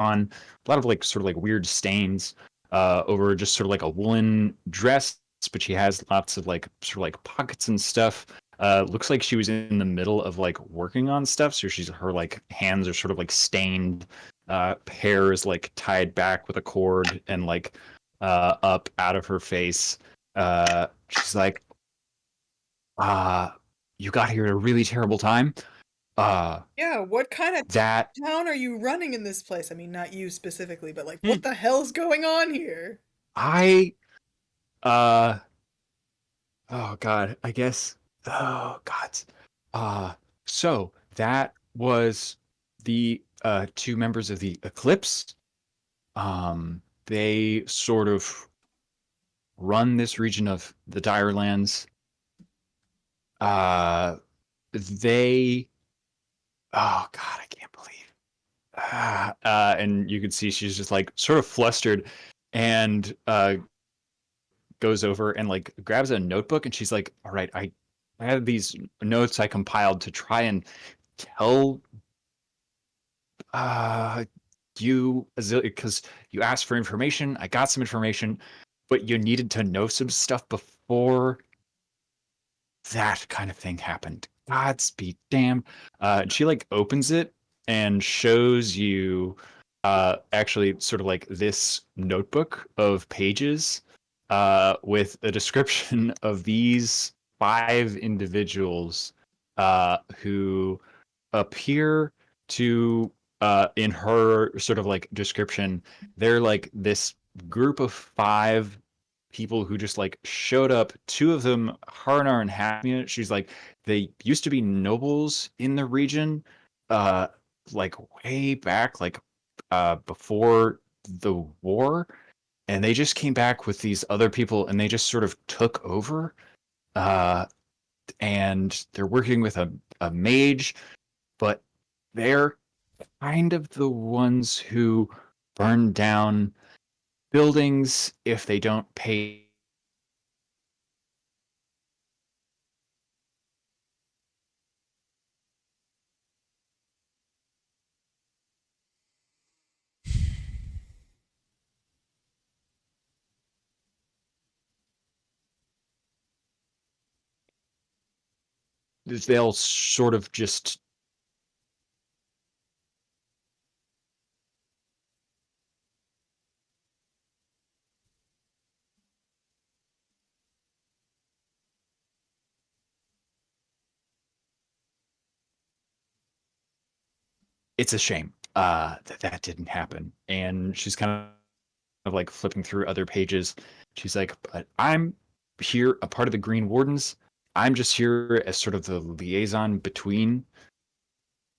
on a lot of like sort of like weird stains over just sort of like a woolen dress, but she has lots of like sort of like pockets and stuff. Looks like she was in the middle of like working on stuff, so her like hands are sort of like stained. Hair is like tied back with a cord and like up out of her face. She's like, uh, you got here at a really terrible time. Uh, Yeah, what kind of that town are you running in this place? I mean, not you specifically, but like, hmm, what the hell's going on here? I uh oh god, I guess oh god. Uh so that was the two members of the Eclipse. They sort of run this region of the Dire Lands. Uh they oh god, I can't believe. And you can see she's just like sort of flustered and goes over and like grabs a notebook and she's like, all right, I have these notes I compiled to try and tell uh you because you asked for information. I got some information, but you needed to know some stuff before that kind of thing happened. Gods be damned. And she like opens it and shows you actually sort of like this notebook of pages with a description of these five individuals who appear to in her sort of like description, they're like this group of five people who just like showed up. Two of them, Harnar and Hamia, she's like, they used to be nobles in the region, uh, like way back, like before the war, and they just came back with these other people, and they just sort of took over. Uh, and they're working with a mage, but they're kind of the ones who burn down buildings if they don't pay. They'll sort of just it's a shame that that didn't happen. And she's kind of like flipping through other pages. She's like, but I'm here, a part of the Green Wardens. I'm just here as sort of the liaison between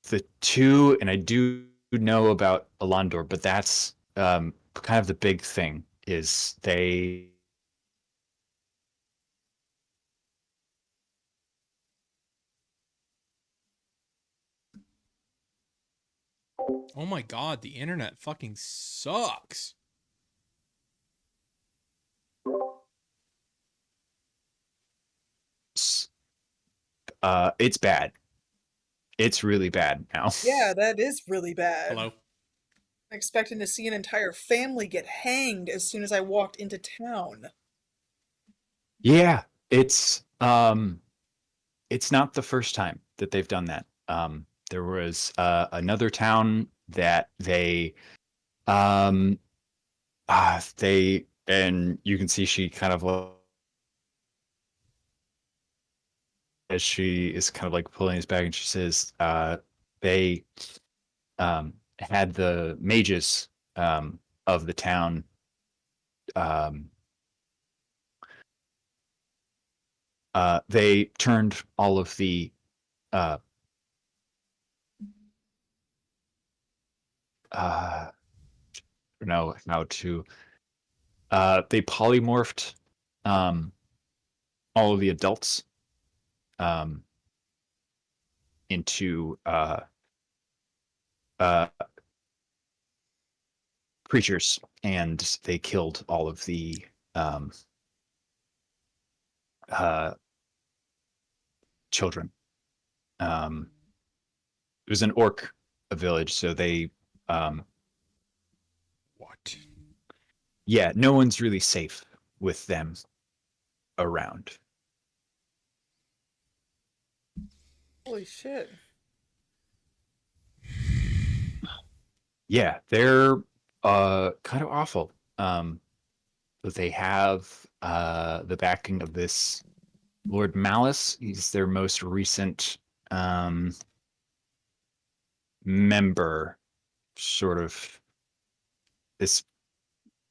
the two, and I do know about Alandor, but that's kind of the big thing is they Oh my god, the internet fucking sucks. it's bad. It's really bad now. Yeah, that is really bad. Hello? Expecting to see an entire family get hanged as soon as I walked into town. Yeah, it's not the first time that they've done that. There was another town that um they and you can see she kind of as she is kind of like pulling his back and she says they had the mages of the town um they turned all of the uh uh know how to they polymorphed um all of the adults um into uh creatures, and they killed all of the um uh children. um it was an orc village, so they um yeah, no one's really safe with them around. Holy shit. Yeah, they're kind of awful. But they have the backing of this Lord Malice. He's their most recent um member, sort of this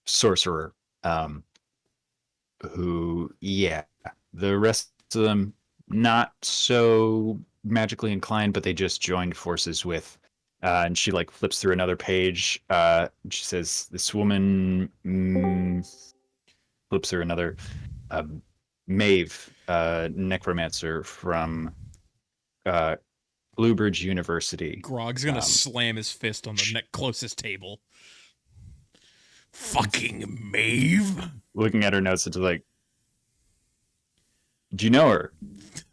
sorcerer, um, who, yeah, the rest of them not so magically inclined, but they just joined forces with. And she like flips through another page. She says, "This woman flips through another. Um, Maeve, necromancer from uh, Cluehbridge University." Grog's gonna Um, slam his fist on the sh- next closest table. Fucking Maeve. Looking at her notes, it's like, "Do you know her?"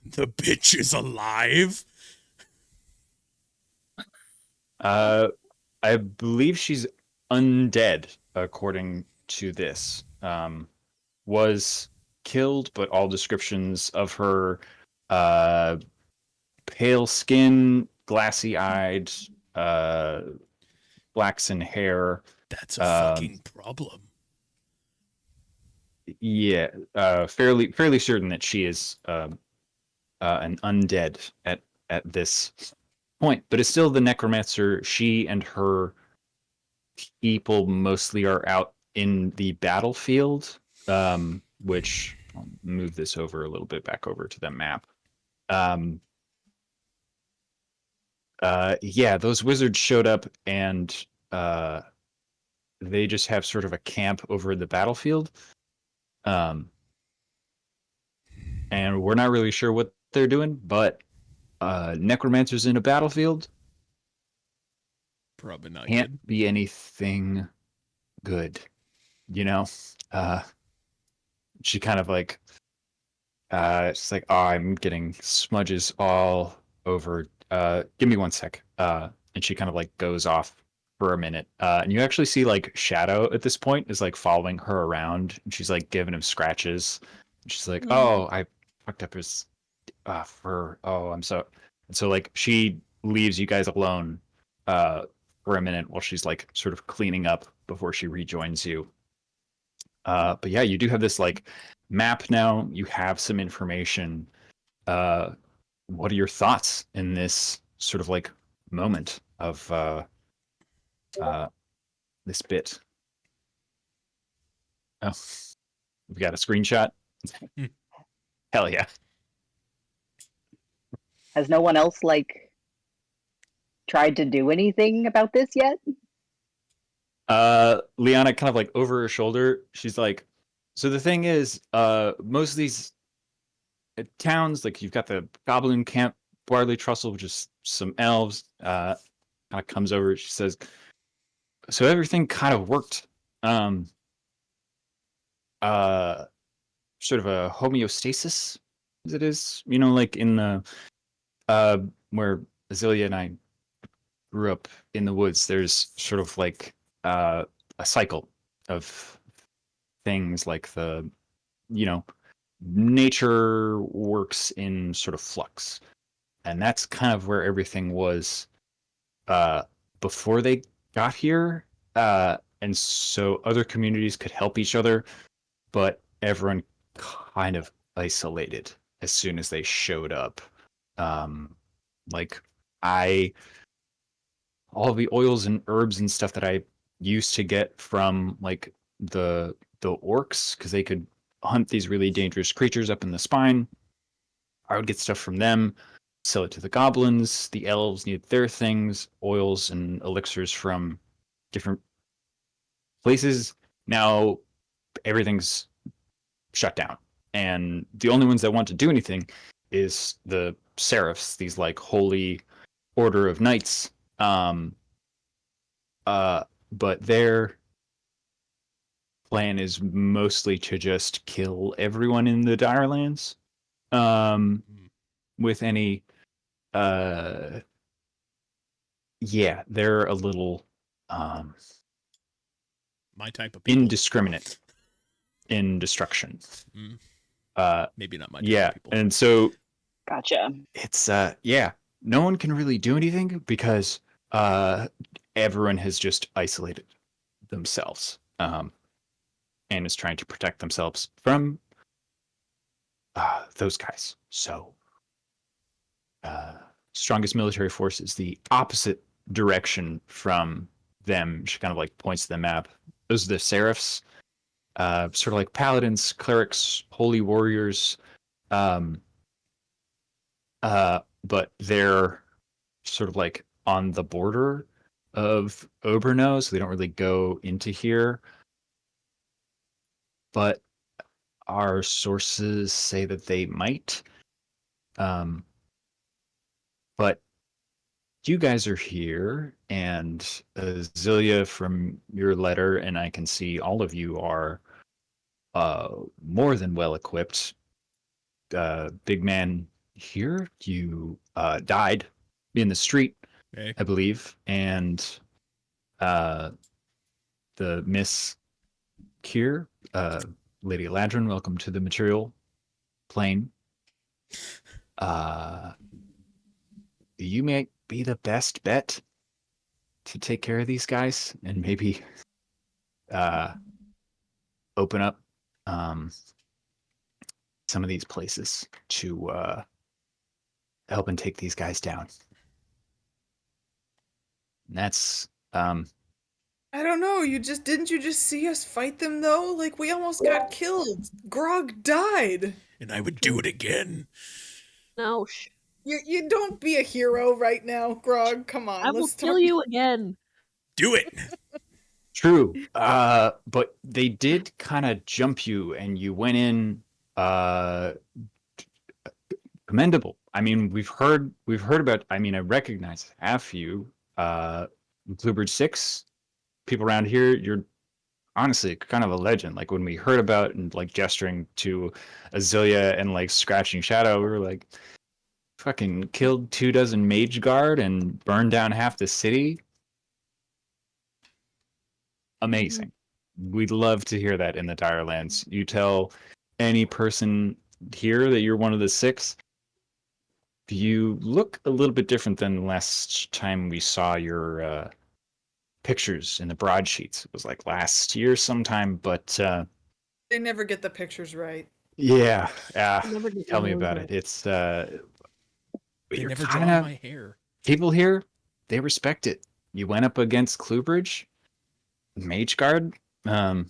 The bitch is alive. Uh, I believe she's undead, according to this. Was killed, but all descriptions of her, uh, pale skin, glassy eyed, uh, flaxen hair. That's a Um, fucking problem. yeah, fairly certain that she is an undead at this point, but it's still the necromancer. She and her people mostly are out in the battlefield, which I'll move this over a little bit back over to the map. Um, yeah, those wizards showed up and uh, they just have sort of a camp over the battlefield. Um, and we're not really sure what they're doing, but necromancers in a battlefield Probably not can't good. be anything good, you know? Uh, she kind of like she's like, "Oh, I'm getting smudges all over. Give me one sec." And she kind of like goes off for a minute. And you actually see like Shadow at this point is like following her around, and she's like giving him scratches. And she's like, Mm. "Oh, I fucked up his fur. Oh, I'm so." And so like she leaves you guys alone uh for a minute while she's like sort of cleaning up before she rejoins you. But yeah, you do have this like map now. You have some information. Uh, what are your thoughts in this sort of like moment of uh, this bit? Oh, we got a screenshot. Hmm. Hell yeah. Has no one else like tried to do anything about this yet? Liana kind of like over her shoulder. She's like, so the thing is, most of these towns, like you've got the Goblin Camp, Barley Trussel, which is some elves. Kind of comes over. She says, so everything kind of worked um uh sort of a homeostasis as it is, like in the uh where Azealia and I grew up in the woods. There's sort of like a cycle of things, like the you know nature works in sort of flux, and that's kind of where everything was uh before they got here. And so other communities could help each other, but everyone kind of isolated as soon as they showed up. Um, like I, all the oils and herbs and stuff that I used to get from like the orcs, because they could hunt these really dangerous creatures up in the spine. I would get stuff from them, sell it to the goblins. The elves needed their things, oils and elixirs from different places. Now everything's shut down. And the only ones that want to do anything is the seraphs, these like holy order of knights. Um, uh, but their plan is mostly to just kill everyone in the Direlands. Hmm. With any, uh, yeah, they're a little, um, My type of people. indiscriminate in destruction. Maybe not my type Yeah, of people. and so Gotcha. it's no one can really do anything because everyone has just isolated themselves and is trying to protect themselves from those guys. So strongest military force is the opposite direction from them. She kind of like points to the map. Those are the seraphs, sort of like paladins, clerics, holy warriors. But they're sort of like on the border of Oberno, so they don't really go into here. But our sources say that they might. But you guys are here, and Zilia, from your letter, and I can see all of you are more than well equipped. Big man here, you died in the street, Okay. I believe, and the Miss Kier, Lady Ladrin, welcome to the material plane. You may be the best bet to take care of these guys and maybe open up some of these places to help and take these guys down. And that's I don't know. Didn't you just see us fight them though? Like we almost got killed. Grog died. And I would do it again. No, You don't be a hero right now, Grog. Come on, I will let's kill talk. you again. Do it. true. But they did kind of jump you, and you went in. Commendable. I mean, we've heard about. I mean, I recognize half you. Cluehbridge 6. People around here, you're honestly kind of a legend. Like when we heard about and like gesturing to Azilia and like scratching Shadow, we were like, fucking killed 24 mage guard and burned down half the city. Amazing. We'd love to hear that in the Dire Lands. You tell any person here that you're one of the 6. You look a little bit different than last time we saw your pictures in the broadsheets. It was like last year sometime, but They never get the pictures right. yeah, Never get tell your me nose about right. it. It's They you're never kind draw of my hair. people here. They respect it. You went up against Cluehbridge, Mage Guard. They're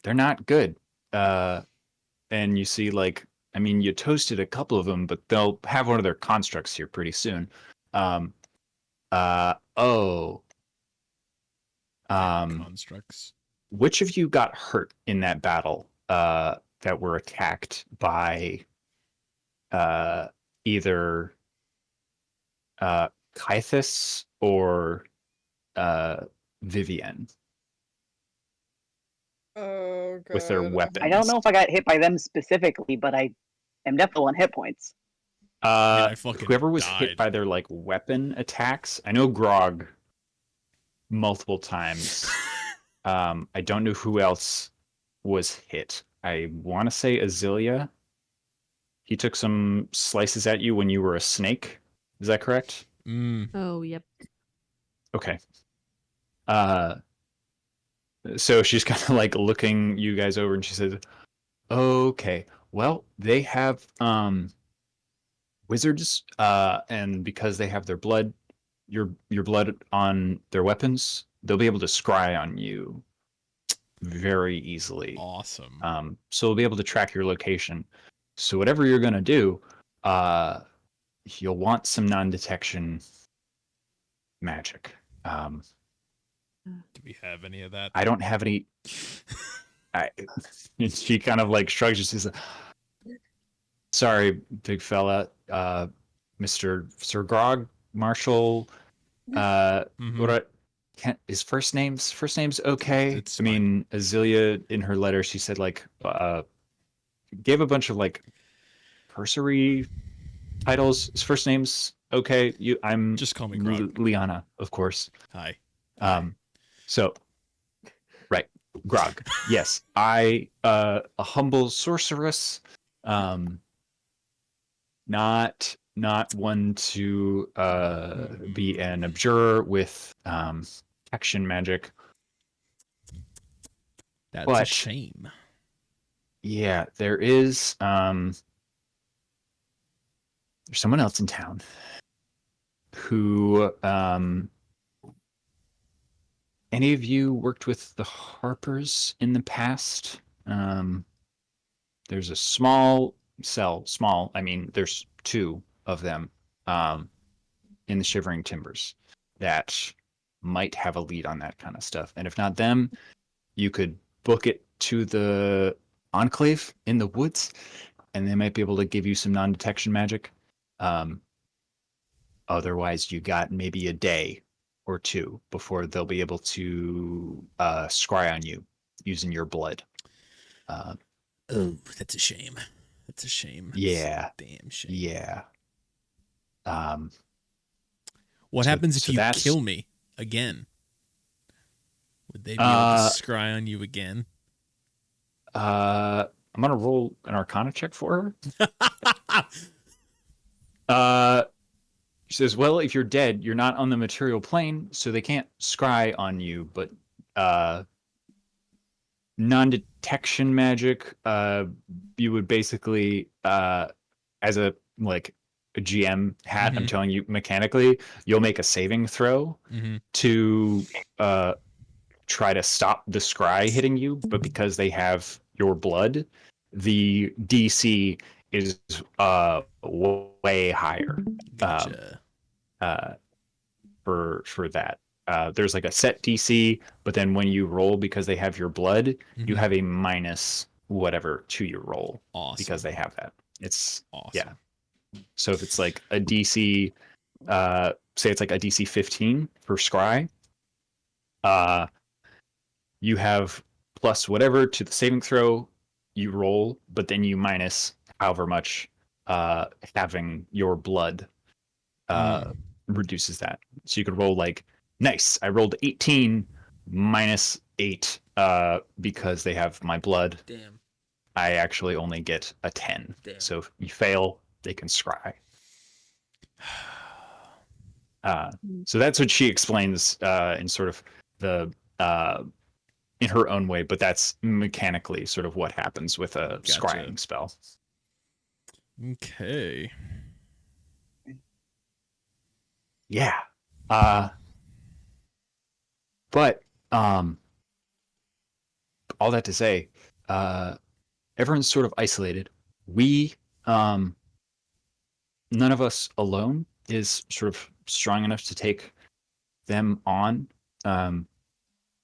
not good. And you see, like, I mean, you toasted a couple of them, but they'll have one of their constructs here pretty soon. Oh. Constructs. Which of you got hurt in that battle that were attacked by either Kythus or Vivienne Oh god. with their weapons? I don't know if I got hit by them specifically, but I am definitely on hit points. I fucking Whoever was died. hit by their like weapon attacks, I know Grog multiple times. I don't know who else was hit. I want to say Azilia. He took some slices at you when you were a snake. Is that correct? Oh, yep. Okay. So she's kind of like looking you guys over, and she says, "Okay, well, they have wizards, and because they have their blood, your blood on their weapons, they'll be able to scry on you very easily. Awesome. So they'll be able to track your location. So whatever you're gonna do, you'll want some non-detection magic. Do we have any of that? I don't have any. She kind of like shrugs. She's like, "Sorry, big fella, Mister Sir Grog Marshall. Mhm. What? His first name's okay. It's I mean, Azilia in her letter, she said like gave a bunch of like cursory titles. His first name's okay. Just call me Grog. Liana, of course. Hi. So Right. Grog. Yes. I a humble sorceress. Not one to be an abjurer with action magic. That's a But shame. yeah, there's someone else in town who any of you worked with the Harpers in the past? There's a small cell, small, I mean, there's two of them in the Shivering Timbers that might have a lead on that kind of stuff. And if not them, you could book it to the Enclave in the woods, and they might be able to give you some non-detection magic. Otherwise, you got maybe a day or two before they'll be able to scry on you using your blood. Oh, that's a shame. That's a shame. Yeah. Damn shame. Yeah. What So- happens if so you that's- kill me again? Would they be able to scry on you again? I'm gonna roll an Arcana check for her. She says, "Well, if you're dead, you're not on the material plane, so they can't scry on you. But non-detection magic, you would basically, as a GM hat, I'm Mhm. telling you mechanically, you'll make a saving throw Mm-hmm. to try to stop the scry hitting you. But because they have your blood, the DC is way higher. Gotcha. For that. There's like a set DC, but then when you roll because they have your blood, you Mhm. have a minus whatever to your roll Awesome. because they have that. It's Awesome. yeah. So if it's like a DC, say it's like a DC 15 for scry, you have plus whatever to the saving throw you roll, but then you minus however much having your blood reduces that. So you could roll like, nice, I rolled 18 minus 8 because they have my blood. Damn. I actually only get a 10. Damn. So if you fail, they can scry. So that's what she explains in sort of the in her own way, but that's mechanically sort of what happens with a Gotcha. scrying spell. Okay. Yeah. But all that to say, everyone's sort of isolated. We none of us alone is sort of strong enough to take them on.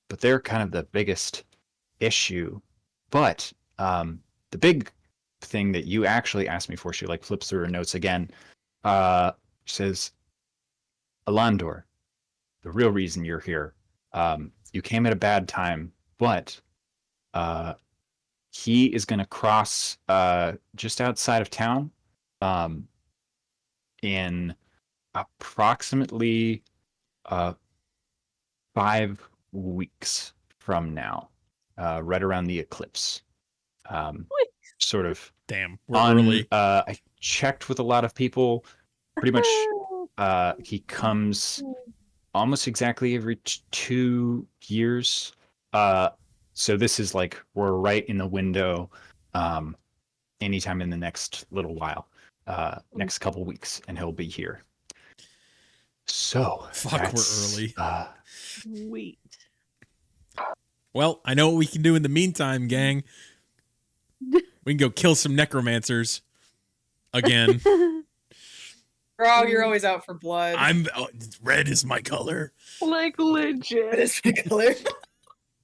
But they're kind of the biggest issue. But the big thing that you actually asked me for, she like flips through her notes again. She says, Alandor, the real reason you're here. You came at a bad time, but he is going to cross just outside of town in approximately 5 weeks from now, right around the eclipse. Sort of Damn. We're early. I checked with a lot of people. Pretty much, he comes almost exactly every 2 years. So this is like we're right in the window. Anytime in the next little while, next couple weeks, and he'll be here. So Fuck, we're that's, early. Sweet. Well, I know what we can do in the meantime, gang. We can go kill some necromancers again. Grog, you're always out for blood. Red is my color. Like That legit. is my color.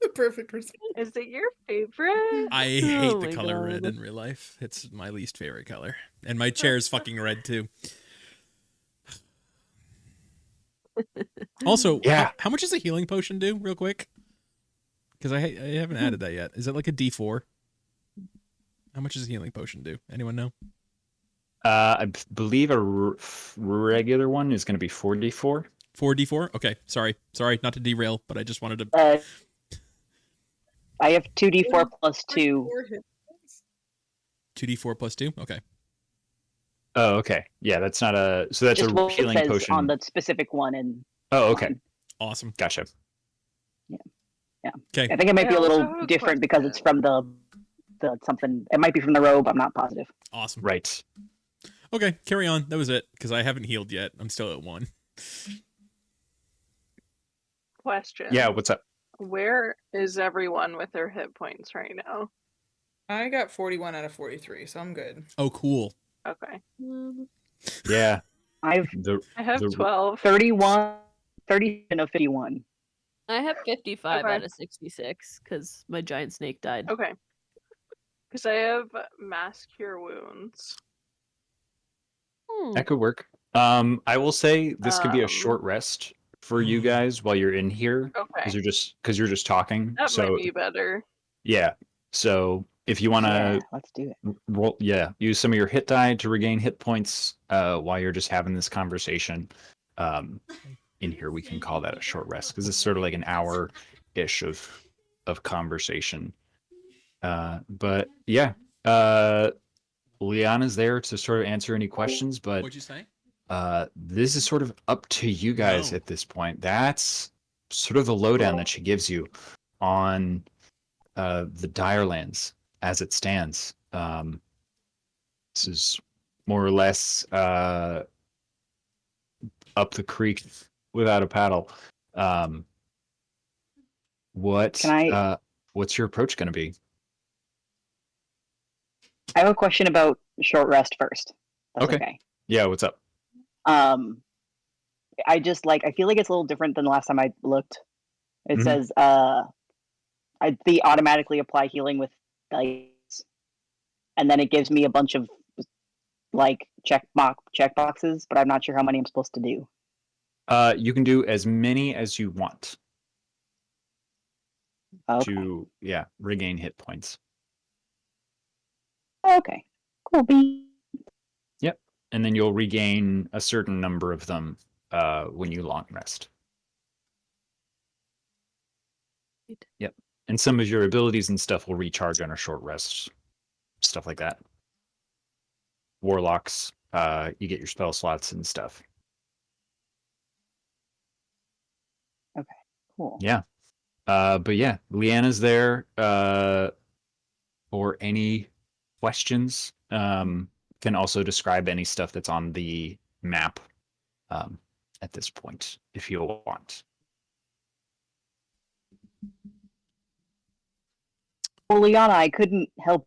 The perfect response. Is it your favorite? I hate Oh the my color red God. in real life. It's my least favorite color. And my chair is fucking red too. Also, Yeah. how much does a healing potion do, real quick? Because I haven't added that yet. Is it like a D4? How much does a healing potion do? Anyone know? I believe a regular one is going to be 4d4. 4D4? Okay, sorry, not to derail, but I just wanted to. I have 2d4 plus 2. 4 hit points? 2d4 plus 2? Okay. Oh, okay. Yeah, that's not a. So that's Just a what it healing says potion. on the specific one, and Oh, okay. mine. Awesome. Gotcha. Okay. I think it might I be a also little have a different because it's question. from the something. It might be from the robe. I'm not positive. Awesome. Right. Okay, carry on. That was it, because I haven't healed yet. I'm still at 1. Question. Yeah. What's up? Where is everyone with their hit points right now? I got 41 out of 43, so I'm good. Oh, cool. Okay. Yeah. I've The I have the 12. 31, 37 of 51. I have 55 Okay. out of 66 because my giant snake died. Okay. Because I have mass cure wounds. that could work. I will say this could be a Um, short rest for you guys while you're in here because Okay. you're just talking. That So might be better. yeah. So if you want Yeah, to let's do it. roll, use some of your hit die to regain hit points while you're just having this conversation. In here, we can call that a short rest because it's sort of like an hour ish of conversation. But yeah, Liana's there to sort of answer any questions, but What'd you say? this is sort of up to you guys No. at this point. That's sort of the lowdown that she gives you on the Dire Lands as it stands. This is more or less up the creek without a paddle. Can I? What's your approach going to be? I have a question about short rest first. That's Okay. okay. Yeah, what's up? I just I feel like it's a little different than the last time I looked. It Mhm. says they automatically apply healing with dice, and then it gives me a bunch of check boxes, but I'm not sure how many I'm supposed to do. You can do as many as you want Okay. to regain hit points. Okay. Cool. Yep. And then you'll regain a certain number of them when you long rest. Yep. And some of your abilities and stuff will recharge on a short rest. Stuff like that. Warlocks, you get your spell slots and stuff. Cool. Yeah. But yeah, Leanna's there for any questions. Can also describe any stuff that's on the map at this point, if you want. Well, Liana, I couldn't help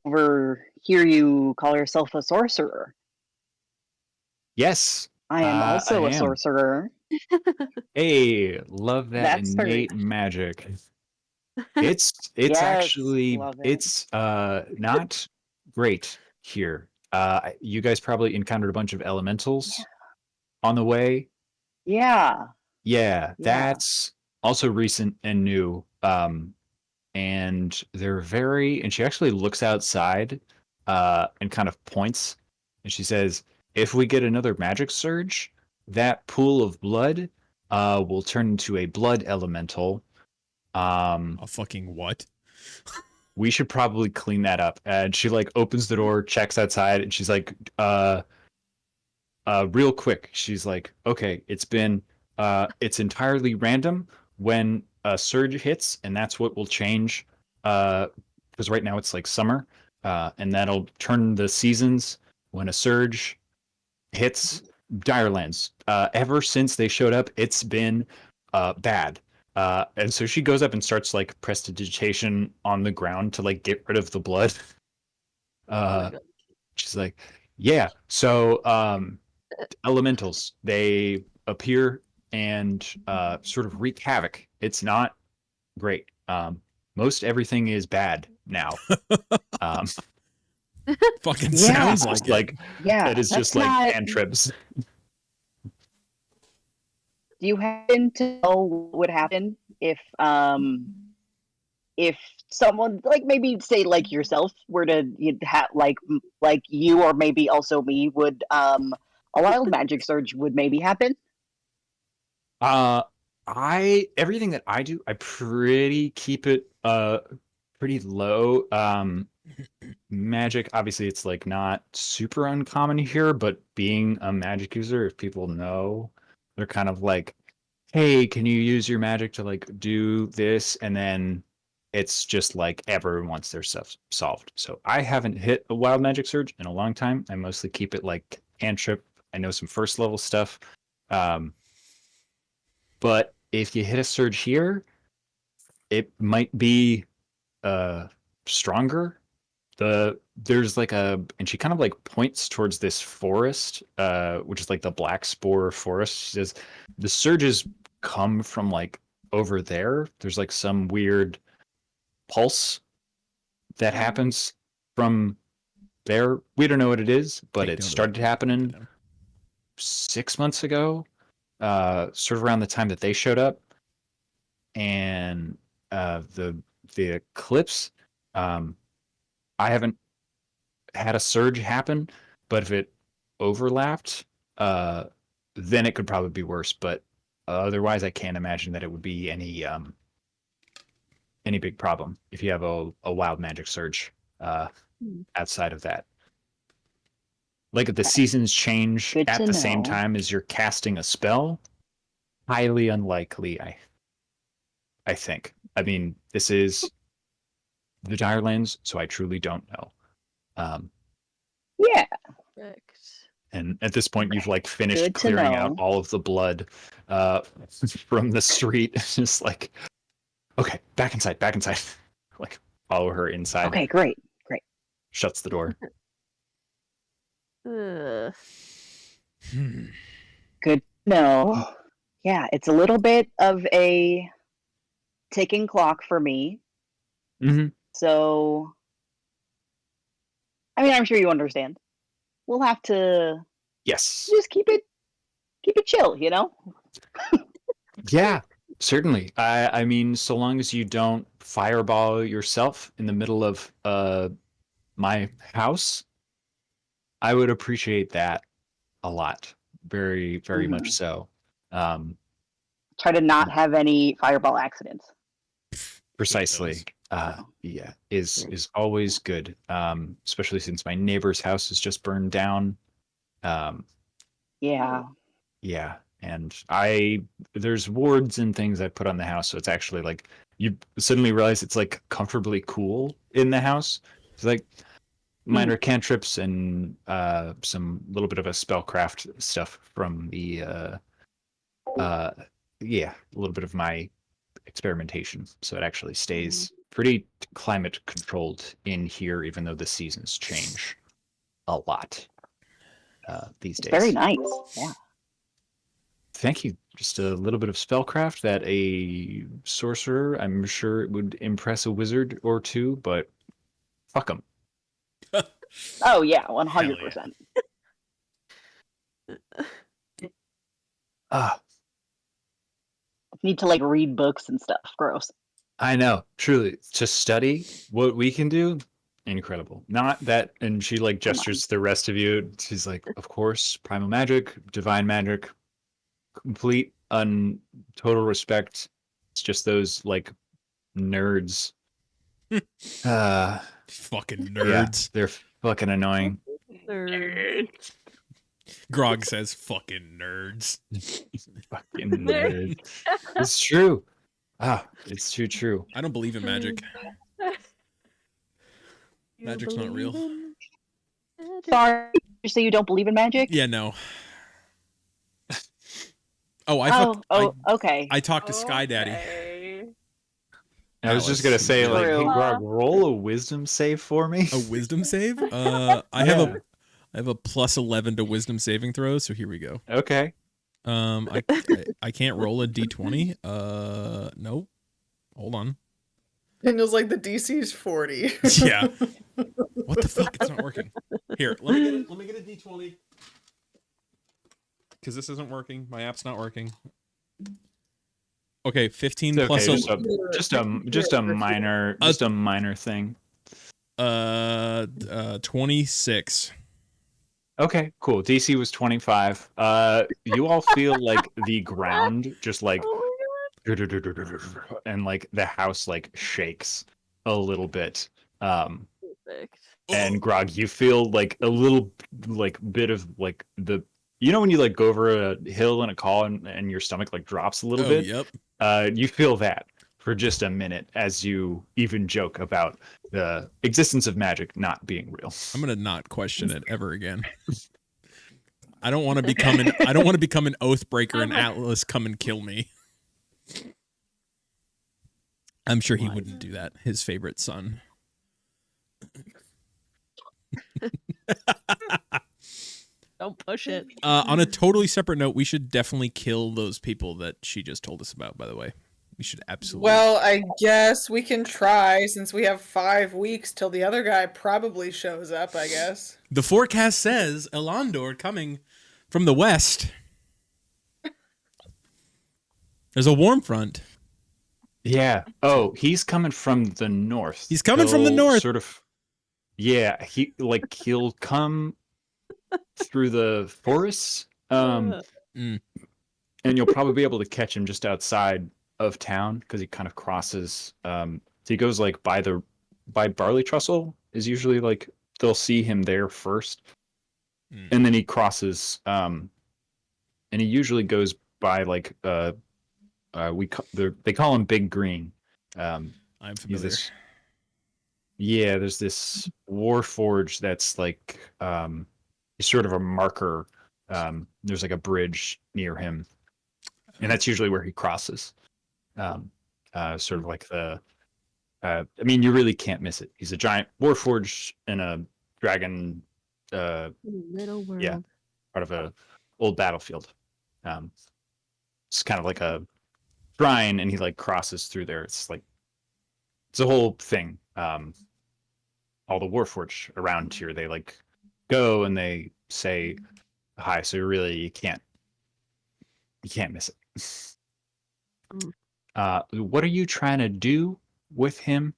hear you call yourself a sorcerer. Yes, I am I also a am. sorcerer. Hey, love that That's innate magic. It's Yes, actually love it. it's not great here. You guys probably encountered a bunch of elementals on the way. Yeah. Yeah, Yeah. that's also recent and new. And they're and she actually looks outside and kind of points and she says, if we get another magic surge, that pool of blood will turn into a blood elemental. A fucking what? We should probably clean that up. And she opens the door, checks outside, and she's like, real quick, she's like, okay, it's entirely random when a surge hits, and that's what will change. Because right now it's summer, and that'll turn the seasons when a surge hits Direlands. Ever since they showed up, it's been bad. And so she goes up and starts prestidigitation on the ground to get rid of the blood. She's like, yeah. So elementals, they appear and sort of wreak havoc. It's not great. Most everything is bad now. Fucking Yeah. sounds like it. Yeah. It is that's just not... cantrips. Do you happen to know what would happen if someone maybe say yourself were to have you or maybe also me would a wild magic surge would maybe happen? Everything that I do, I pretty pretty low. Magic, obviously, it's like not super uncommon here, but being a magic user, if people know, they're kind of like, hey, can you use your magic to like do this? And then it's just like everyone wants their stuff solved. So I haven't hit a wild magic surge in a long time. I mostly keep it like cantrip. I know some first level stuff. But if you hit a surge here, it might be stronger. There's like and she kind of like points towards this forest, which is like the black spore forest. She says the surges come from like over there. There's like some weird pulse that happens from there. We don't know what it is, but Take it note of started that. happening 6 months ago, sort of around the time that they showed up. And the eclipse, I haven't had a surge happen, but if it overlapped, then it could probably be worse. But otherwise, I can't imagine that it would be any big problem if you have a wild magic surge outside of that. Like if the seasons change Good at to the same know. time as you're casting a spell, highly unlikely. I think. I mean, this is the Direlands, so I truly don't know. Yeah. Correct. And at this point, you've like finished Good to clearing out know. all of the blood from the street. It's just like, okay, back inside, back inside. Like, follow her inside. Okay, great. Shuts the door. Ugh. Good to know. Yeah, it's a little bit of a ticking clock for me. Mm-hmm. So, I mean, I'm sure you understand. We'll have to Yes. just keep it chill, you know? Yeah, certainly. I mean, so long as you don't fireball yourself in the middle of my house, I would appreciate that a lot. Very, very much so. Try to not have any fireball accidents. Precisely. Yeah, is always good. Especially since my neighbor's house is just burned down. Yeah. Yeah, and there's wards and things I put on the house, so it's actually like you suddenly realize it's like comfortably cool in the house. It's like minor cantrips and some little bit of a spellcraft stuff from the yeah, a little bit of my experimentation, so it actually stays pretty climate controlled in here, even though the seasons change a lot these It's days. very nice. Yeah. Thank you. Just a little bit of spellcraft that a sorcerer, I'm sure it would impress a wizard or two, but fuck them. Oh yeah, 100%. Need to like read books and stuff. Gross. I know, truly. To study what we can do, incredible. Not that, and she like gestures to the rest of you. She's like, of course, primal magic, divine magic, complete total respect. It's just those like nerds. Fucking Yeah, nerds. they're fucking annoying. Nerds. Grog says, "Fucking nerds." Fucking nerds. It's true. It's too true. I don't believe in magic. Magic's not real. Sorry, you say you don't believe in magic? Yeah, no. Okay. I talked to Sky Daddy. Okay. I was just Alice. gonna say, like, hey, True. Grog, roll a wisdom save for me. A wisdom save? I have a plus 11 to wisdom saving throws, so here we go. Okay. I can't roll a d20. Nope. Hold on. Daniel's like, the DC's 40. Yeah. What the fuck? It's not working. Here, let me get a d20. Because this isn't working. My app's not working. Okay, 15 It's plus okay, just a minor thing. 26. Okay, cool. DC was 25. You all feel like the ground just like Oh and like the house like shakes. a little bit. Perfect. And Grog, you feel like a little like bit of like the when you like go over a hill in a call and your stomach like drops a little Oh, bit. yep. You feel that for just a minute as you even joke about the existence of magic not being real. I'm gonna not question it ever again. I don't want to become an oath breaker and Atlas come and kill me. I'm sure he wouldn't do that. His favorite son. Don't push it. On a totally separate note, we should definitely kill those people that she just told us about, by the way. We should absolutely. Well, I guess we can try since we have 5 weeks till the other guy probably shows up, I guess. The forecast says Elandor coming from the west. There's a warm front. Yeah. Oh, he's coming from the north. He's coming from the north. Sort of. Yeah, he'll come through the forests. And you'll probably be able to catch him just outside of town because he kind of crosses. So he goes like by Barley Trestle is usually like they'll see him there first, and then he crosses. And he usually goes by like they call him Big Green. I'm familiar. There's this Warforge that's like sort of a marker. There's like a bridge near him, and that's usually where he crosses. Sort of like the. I mean, you really can't miss it. He's a giant Warforge in a dragon. Little world. Yeah, part of a old battlefield. It's kind of like a shrine, and he like crosses through there. It's a whole thing. All the Warforged around here, they like go and they say hi. So really, you can't miss it. What are you trying to do with him?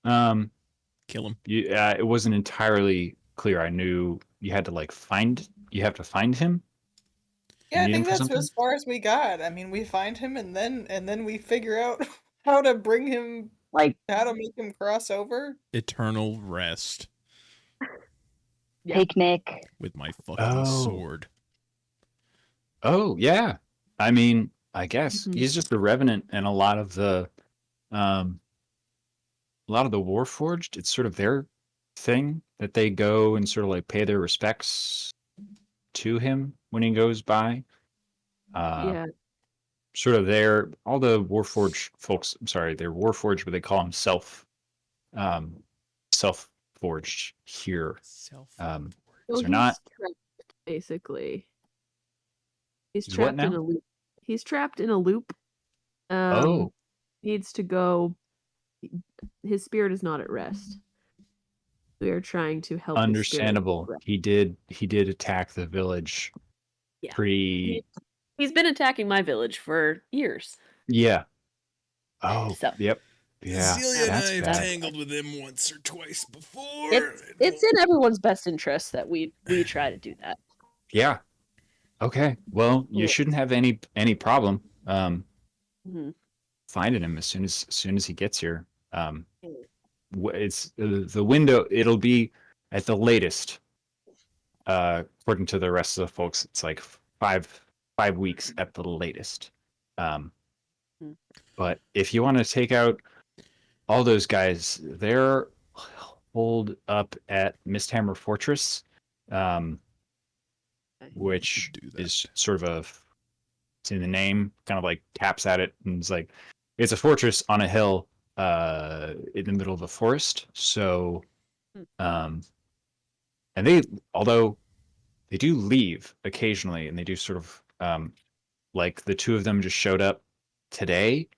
Kill him. It wasn't entirely clear. I knew you had to you have to find him. Yeah, I Need him think for that's something? as far as we got. I mean, we find him and then we figure out how to bring him, Like how to make him cross over. Eternal rest Yeah. picnic. with my fucking Oh. sword. Oh yeah. I mean, I guess Mhm. he's just a revenant, and a lot of the Warforged, it's sort of their thing that they go and sort of like pay their respects to him when he goes by. Yeah. Sort of all the Warforged folks. I'm sorry, they're Warforged, but they call them self-forged here. So They're he's not. trapped, basically. He's He's what trapped in now? a loop. He's trapped in a loop. Oh, Needs to go. His spirit is not at rest. We are trying to help. understandable. His He did attack the village. Yeah. Pretty. He's been attacking my village for years. Yeah. Oh, So- yep. Yeah. Celia and That's I have bad. tangled with him once or twice before. It's in everyone's best interest that we try to do that. Yeah. Okay. Well, you Yeah. shouldn't have any problem Mhm. finding him as soon as he gets here. It's the window. It'll be at the latest. According to the rest of the folks, it's like 5 weeks at the latest. But if you want to take out all those guys, they're holed up at Misthammer Fortress, which Do that. is sort of it's in the name, kind of like taps at it, and it's a fortress on a hill in the middle of a forest. So, and although they do leave occasionally, and they do sort of like the two of them just showed up today.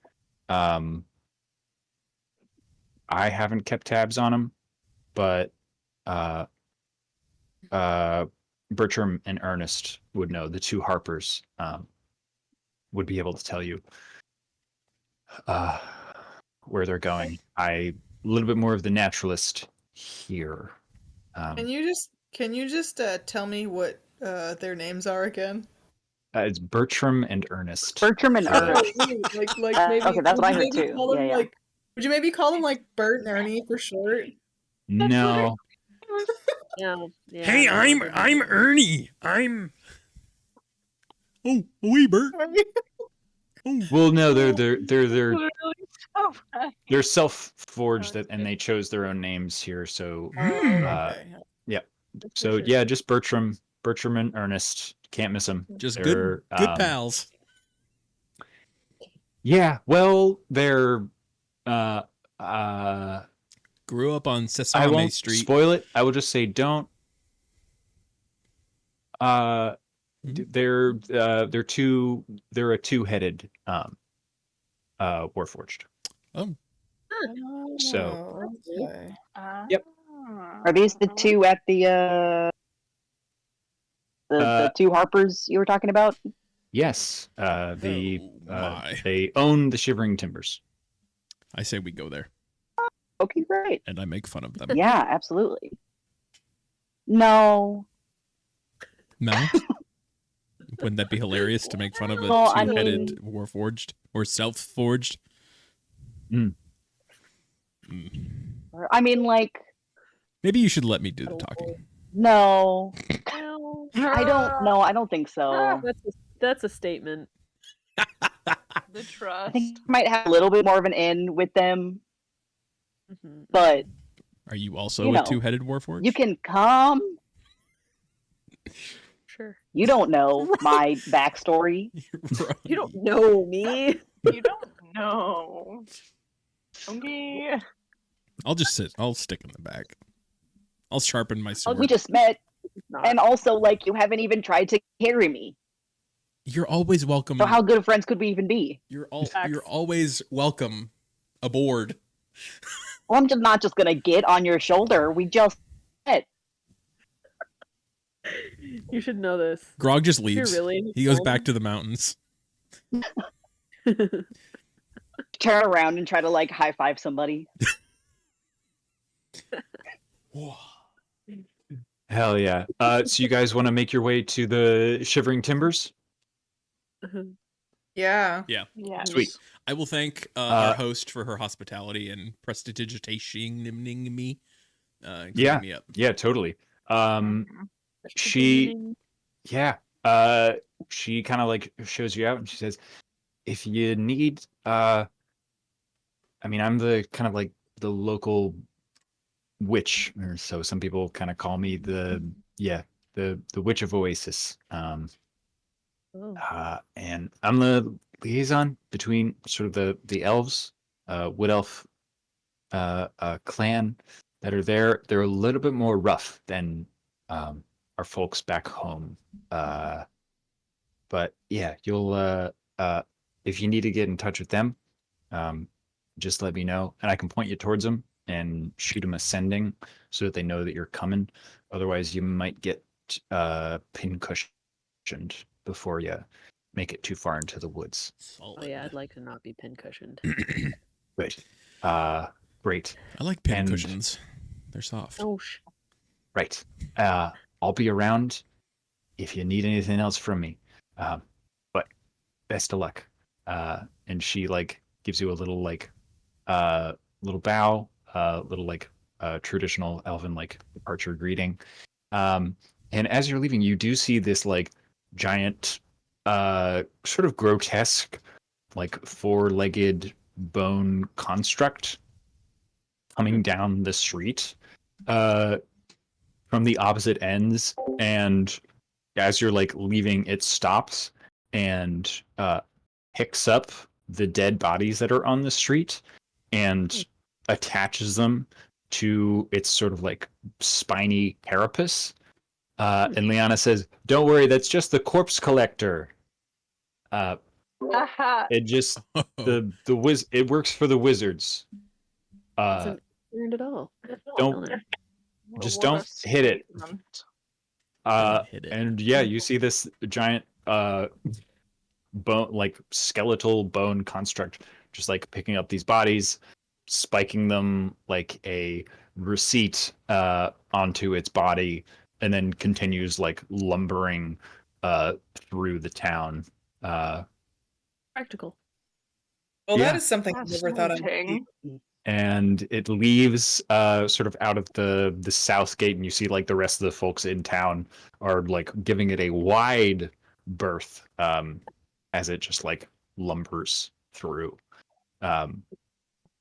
I haven't kept tabs on them, but Bertram and Ernest would know. The two Harpers would be able to tell you where they're going. A little bit more of the naturalist here. Can you just tell me what their names are again? It's Bertram and Ernest. Bertram and Yeah. Ernest. Like maybe Okay, that's what I heard maybe too. call them Yeah. like Would you maybe call them like Bert and Ernie for short? No. Yeah. Yeah. Hey, no, I'm they're I'm not. Ernie. I'm. Oh, wee Bert. Oh, Well, no, they're Literally so bad. they're self-forged Oh, and they chose their own names here. So, Oh, uh, okay. yeah. for So sure. yeah, just Bertram and Ernest. Can't miss them. just They're good pals. yeah. Well, they're uh uh. Grew up on I Sesame won't Street. spoil it. I will just say don't. Uh, Mhm. they're a two-headed Warforged. Oh, So Oh, okay. Yep. Are these the two at the Uh, the two Harpers you were talking about? yes, oh my! they own the Shivering Timbers. I say we go there, Okay, great. and I make fun of them. Yeah, absolutely. No. No, wouldn't that be hilarious to make fun of a Well, I two-headed Warforged or self-forged? Mm. I mean, like, Maybe you should let me do the talking. no. Well, I don't know. I don't think so. that's a statement. The I trust. think I might have a little bit more of an in with them, Mhm. but Are you also You a know, two-headed Warforged? you can come. Sure. You don't know my backstory. You don't know me. You don't know. Okay. I'll just sit. I'll stick in the back. I'll sharpen my sword. We just met, Not. and also, like, you haven't even tried to carry me. You're always welcome. So how good of friends could we even be? You're Facts. always welcome aboard. Well, I'm just not just gonna get on your shoulder. We just met. You should know this. Grog just If you're leaves. really He goes back to the mountains. Turn around and try to like high five somebody. Hell yeah. So you guys want to make your way to the Shivering Timbers? Yeah. Yes. Sweet. I will thank our host for her hospitality and prestidigitating me, cleaning me up. Yeah, totally. Mhm. She she kind of like shows you out and she says, if you need I mean, I'm the kind of like the local witch, or so some people kind of call me, the witch of Oasis. Oh. And I'm the liaison between sort of the elves, wood elf clan that are there. They're a little bit more rough than our folks back home. But yeah, you'll if you need to get in touch with them, just let me know, and I can point you towards them and shoot them a sending so that they know that you're coming. Otherwise, you might get pin-cushioned before you make it too far into the woods. Oh yeah, I'd like to not be pin-cushioned. Great. Great. I like pin And- cushions. They're soft. Oh, Right. I'll be around if you need anything else from me. But best of luck. And she like gives you a little like little bow, little like traditional elven like departure greeting. And as you're leaving, you do see this like giant, sort of grotesque, like four-legged bone construct coming down the street from the opposite ends. And as you're like leaving, it stops and picks up the dead bodies that are on the street and attaches them to its sort of like spiny carapace. And Liana says, "Don't worry, that's just the corpse collector. Haha. It just it works for the wizards. doesn't earned at all. Don't just don't hit it." Hit it. And yeah, you see this giant bone, like skeletal bone construct, just like picking up these bodies, spiking them like a receipt onto its body, and then continues like lumbering through the town. Practical. Well, Yeah. that is something I never thought I'd see. Fascinating. And it leaves sort of out of the south gate, and you see like the rest of the folks in town are like giving it a wide berth as it just like lumbers through.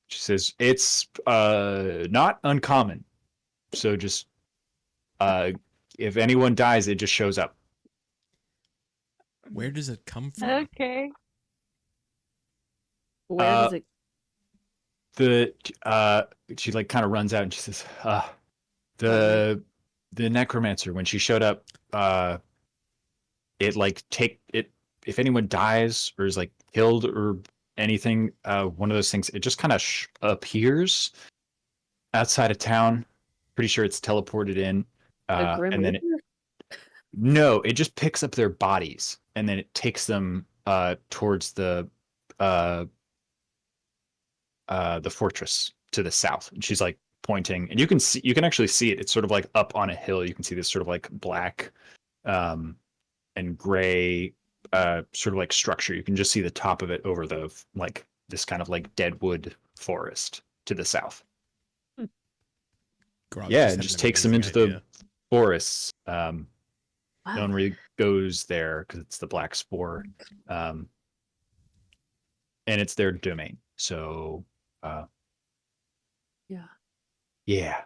She says it's not uncommon, so just if anyone dies, it just shows up. Where does it come from? Okay. Where does it? The she like kind of runs out and she says the necromancer, when she showed up, it like take it, if anyone dies or is like killed or anything, one of those things, it just kind of appears outside of town. Pretty sure it's teleported in, The Grim and then Reaper? no, it just picks up their bodies and then it takes them towards the fortress to the south. And she's like pointing, and you can actually see it. It's sort of like up on a hill. You can see this sort of like black and gray sort of like structure. You can just see the top of it over the like this kind of like deadwood forest to the south. Grog Yeah, had it an just takes them into amazing idea. the forests. No Wow. one really goes there because it's the black spore, and it's their domain. So, Yeah. yeah,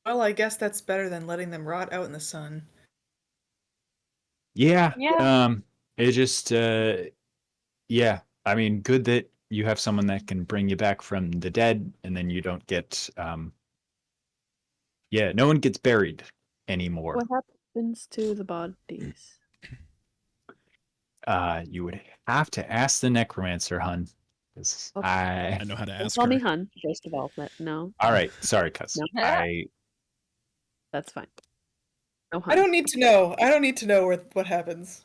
Well, I guess that's better than letting them rot out in the sun. yeah. Yeah. It just, yeah. I mean, good that you have someone that can bring you back from the dead, and then you don't get, yeah, no one gets buried anymore. What happens to the bodies? You would have to ask the necromancer, hun. 'Cause Okay. I know how to Don't ask call her. me hun, first of all. But no, all right, sorry, cuz No. That's fine. No hun. I don't need to know. I don't need to know what happens.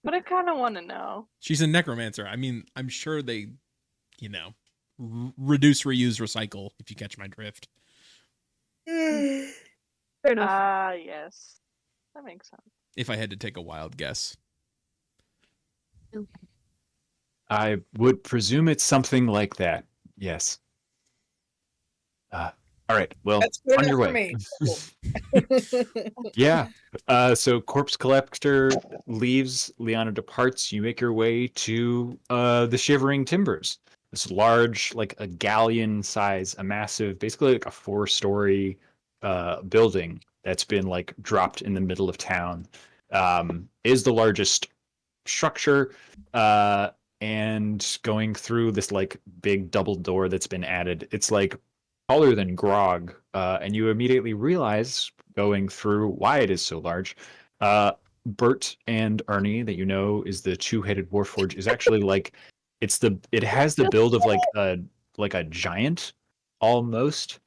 But I kind of want to know. She's a necromancer. I mean, I'm sure they, reduce, reuse, recycle, if you catch my drift. Fair enough. Ah, yes. That makes sense. If I had to take a wild guess. I would presume it's something like that. Yes. All right. Well, That's good on your enough way. for me. Yeah. So Corpse Collector leaves, Liana departs, you make your way to the Shivering Timbers. This large, like a galleon size, a massive, basically like a 4-story building that's been like dropped in the middle of town. Is the largest structure, and going through this like big double door that's been added. It's like taller than Grog, and you immediately realize going through why it is so large. Bert and Ernie, that you know is the two-headed warforge, is actually like it has the build of like a giant almost,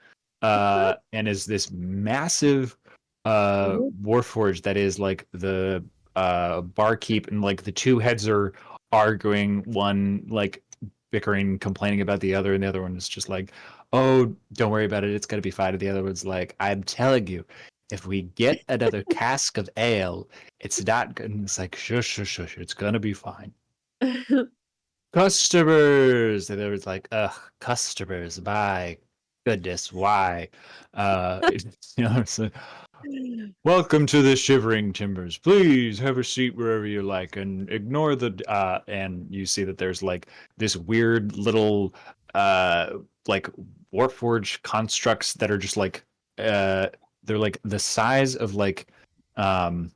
and is this massive warforge that is like the barkeep, and like the two heads are arguing, one like bickering, complaining about the other, and the other one is just like, oh, don't worry about it, it's gonna be fine. And the other one's like, I'm telling you, if we get another cask of ale, it's not gonna. It's like, shush, shush, shush, it's gonna be fine. Customers, and there was like, ugh, customers, my goodness, why? It's like, welcome to the Shivering Timbers. Please have a seat wherever you like, and ignore the. And you see that there's like this weird little, like Warforged constructs that are just like, they're like the size of like, probably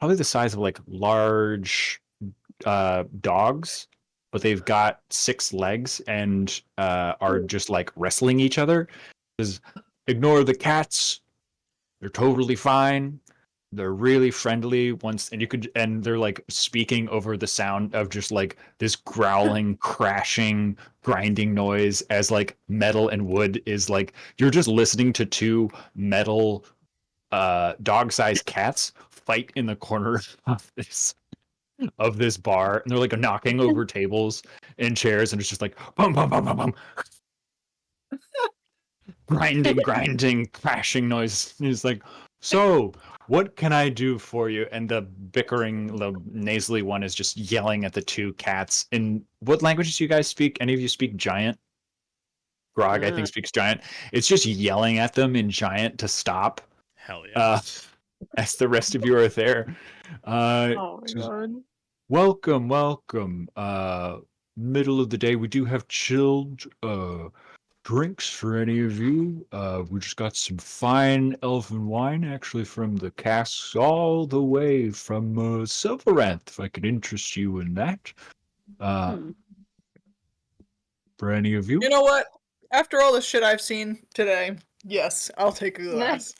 the size of like large, dogs, but they've got 6 legs and are just like wrestling each other. Because ignore the cats. They're totally fine. They're really friendly once, and they're like speaking over the sound of just like this growling, crashing, grinding noise as like metal and wood is like, you're just listening to 2 metal dog-sized cats fight in the corner of this bar, and they're like knocking over tables and chairs, and it's just like bum bum bum bum bum, grinding, crashing noise. It's like, So, what can I do for you? And the nasally one is just yelling at the two cats. In what languages do you guys speak? Any of you speak Giant? Grog, I think, speaks Giant. It's just yelling at them in Giant to stop. Hell yeah. As the rest of you are there. Oh my god. Welcome, welcome. Middle of the day, we do have chilled drinks for any of you. We just got some fine elven wine, actually from the casks all the way from Silveranth, if I could interest you in that. For any of you. You know what? After all the shit I've seen today, yes, I'll take a glass.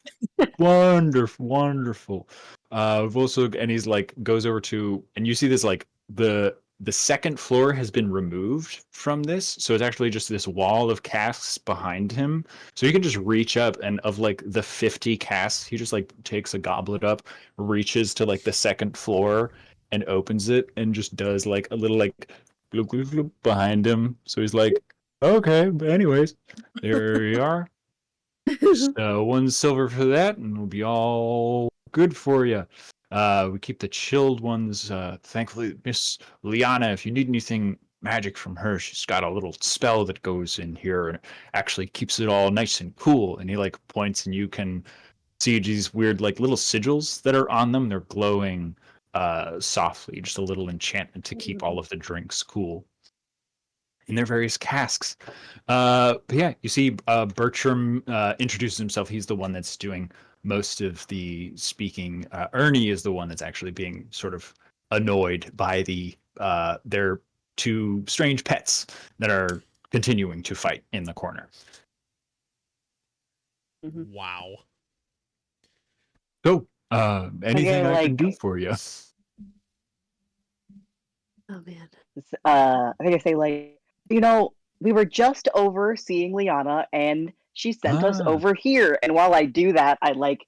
Wonderful, wonderful. We've also, and he's like goes over to, and you see this like the second floor has been removed from this, so it's actually just this wall of casks behind him. So you can just reach up, and of like the 50 casks, he just like takes a goblet up, reaches to like the second floor, and opens it, and just does like a little like glug, glug, glug behind him. So he's like, okay, but anyways, there you are. So 1 silver for that, and we'll be all good for you. We keep the chilled ones. Thankfully, Miss Liana, if you need anything magic from her, she's got a little spell that goes in here and actually keeps it all nice and cool. And he like points, and you can see these weird like little sigils that are on them. They're glowing softly, just a little enchantment to keep all of the drinks cool in their various casks. But yeah, you see Bertram introduces himself. He's the one that's doing most of the speaking. Ernie is the one that's actually being sort of annoyed by their two strange pets that are continuing to fight in the corner. Wow. So, anything I can like- do for you? Oh man. I think I say like, we were just over seeing Liana, and she sent us Ah. over here. And while I do that, I like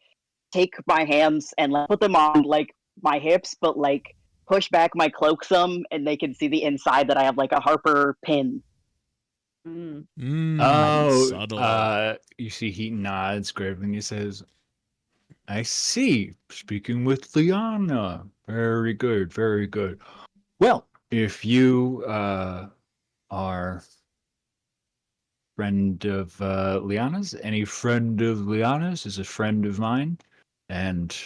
take my hands and like, put them on like my hips, but like push back my cloak some, and they can see the inside that I have like a Harper pin. Subtle. You see he nods gravely and he says, I see. Speaking with Liana. Very good, very good. Well, if you are friend of Liana's, any friend of Liana's is a friend of mine. And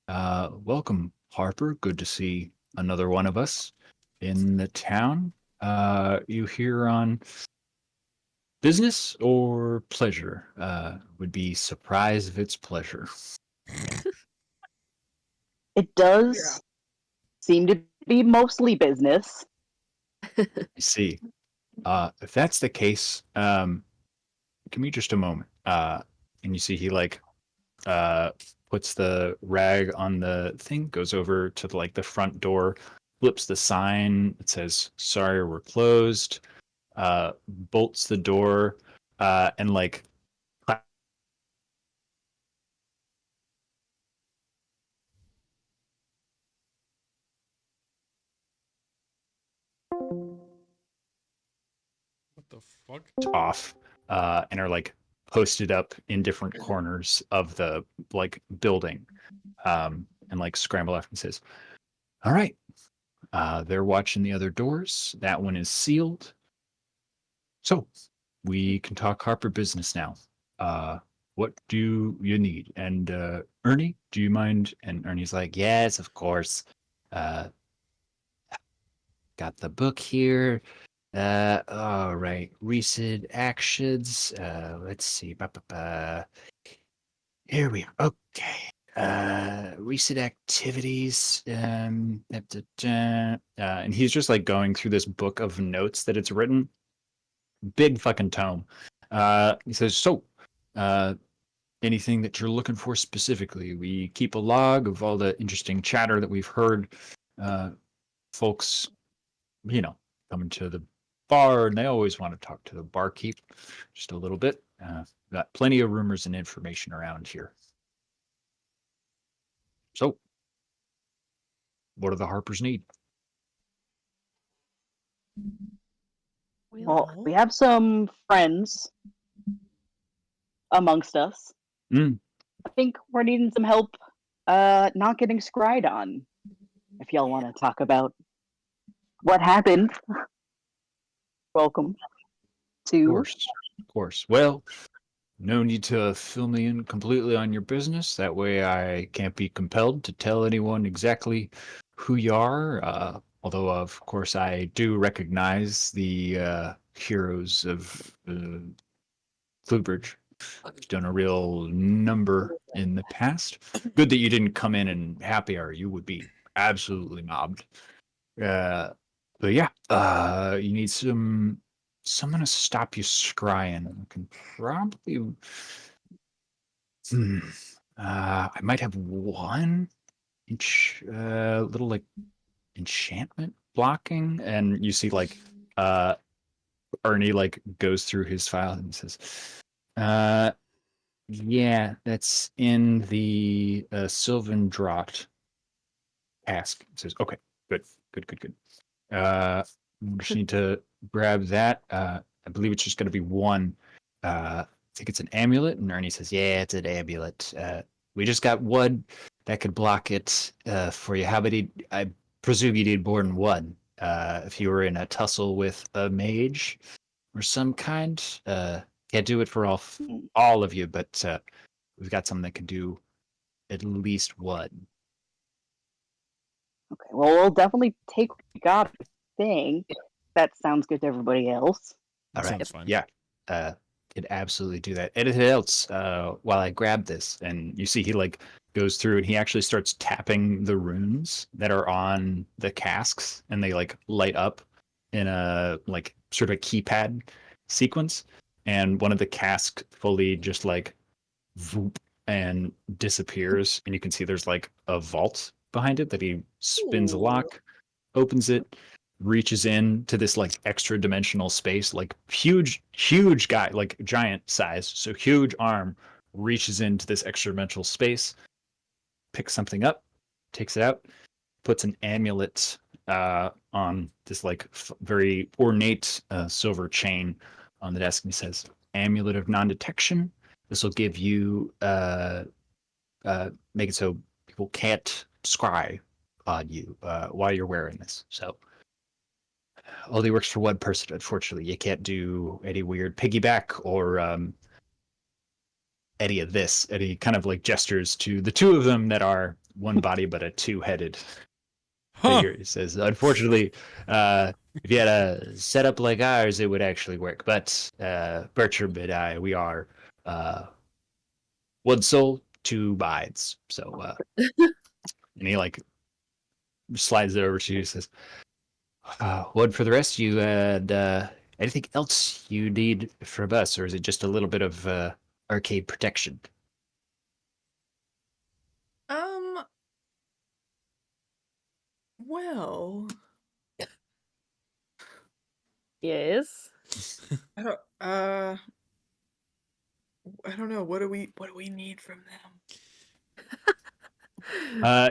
welcome, Harper. Good to see another one of us in the town. You here on business or pleasure? Would be surprised if it's pleasure. It does seem to be mostly business. I see. If that's the case, give me just a moment. And you see he like puts the rag on the thing, goes over to like the front door, flips the sign. It says, "Sorry, we're closed." Bolts the door, and like What the fuck? off, and are like posted up in different corners of the like building, and like scramble up and says, "All right, they're watching the other doors. That one is sealed. So we can talk Harper business now. What do you need?" And Ernie, do you mind? And Ernie's like, yes, of course. Got the book here. All right. Recent actions. Let's see. Here we are. Okay. Recent activities. And he's just like going through this book of notes that it's written. Big fucking tome. He says, so, anything that you're looking for specifically? We keep a log of all the interesting chatter that we've heard. Folks, coming to the bar, and they always want to talk to the barkeep just a little bit. Got plenty of rumors and information around here. So, what do the Harpers need? Well, we have some friends amongst us. Mm. I think we're needing some help not getting scryed on. If y'all want to talk about what happened, welcome to. Of course. Well, no need to fill me in completely on your business. That way I can't be compelled to tell anyone exactly who you are. Although, of course, I do recognize the heroes of Cluebridge. Done a real number in the past. Good that you didn't come in and happy hour. You would be absolutely mobbed. Uh, but yeah, you need someone to stop you scrying. I can probably. Hmm. I might have one little like enchantment blocking, and you see like Ernie like goes through his file and says, yeah, that's in the Sylvan Draught task." It says, "Okay, good, good, good, good. We just need to grab that. I believe it's just going to be one. I think it's an amulet." And Ernie says, "Yeah, it's an amulet. We just got one that could block it for you. How many? I presume you need more than one. If you were in a tussle with a mage or some kind, can't do it for all of you, but we've got something that can do at least one." Okay, well, we'll definitely take what we got. I think that sounds good to everybody else. All right. Sounds fine. Yeah. Could absolutely do that. Anything else while I grab this? And you see he like goes through and he actually starts tapping the runes that are on the casks and they like light up in a like sort of keypad sequence. And one of the casks fully just like voop and disappears. And you can see there's like a vault behind it that he spins a lock, opens it, reaches in to this like extra dimensional space, like huge guy, like giant size, so huge arm reaches into this extra dimensional space, picks something up, takes it out, puts an amulet on this like very ornate silver chain on the desk, and he says, "Amulet of non-detection. This will give you make it so people can't scry on you while you're wearing this." So only works for one person, unfortunately. You can't do any weird piggyback or any of this. And he kind of like gestures to the two of them that are one body but a two-headed figure. He says, "Unfortunately, if you had a setup like ours, it would actually work. But Bertram and I, we are one soul, two minds." So, and he like slides it over to you and says, "One for the rest of you, and anything else you need from us, or is it just a little bit of arcade protection?" Um, well, Yes. I don't I don't know. What do we need from them?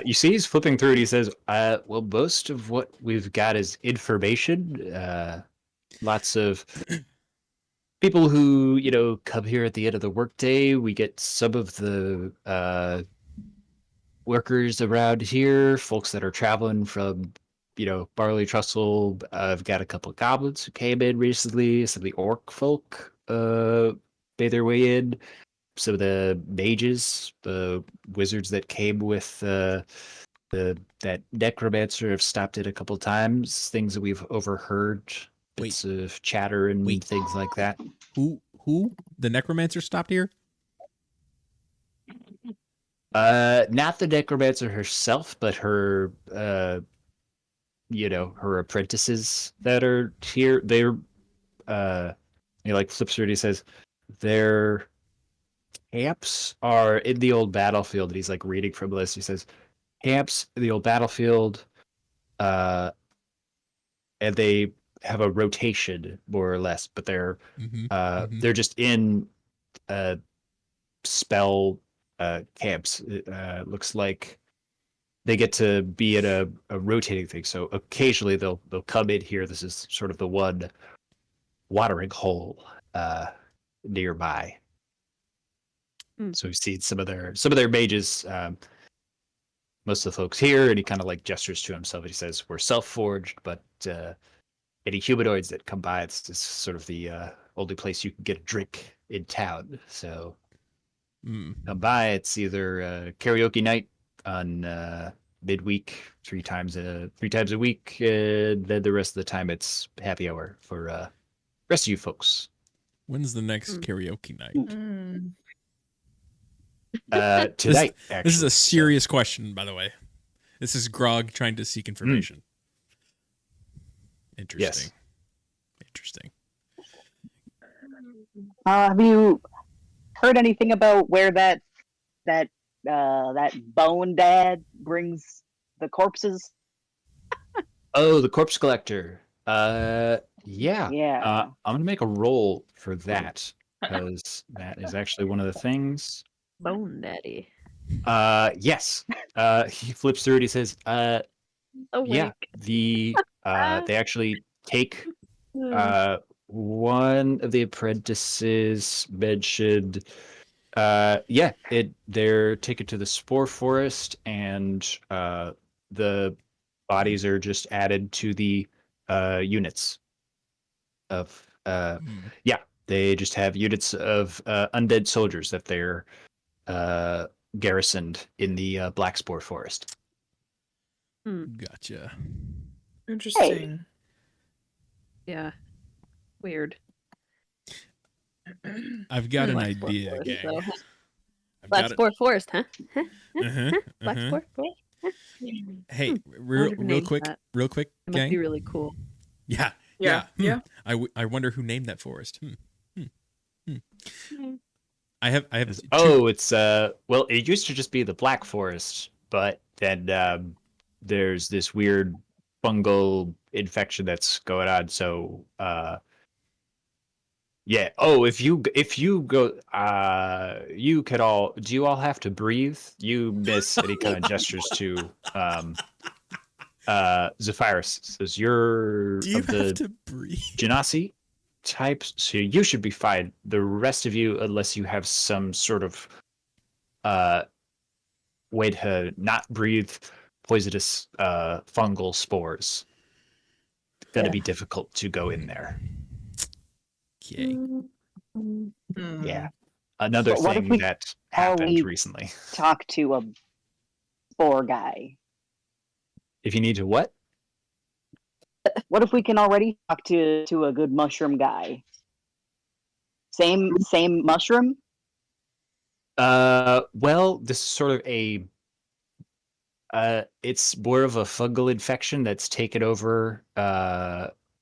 You see, he's flipping through it. He says, "Well, most of what we've got is information. Lots of people who come here at the end of the workday. We get some of the workers around here, folks that are traveling from, Barley Trestle. I've got a couple of goblins who came in recently. Some of the orc folk made their way in. Some of the mages, the wizards that came with that necromancer have stopped in a couple times. Things that we've overheard, bits of chatter and things like that." Who? The necromancer stopped here? Not the necromancer herself, but her her apprentices that are here. They're he like flips through and he says, "Their camps are in the old battlefield." And he's like reading from a list. He says, "Camps in the old battlefield, uh, and they have a rotation more or less, but they're just in spell camps. Looks like they get to be in a rotating thing. So occasionally they'll come in here. This is sort of the one watering hole nearby." So we've seen some of their mages. Most of the folks here, and he kind of like gestures to himself. And he says, "We're self-forged, but any humanoids that come by, it's just sort of the only place you can get a drink in town. So come by. It's either karaoke night on midweek, three times a week, and then the rest of the time it's happy hour for rest of you folks. When's the next karaoke night? Mm. Tonight, actually. This is a serious question, by the way. This is Grog trying to seek information. Interesting. Yes. Interesting. Have you heard anything about where that bone dad brings the corpses? Oh, the corpse collector. Yeah. Yeah. I'm gonna make a roll for that because that is actually one of the things. Bone Daddy. Yes. He flips through it. He says, Oh, yeah, they actually take one of the apprentices mentioned. They're taken to the spore forest, and the bodies are just added to the units of they just have units of undead soldiers that they're garrisoned in the black spore forest. Gotcha. Interesting. Yeah. Weird. I've got an Black Spore idea, Forest, gang. though. I've Black got it. Spore Forest, huh? Uh-huh, Black uh-huh. Spore Forest. Hey, I real wonder who named quick, that. real quick, It must gang. be really cool. Yeah. Yeah. I wonder who named that forest. I have two. It's well, it used to just be the Black Forest, but then there's this weird fungal infection that's going on. So yeah. Oh, if you go, you could all. Do you all have to breathe? You miss, and he kind of gestures to Zephyrus. Says you're Do you of have the to breathe? Genasi types, so you should be fine. The rest of you, unless you have some sort of way to not breathe poisonous fungal spores, it's gonna be difficult to go in there. Okay. Yeah. Another But what if thing we that happened already recently. talk to a spore guy? If you need to what? What if we can already talk to a good mushroom guy? Same mushroom? Well, this is sort of it's more of a fungal infection that's taken over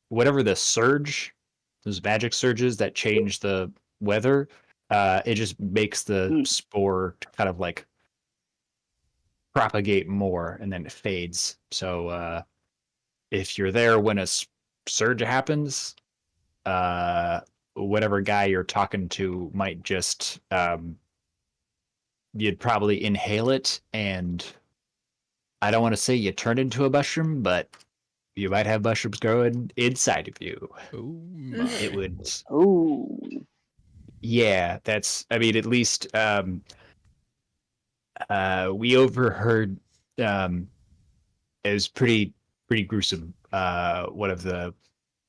whatever the surge, those magic surges that change the weather. It just makes the spore kind of like propagate more, and then it fades. So if you're there when a surge happens, whatever guy you're talking to might just you'd probably inhale it, and I don't want to say you turn into a mushroom, but you might have mushrooms growing inside of you. Oh my. It would, Ooh. yeah. That's, I mean, at least we overheard. It was pretty gruesome. One of the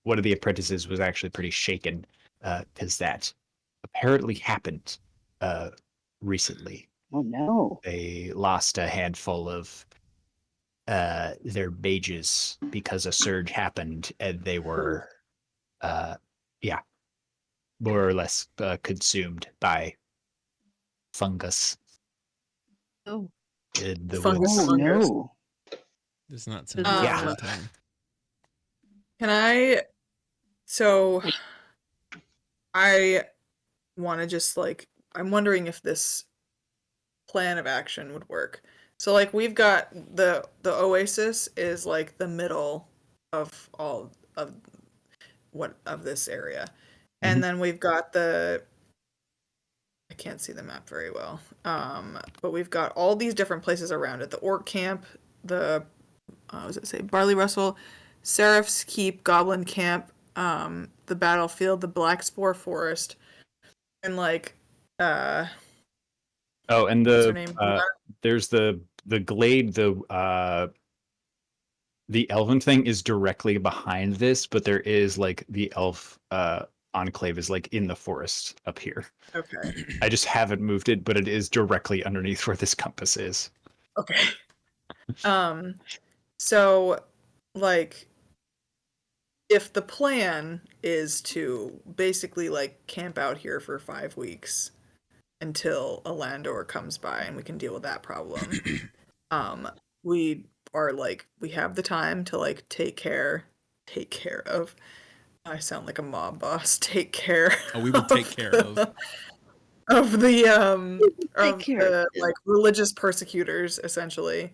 apprentices was actually pretty shaken because that apparently happened recently. Oh no. They lost a handful of their mages because a surge happened, and they were yeah, more or less consumed by fungus Oh. in the Fungus woods. Oh among us. no. Does not sound Yeah. like a Yeah. fun time. Can I? So, I want to just like, I'm wondering if this plan of action would work. So, like, we've got the oasis is like the middle of all of this area, and then we've got I can't see the map very well. But we've got all these different places around it: the orc camp, the what does it say? Barley Russell, Seraph's Keep, Goblin Camp, the battlefield, the Black Spore Forest, and like Oh, and What's her name? there's the glade, the elven thing is directly behind this, but there is like the elf enclave is like in the forest up here. Okay. I just haven't moved it, but it is directly underneath where this compass is. Okay. So, like, if the plan is to basically like camp out here for 5 weeks until a landor comes by and we can deal with that problem, we are like we have the time to like take care of. I sound like a mob boss. Take care. Oh, we will take care of. Of the Take care of it. like religious persecutors, essentially.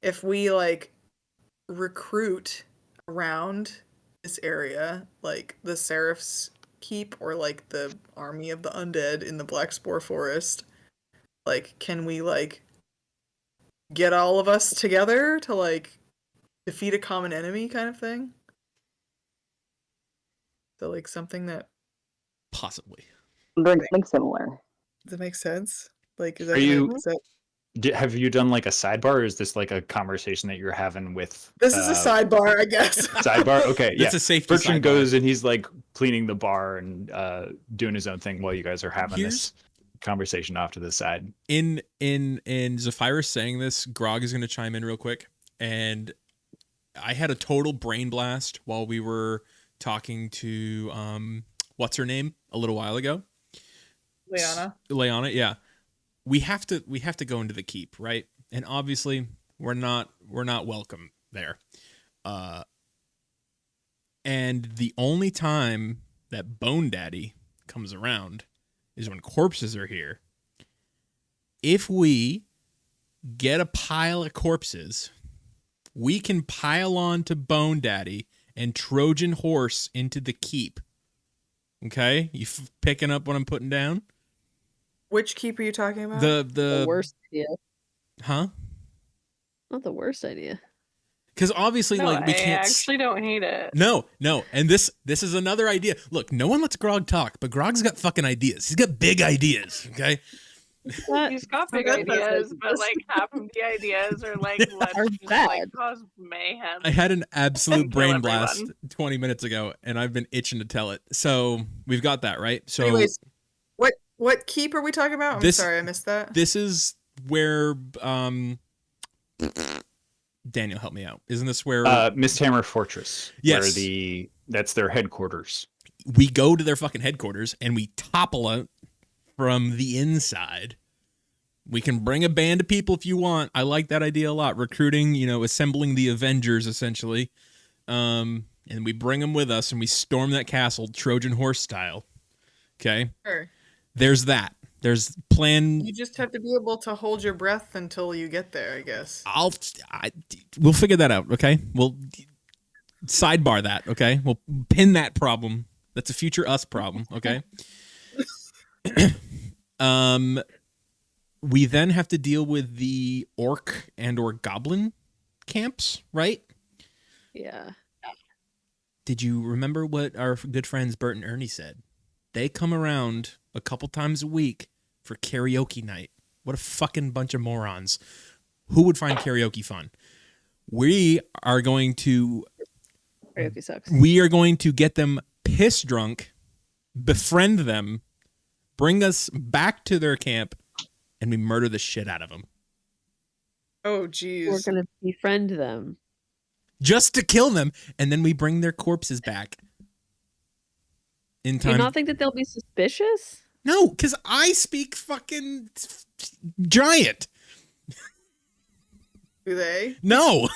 If we like recruit around this area, like the Seraph's Keep or like the army of the undead in the Black Spore Forest, like can we like get all of us together to like defeat a common enemy kind of thing? So like something that Possibly. I'm doing something similar. does that make sense? Like is Are that you- is that Have you done like a sidebar, or is this like a conversation that you're having with? this is a sidebar, I guess. Sidebar. Okay, yeah. That's a safety Bertrand sidebar. goes and he's like cleaning the bar and doing his own thing while you guys are having this conversation off to the side. In Zephyrus saying this, Grog is going to chime in real quick. And I had a total brain blast while we were talking to what's her name a little while ago. Leanna, yeah. We have to go into the keep, right? And obviously we're not welcome there. And the only time that Bone Daddy comes around is when corpses are here. If we get a pile of corpses, we can pile on to Bone Daddy and Trojan horse into the keep. Okay? You picking up what I'm putting down? Which keep are you talking about? The worst idea. Huh? Not the worst idea. Because obviously, No, like, we I can't. actually don't hate it. No. And this is another idea. Look, no one lets Grog talk, but Grog's got fucking ideas. He's got big ideas, okay? He's got big That does ideas, make but sense. like half of the ideas are like let's Are just bad. like cause mayhem. I had an absolute Kill brain blast everyone. 20 minutes ago, and I've been itching to tell it. So we've got that, right? So Anyways, what keep are we talking about? I'm This- sorry, I missed that. this is where Daniel, help me out. Isn't this where Misthammer Fortress. Yes. Where that's their headquarters. we go to their fucking headquarters and we topple it from the inside? We can bring a band of people if you want. I like that idea a lot. Recruiting, assembling the Avengers, essentially. And we bring them with us and we storm that castle, Trojan horse style. Okay? Sure. There's that. There's plan. You just have to be able to hold your breath until you get there, I guess. We'll figure that out, okay? We'll sidebar that, okay? We'll pin that problem. That's a future us problem, okay? We then have to deal with the orc and or goblin camps, right? Yeah. Did you remember what our good friends Bert and Ernie said? They come around a couple times a week for karaoke night. What a fucking bunch of morons. Who would find karaoke fun? We are going to Karaoke sucks. get them piss drunk, befriend them, bring us back to their camp, and we murder the shit out of them. Oh, We're jeez. gonna befriend them. Just to kill them, and then we bring their corpses back. In Do you time. not think that they'll be suspicious? No, because I speak fucking giant. Do they? No.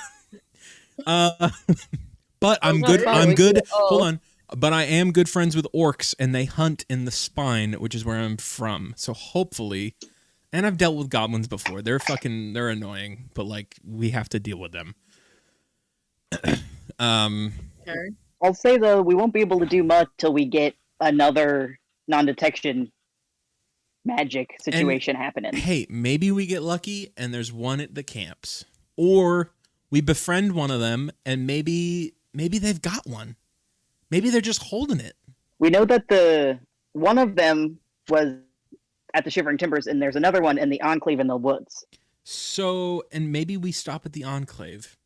But I'm not good. far. I'm We good. could all- Hold on. But I am good friends with orcs, and they hunt in the spine, which is where I'm from. So hopefully, and I've dealt with goblins before. They're annoying, but like we have to deal with them. Okay. I'll say though, we won't be able to do much till we get another non-detection magic situation happening. Hey, maybe we get lucky, and there's one at the camps, or we befriend one of them, and maybe they've got one. Maybe they're just holding it. We know that one of them was at the Shivering Timbers, and there's another one in the Enclave in the woods. So, and maybe we stop at the Enclave.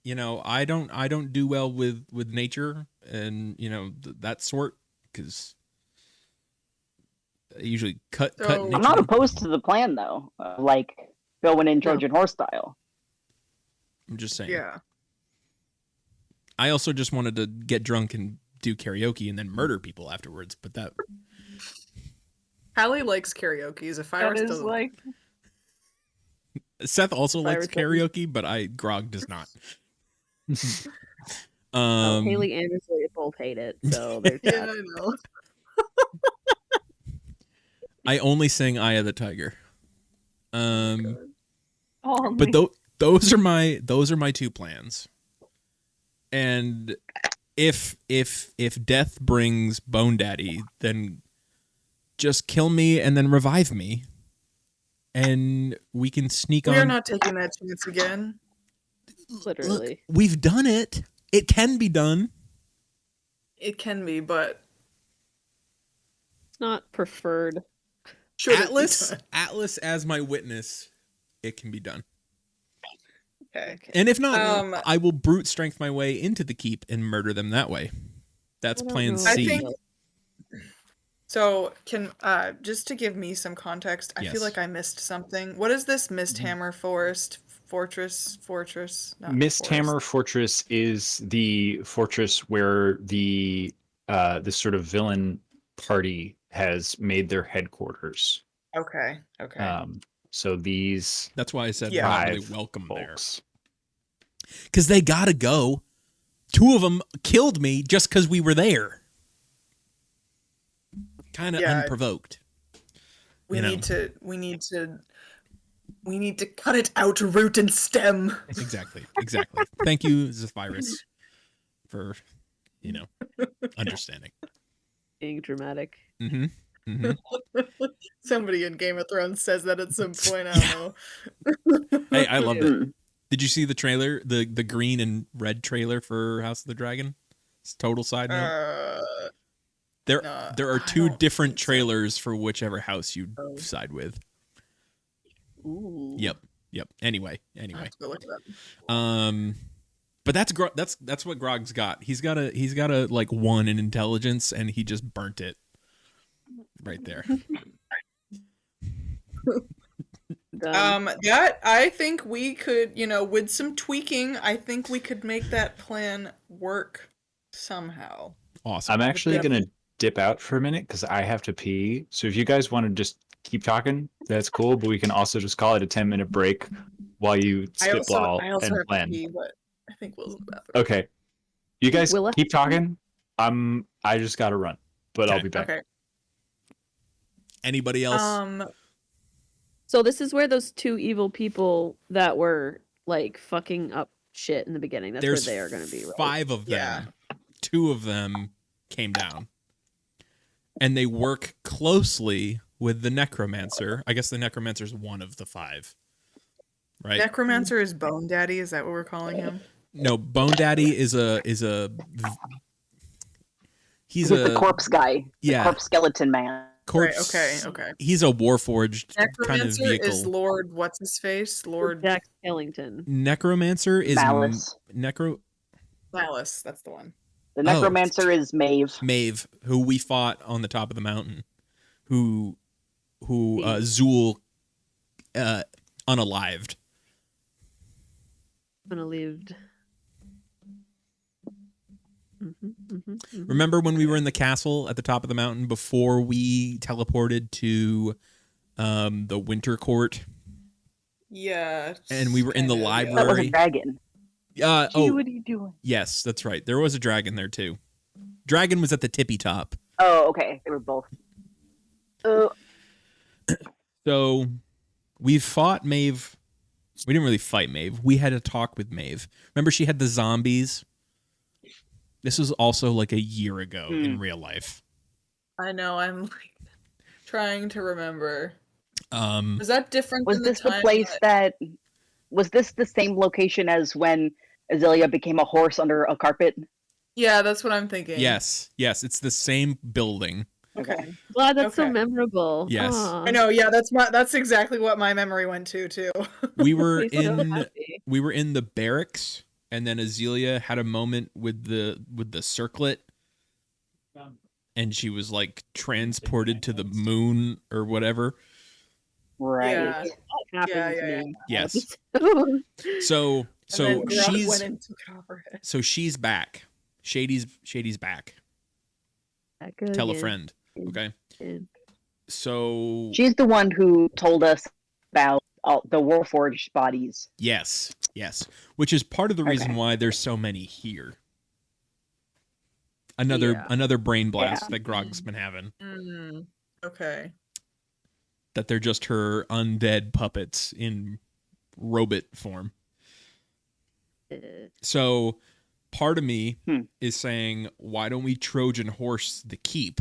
You know, I don't do well with nature and, you know, that sort, because I usually cut So- nature. I'm not opposed to the plan though, like going in Trojan horse style. I'm just saying. Yeah. I also just wanted to get drunk and do karaoke and then murder people afterwards, but that Hallie likes karaoke. If That Iris is doesn't. like Seth also likes Cyrus doesn't. karaoke, but Grog does not. Haley and Rosalia both hate it, so there's Yeah, that. I know. I only sing "Eye of the Tiger." oh, But those are my 2 plans. And if death brings Bone Daddy, then just kill me and then revive me, and we can sneak on. We are not taking that chance again. Literally. Look, we've done it. It can be done. It can be, but It's not preferred. should Atlas as my witness. It can be done. Okay. And if not, Um, I will brute strength my way into the keep and murder them that way. That's I don't plan know. C. I think so. Can just to give me some context, I Yes. feel like I missed something. What is this Misthammer Fortress? Not Misthammer Fortress is the fortress where the this sort of villain party has made their headquarters. Okay. Okay. So these That's why I said Yeah. we're not really 5 welcome there. folks. Because they gotta go. 2 of them killed me just because we were there. Kind of Yeah. unprovoked. we you know. we need to cut it out root and stem. Exactly. Thank you, Zephyrus, for, understanding. Being dramatic. Mm-hmm. Mm-hmm. Somebody in Game of Thrones says that at some point. I don't know. Hey, I loved it. Mm. Did you see the trailer, the green and red trailer for House of the Dragon? It's total side note. There no, are I 2 don't different think so. trailers for whichever house you Oh. side with. Ooh. Yep. Anyway. I have to go look it up. But that's what Grog's got. He's got a like 1 in intelligence, and he just burnt it right there. Done. That I think we could, with some tweaking, I think we could make that plan work somehow. Awesome. I'm actually Yeah. gonna dip out for a minute because I have to pee. So if you guys want to just keep talking, that's cool. But we can also just call it a 10-minute break while you I spitball also and have to plan. pee, but I think Will's in the bathroom. Okay, you guys Willa? keep talking. I just gotta run, but I'll Okay. be back. Okay. Anybody else? So this is where those 2 evil people that were like fucking up shit in the beginning. That's There's where they are going to be. Right? 5 of them. Yeah. 2 of them came down, and they work closely with the necromancer. I guess the necromancer's one of the 5, right? Necromancer is Bone Daddy. Is that what we're calling him? No, Bone Daddy is a he's He's the a corpse guy, yeah, corpse skeleton man. corpse. Right, okay. He's a warforged kind of Necromancer vehicle. is Lord. What's his face? Lord Jack Skellington. Necromancer is Malice. Malice. That's the one. The necromancer is Maeve. Maeve, who we fought on the top of the mountain, who Zool unalived. Unalived. Remember when we were in the castle at the top of the mountain before we teleported to the Winter Court? Yeah. And we were in the kinda, yeah. That was a library. dragon. Oh, what are you doing? yes, that's right. There was a dragon there too. Dragon was at the tippy top. Oh, okay. They were both. So we've fought Maeve. We didn't really fight Maeve. We had a talk with Maeve. Remember, she had the zombies. This was also like a year ago in real life. I know. I'm like trying to remember. Um, Was that different? Was than this the time place that? Was this the same location as when Azalea became a horse under a carpet? Yeah, that's what I'm thinking. yes, it's the same building. Okay. Glad that's so Okay. memorable. Yes. Aw. I know, yeah, that's exactly what my memory went to too. We were Makes me so in happy. the barracks, and then Azealia had a moment with the circlet, and she was like transported to the moon or whatever. Right. Yeah. That happened Yeah. to me. Yes. So So And so then Grog she's went and took over it. so she's back. Shady's back. Tell a friend. Okay. So She's the one who told us about all the Warforged bodies. yes, which is part of the reason Okay. why there's so many here. Another brain blast that Grog's been having. Okay. That they're just her undead puppets in robot form. So part of me is saying, why don't we Trojan horse the keep?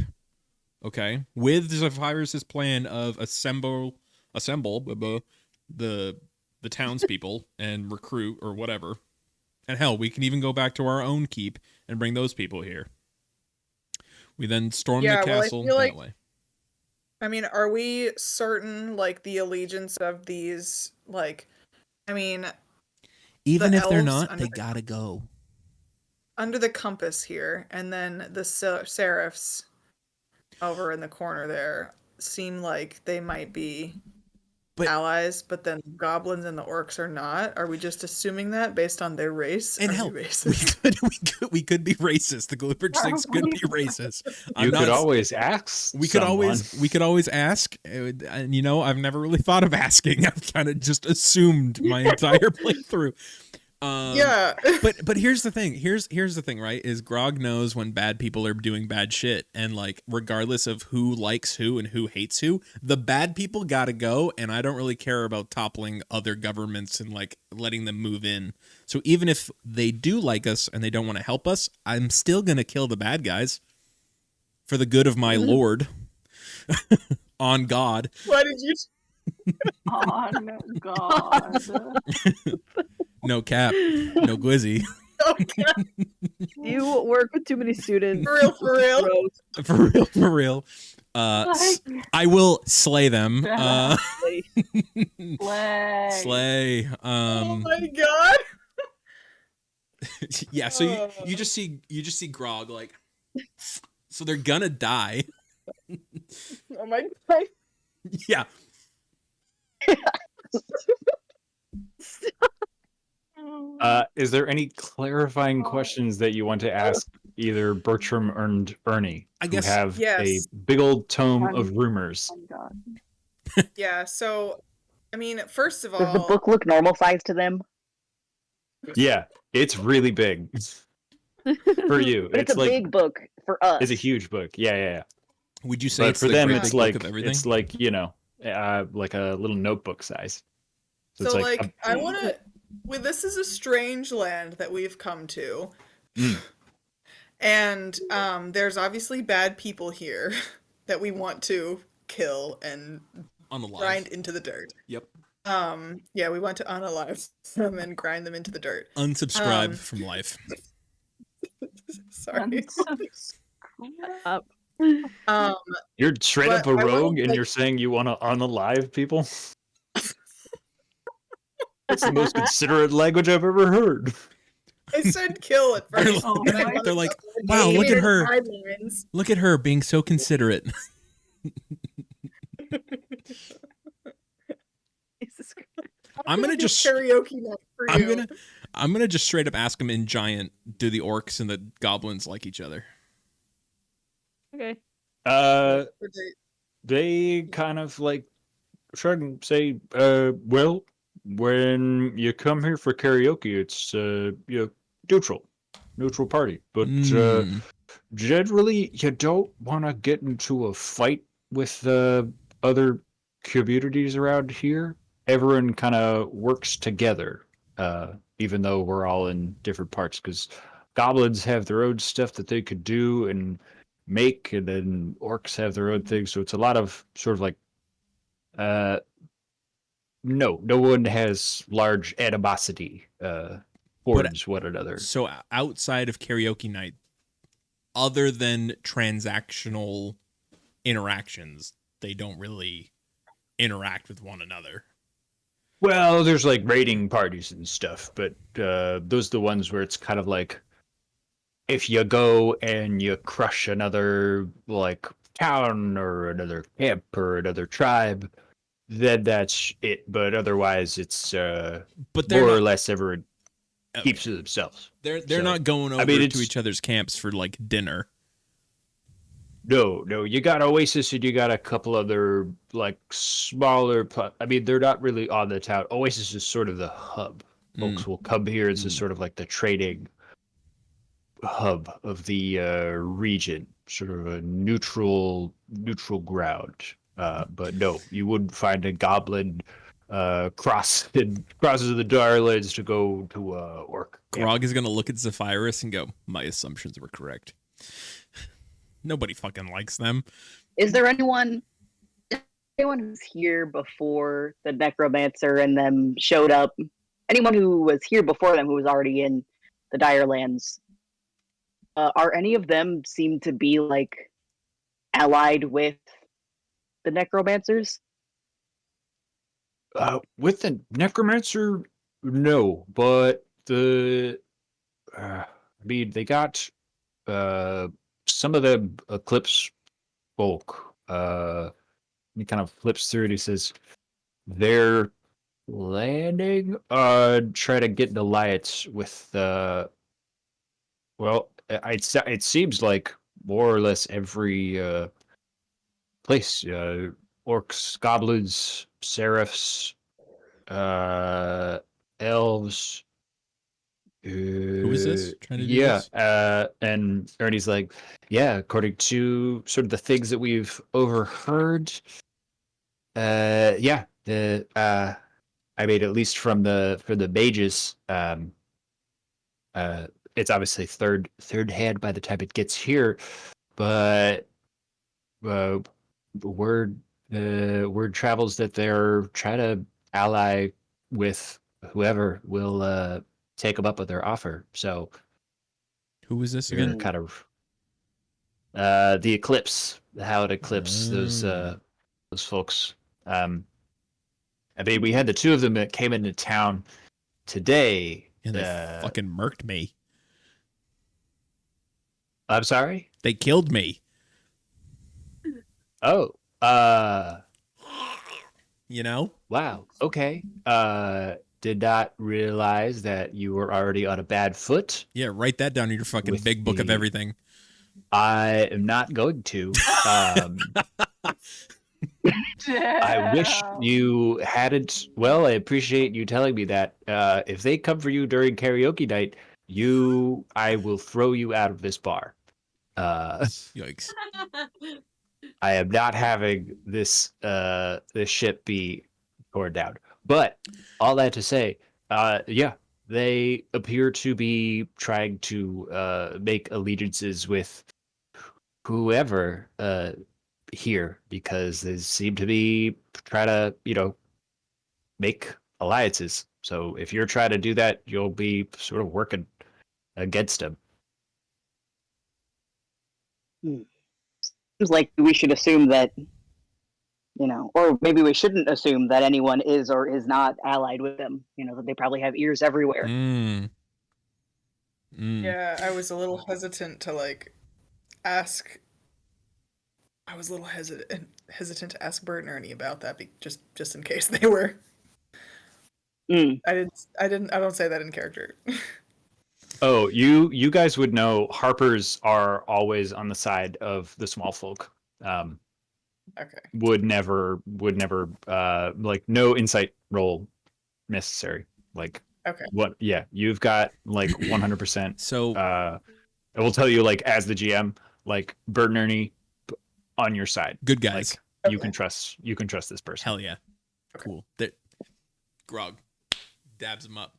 Okay, with Zephyrus's plan of assemble the townspeople and recruit or whatever, and hell, we can even go back to our own keep and bring those people here. We then storm the castle that way. I mean, are we certain, like, the allegiance of these, like, I mean, Even if they're elves not, under they gotta go. under the compass here, and then the seraphs over in the corner there seem like they might be allies, but then goblins and the orcs are not. Are we just assuming that based on their race? And Are hell, we racist? we could be racist. The Cluehbridge things could be racist. You could always ask. We could always ask. And you know, I've never really thought of asking. I've kind of just assumed my entire playthrough. Yeah. but here's the thing. Here's the thing, right? Is Grog knows when bad people are doing bad shit, and like regardless of who likes who and who hates who, the bad people gotta go, and I don't really care about toppling other governments and like letting them move in. So even if they do like us and they don't want to help us, I'm still gonna kill the bad guys for the good of my lord. On God. Why did you? On God. No cap. No glizzy. Okay. You work with too many students. For real. For real. I will slay them. Slay. Oh my god. Yeah, so you just see Grog like, so they're gonna die. Oh my god. Yeah. Is there any clarifying questions that you want to ask either Bertram and Ernie? I guess who have yes. a big old tome of rumors. Yeah, so I mean, first of Does the all, book look normal size to them? Yeah, it's really big for you. But it's a like, big book for us. It's a huge book. Yeah. Would you say But it's for the them, great it's big like book of everything? it's like, you know, like a little notebook size. So it's like I want to. Well, this is a strange land that we've come to, and there's obviously bad people here that we want to kill and grind into the dirt. Yep. Yeah, we want to unalive them and grind them into the dirt. Unsubscribe from life. Sorry. You're straight up a rogue, and you're saying you want to unalive people? That's the most considerate language I've ever heard. I said kill at first. They're like, wow, look at her. Look at her being so considerate. I'm gonna just karaoke night for you. I'm gonna just straight up ask them in giant, do the orcs and the goblins like each other? Okay. They kind of like shrug and say, well, when you come here for karaoke, it's neutral party. But generally, you don't want to get into a fight with the other communities around here. Everyone kind of works together, even though we're all in different parts, because goblins have their own stuff that they could do and make, and then orcs have their own things. So it's a lot of sort of like, no one has large animosity towards one another. So outside of karaoke night, other than transactional interactions. They don't really interact with one another. Well, there's like raiding parties and stuff, but those are the ones where it's kind of like if you go and you crush another like town or another camp or another tribe, then that's it. But otherwise, it's But they're more or not. less everyone Okay. keeps to themselves. They're So, not going over I mean, to it's- each other's camps for like dinner. No, you got Oasis and you got a couple other like smaller. I mean, they're not really on the town. Oasis is sort of the hub. Folks will come here. It's just sort of like the trading hub of the region, sort of a neutral ground. But no, you wouldn't find a goblin crosses of the Darlands to go to orc. Grog is gonna look at Zephyrus and go, "My assumptions were correct." Nobody fucking likes them. Is there anyone who's here before the necromancer and them showed up? Anyone who was here before them who was already in the Dire Lands? Are any of them seem to be like allied with the necromancers? With the necromancer, no, but I mean, they got some of the Eclipse folk. He kind of flips through it. He says, "They're planning on trying to get an alliance with well, it seems like more or less every place. Orcs, goblins, seraphs, elves." Who is this trying to do Yeah, this? and Ernie's like, yeah, according to sort of the things that we've overheard, yeah, I mean, at least from the mages, it's obviously third hand by the time it gets here, but uh, word word travels that they're trying to ally with whoever will take them up with their offer. So Who is this you're again? kind of the Eclipse, how it Eclipse those folks. I mean, we had the two of them that came into town today. And they fucking murked me. I'm sorry. They killed me. Oh, You know? wow. Okay. Did not realize that you were already on a bad foot. Yeah, write that down in your fucking With big book of the- everything. I am not going to. I wish you hadn't. Well, I appreciate you telling me that. If they come for you during karaoke night, I will throw you out of this bar. Yikes. I am not having this ship be torn down. But all that to say, yeah, they appear to be trying to make allegiances with whoever here because they seem to be trying to, make alliances. So if you're trying to do that, you'll be sort of working against them. Seems like we should assume that, or maybe we shouldn't assume that anyone is or is not allied with them. That they probably have ears everywhere. Yeah, I was a little hesitant to like ask. I was a little hesitant to ask Bert and Ernie about that, just in case they were. Mm. I don't say that in character. Oh, you guys would know Harpers are always on the side of the small folk. Okay. Would never like no insight roll necessary. Like Okay. what? Yeah, you've got like 100%. So I will tell you, like as the GM, like Bert and Ernie on your side. good guys. Like you Okay. can trust this person. Hell yeah. Okay. Cool. Grog dabs him up.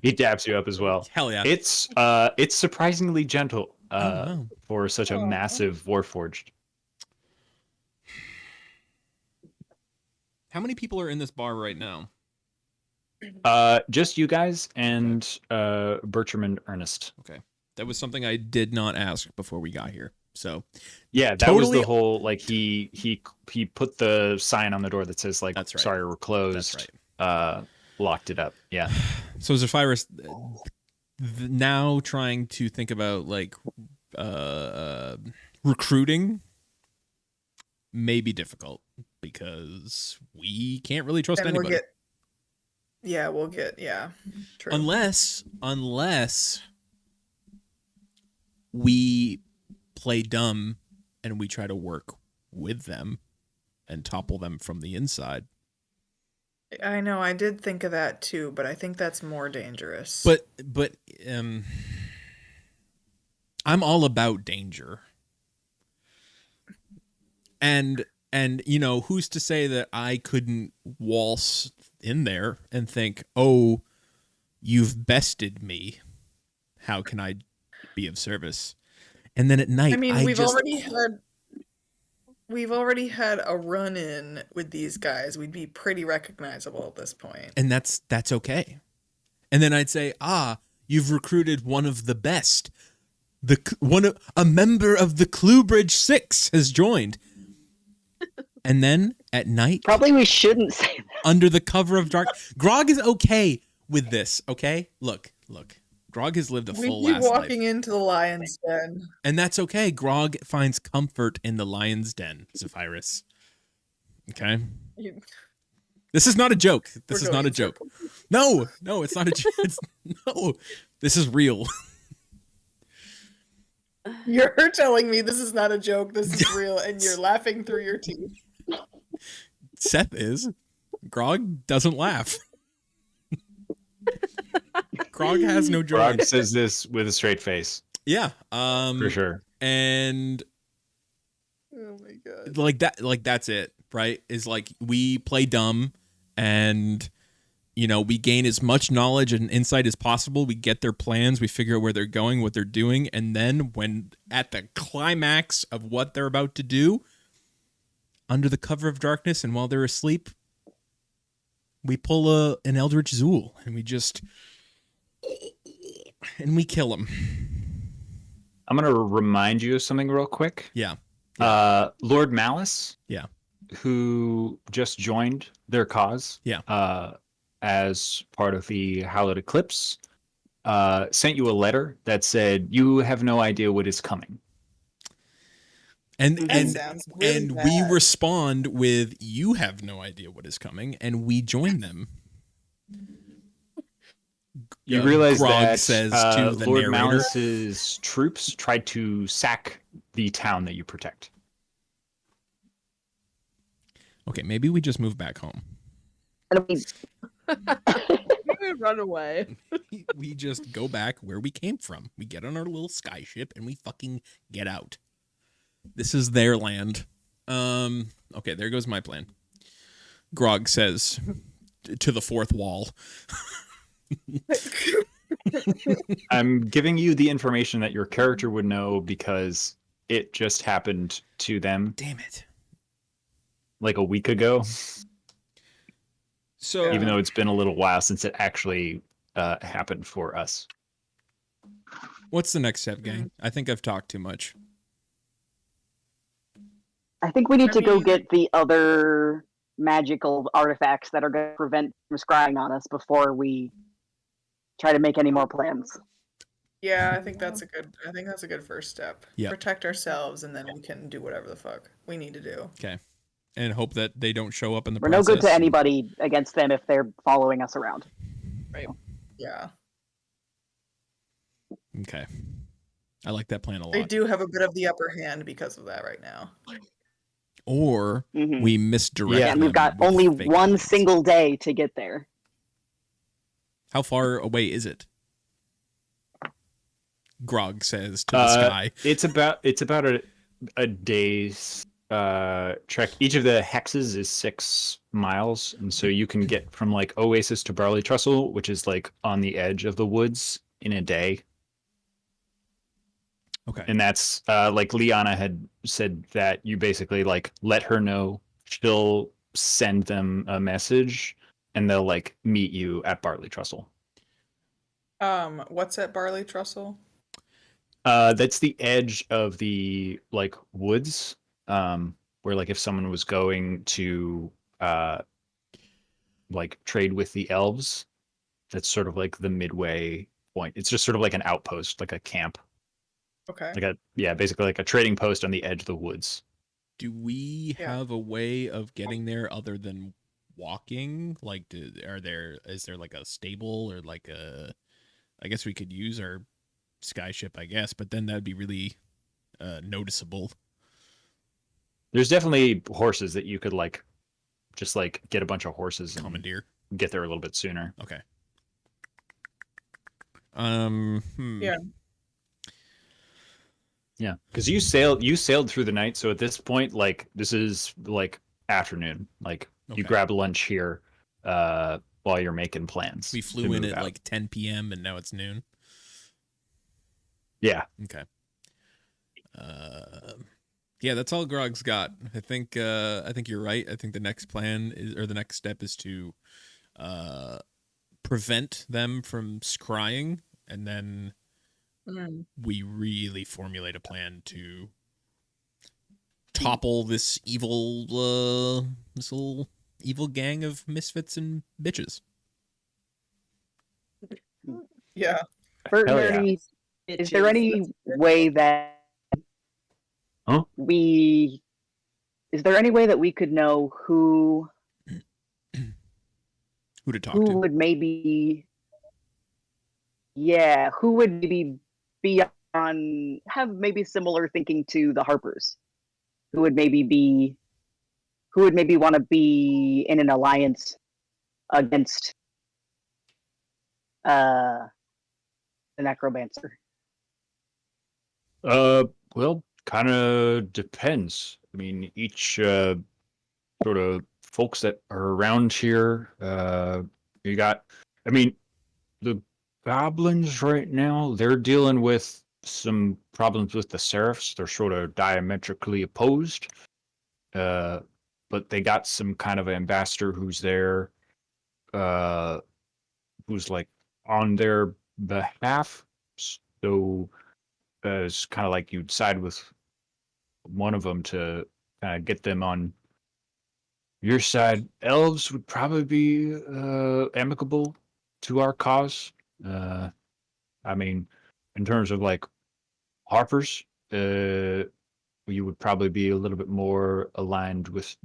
He dabs you up as well. Hell yeah. It's surprisingly gentle wow. for such a Aw. massive Warforged. How many people are in this bar right now? Just you guys and Bertram and Ernest. Okay. That was something I did not ask before we got here. So Yeah, that was Totally- the whole like he put the sign on the door that says like That's right. sorry, we're closed. That's right. Locked it up. Yeah. So Zephyrus now trying to think about like recruiting may be difficult because we can't really trust Then anybody. we'll get true. Unless we play dumb and we try to work with them and topple them from the inside. I know, I did think of that too, but I think that's more dangerous. But I'm all about danger. And you know, who's to say that I couldn't waltz in there and think, "Oh, you've bested me. How can I be of service?" And then at night, I mean, we've already had a run-in with these guys. We'd be pretty recognizable at this point. and that's okay. And then I'd say, you've recruited one of the best. A member of the Cluehbridge 6 has joined. And then at night, Probably we shouldn't say that. under the cover of dark, Grog is okay with this. Okay, look. Grog has lived a We'd full be last life, walking into the lion's den. and that's okay. Grog finds comfort in the lion's den, Zephyrus. Okay. You- This is not a joke. This We're is not going a in joke. circles. No, it's not a joke. No, this is real. You're telling me this is not a joke, this is real, and you're laughing through your teeth. Seth is. Grog doesn't laugh. Grog has no joy. Grog says this with a straight face Yeah. for sure. And Oh my god. like that's it, right? Is like we play dumb and you know, we gain as much knowledge and insight as possible. We get their plans, we figure out where they're going, what they're doing, and then when at the climax of what they're about to do, under the cover of darkness and while they're asleep, we pull an Eldritch Zool and we kill them. I'm gonna remind you of something real quick. Yeah. Lord Malice. Yeah. Who just joined their cause. Yeah. As part of the Hallowed Eclipse, sent you a letter that said you have no idea what is coming. And That sounds really and we bad. respond with, "You have no idea what is coming," and we join them. You realize Grog that says to the Lord narrator, Malice's troops tried to sack the town that you protect. "Okay, maybe we just move back home. And we, We run away. We just go back where we came from. We get on our little sky ship and we fucking get out. This is their land." Okay, there goes my plan. Grog says to the fourth wall. I'm giving you the information that your character would know because it just happened to them Damn it. like a week ago, So even though it's been a little while since it actually happened for us. what's the next step, gang? I think I've talked too much. I think we need I to go mean- get the other magical artifacts that are going to prevent from scrying on us before we try to make any more plans. Yeah, I think that's a good first step. Yep. Protect ourselves, and then we can do whatever the fuck we need to do. Okay. And hope that they don't show up in the We're no good to process. anybody against them if they're following us around. Yeah. Okay. I like that plan a They lot. do have a bit of the upper hand because of that right now. Or Mhm. we misdirect Yeah, And them we've got with only fake one plans. single day to get there. How far away is it? Grog says to the sky. It's about a day's trek. Each of the hexes is 6 miles, and so you can get from like Oasis to Barley Trestle, which is like on the edge of the woods, in a day. Okay. And that's like Liana had said that you basically like let her know, she'll send them a message, and they'll like meet you at Barley Trestle. What's at Barley Trestle? That's the edge of the like woods, where like if someone was going to like trade with the elves, that's sort of like the midway point. It's just sort of like an outpost, like a camp, Okay. like basically like a trading post on the edge of the woods. Do we Yeah. have a way of getting there other than walking? Like, is there like a stable or like a? I guess we could use our skyship, I guess, but then that'd be really noticeable. There's definitely horses that you could like just like get a bunch of horses and Commandeer. get there a little bit sooner. Okay. Yeah. Yeah, because you sailed through the night, so at this point, like this is like afternoon. Like you Okay. grab lunch here, while you're making plans. We to flew in move at out. like 10 p.m. and now it's noon. Yeah. Okay. Yeah, that's all Grog's got. I think you're right. I think the next plan is, or the next step is to prevent them from scrying, and then we really formulate a plan to topple this evil evil gang of misfits and bitches. Yeah. Bert and Hell yeah. Ernie, is there any way that Huh? is there any way that we could know who Who to talk who to? would maybe who would maybe be on have maybe similar thinking to the Harpers? Who would maybe want to be in an alliance against the necromancer? Well, kind of depends. I mean, each sort of folks that are around here, you got. I mean, the goblins right now, they're dealing with some problems with the serifs. They're sort of diametrically opposed. But they got some kind of ambassador who's there, uh, who's like on their behalf. So it's kind of like you'd side with one of them to kind of get them on your side. Elves would probably be amicable to our cause. I mean, in terms of like Harpers, you would probably be a little bit more aligned with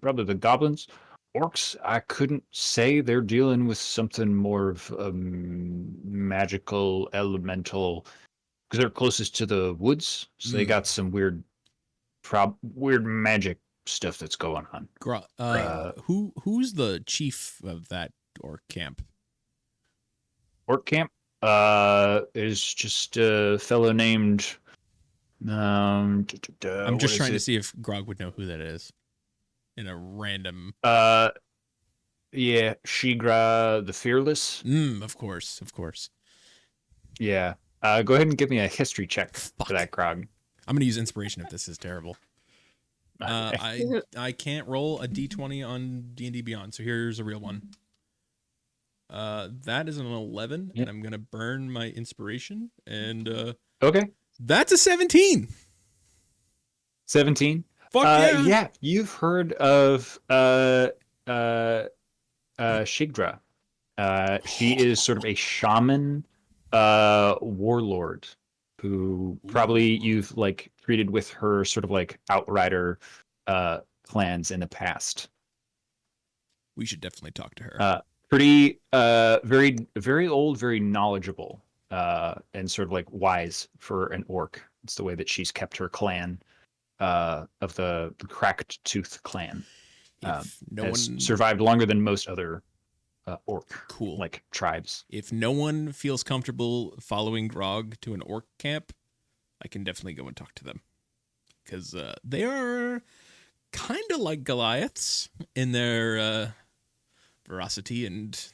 probably the goblins. Orcs, I couldn't say. They're dealing with something more of magical, elemental, because they're closest to the woods, so they got some weird magic stuff that's going on. Who's the chief of that orc camp? Orc camp is just a fellow named I'm what just is trying to it? see if Grog would know who that is in a random. Yeah, Shigra the Fearless. Of course. Yeah. Go ahead and give me a history check for that, Grog. I'm gonna use inspiration if this is terrible. Okay. I can't roll a d20 on D&D Beyond, so here's a real one. That is an 11, and I'm gonna burn my inspiration, and Okay. that's a 17. 17. Fuck yeah. Yeah, you've heard of Shigdra. She is sort of a shaman warlord who probably you've like treated with her sort of like outrider clans in the past. We should definitely talk to her. Pretty very old, very knowledgeable, and sort of like wise for an orc. It's the way that she's kept her clan of the Cracked Tooth clan. If no has one survived longer than most other orc like tribes. If no one feels comfortable following Grog to an orc camp, I can definitely go and talk to them, because they are kind of like Goliaths in their veracity and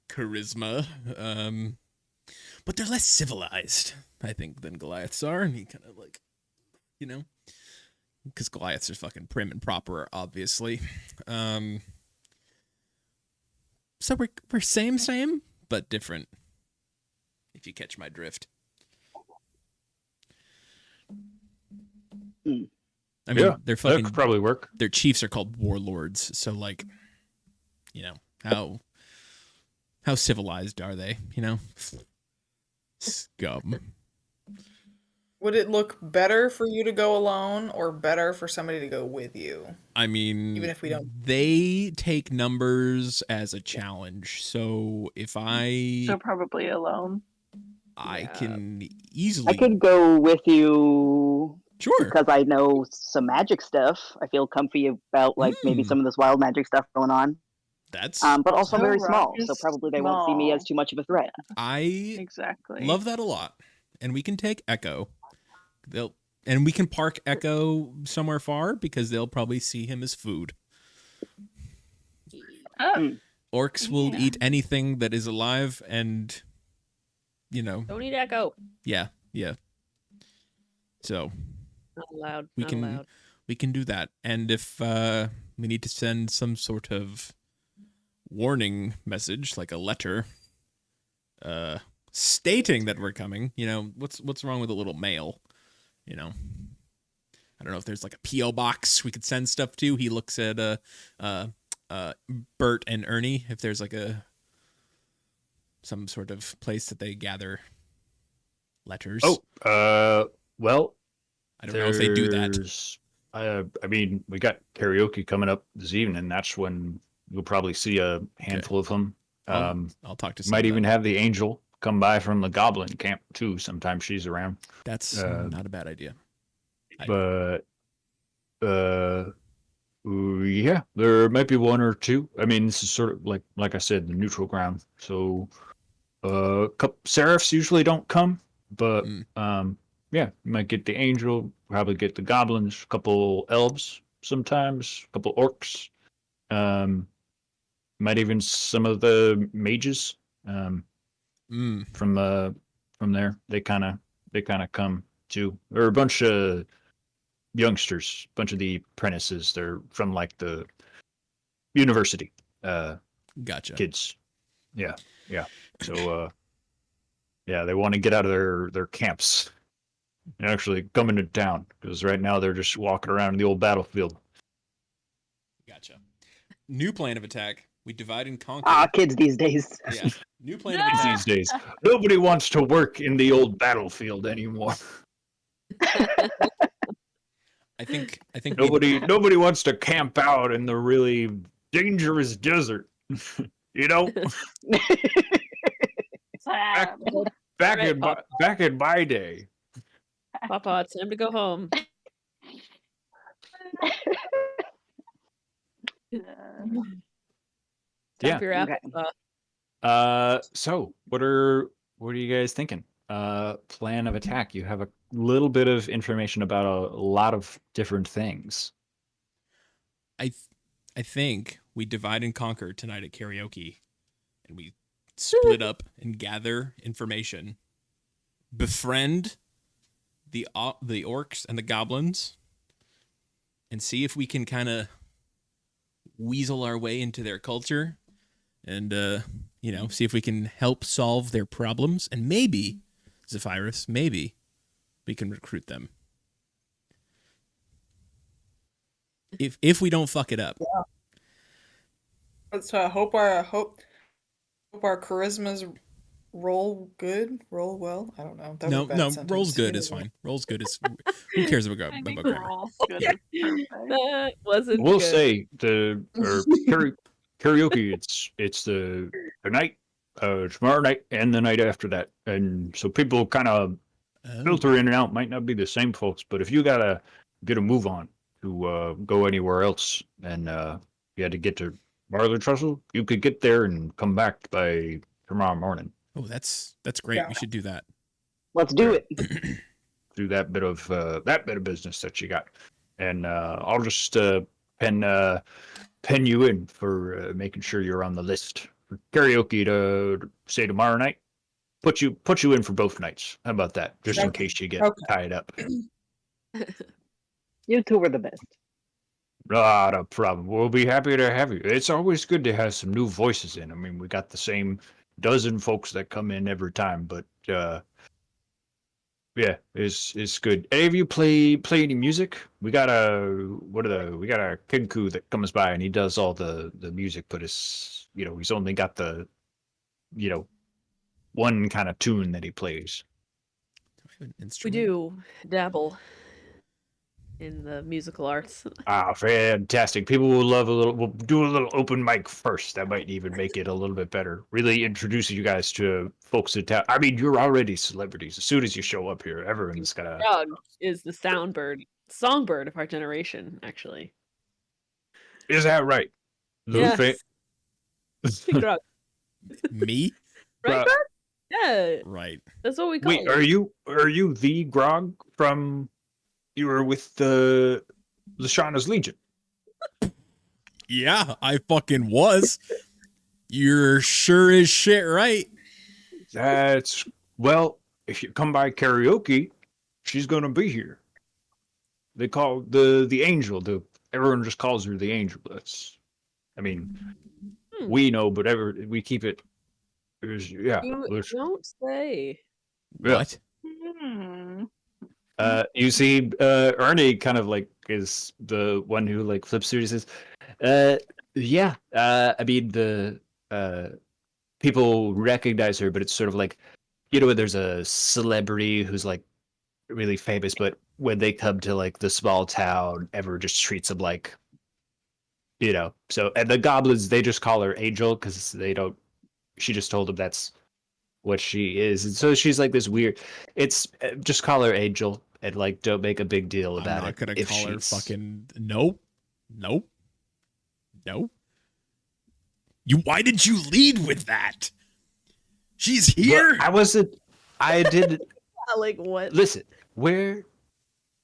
charisma, but they're less civilized, I think, than Goliaths are. And he kind of like, because Goliaths are fucking prim and proper, obviously. So we're same, but different, if you catch my drift. I mean, Yeah, they're that fucking. could probably work. Their chiefs are called warlords. So like, how civilized are they? Scum. Would it look better for you to go alone or better for somebody to go with you? I mean, Even if we don't. they take numbers as a challenge. So if So probably alone. I Yeah. can I easily. could go with you Sure. because I know some magic stuff. I feel comfy about like maybe some of this wild magic stuff going on. That's. But also I'm So very Rock small, is so probably they won't see me as small. too much of a threat. I Exactly. love that a lot, and we can take Echo. And we can park Echo somewhere far because they'll probably see him as food. Oh, Orcs will Yeah. eat anything that is alive, and Don't eat Echo. yeah. So Not allowed. we Not can allowed. we can do that. And if we need to send some sort of warning message, like a letter, stating that we're coming, what's wrong with a little mail? I don't know if there's like a PO box we could send stuff to. He looks at Bert and Ernie if there's like some sort of place that they gather letters. Well, I don't know if they do that. there's- I mean, we got karaoke coming up this evening. That's when you'll probably see a handful of them. I'll talk to some Might of even them. have the angel come by from the goblin camp too. Sometimes she's around. That's not a bad idea. But yeah, there might be one or two. I mean, this is sort of like I said, the neutral ground. So couple seraphs usually don't come, but yeah, you might get the angel, probably get the goblins, a couple elves sometimes, a couple orcs, might even some of the mages from there. They kind of come too. There are a bunch of youngsters, a bunch of the apprentices. They're from like the university Gotcha. kids. Yeah. So yeah, they want to get out of their camps and actually come into town because right now they're just walking around the old battlefield. Gotcha. New plan of attack. We divide and conquer. Kids these days. Yeah. New plan of attack. These days, nobody wants to work in the old battlefield anymore. I think Nobody wants to camp out in the really dangerous desert. Sam. Back Right, in my day. Papa, it's time to go home. Yeah. Time for your Okay. applesauce. So what are you guys thinking? Plan of attack. You have a little bit of information about a lot of different things. I think we divide and conquer tonight at karaoke, and we split up and gather information, befriend the orcs and the goblins, and see if we can kind of weasel our way into their culture, and see if we can help solve their problems, and maybe, Zephyrus, maybe we can recruit them. If we don't fuck it up. Let's hope our charismas roll well. I don't know. That was a bad No, sentence. roll's good is fine. Roll's good is who cares about I think grammar? roll's good. Perfect. That wasn't We'll good. say karaoke. It's the night, tomorrow night, and the night after that, and so people kind of filter in and out. Might not be the same folks, but if you gotta get a move on to go anywhere else, and you had to get to Marlar Trestle, you could get there and come back by tomorrow morning. Oh, that's great. Yeah. We should do that. Let's do it. Do that bit of business that you got, and I'll just pen you in for making sure you're on the list for karaoke to say tomorrow night. Put you in for both nights. How about that? Just in Okay. case you get Okay. tied up. You two were the best. Not a problem. We'll be happy to have you. It's always good to have some new voices in. I mean, we got the same dozen folks that come in every time, but Yeah, it's good. Any of you play any music? We got a kinku that comes by and he does all the music, but it's he's only got the one kind of tune that he plays. An We instrument? do dabble in the musical arts. Ah, fantastic! People will love a little. We'll do a little open mic first. That might even make it a little bit better. Really introducing you guys to folks in town. I mean, you're already celebrities. As soon as you show up here, everyone's gonna. Grog is the songbird of our generation, actually. Is that right? Yes. Grog. Me? Right, Grog. Grog? Yeah, Right. that's what we call Wait, you. are you the Grog from? You were with the Lashana's Legion. Yeah, I fucking was. You're sure as shit right. That's well. If you come by karaoke, she's gonna be here. They call the angel. Everyone just calls her the angel. I mean, Hmm. we know, but we keep it. Yeah. You don't say. Yeah. What? Hmm. You see, Ernie kind of like is the one who like flips through and says, yeah. I mean, the people recognize her, but it's sort of like, there's a celebrity who's like really famous, but when they come to like the small town, everyone just treats them like, So, and the goblins, they just call her Angel because they don't. She just told them that's what she is, and so she's like this weird. It's just call her Angel and like don't make a big deal I'm about not it. gonna if call her she's- fucking nope. Nope. Nope. Why did you lead with that? She's here. Well, I wasn't. I did. Like what? Listen, we're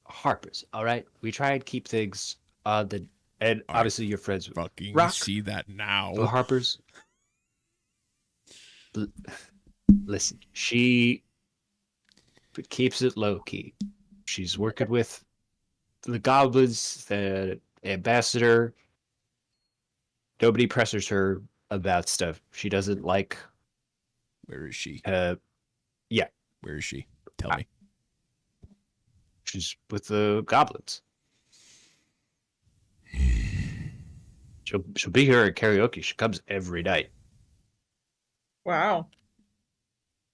Harpers, all right. We try and keep things on the. And All right. obviously, you're friends with Fucking Rock. see that now. the Harpers. Listen, she keeps it low key. She's working with the goblins, the ambassador. Nobody pressures her about stuff. She doesn't like. Where is she? Yeah, Where is she? Tell me. she's with the goblins. She'll be here at karaoke. She comes every night. Wow.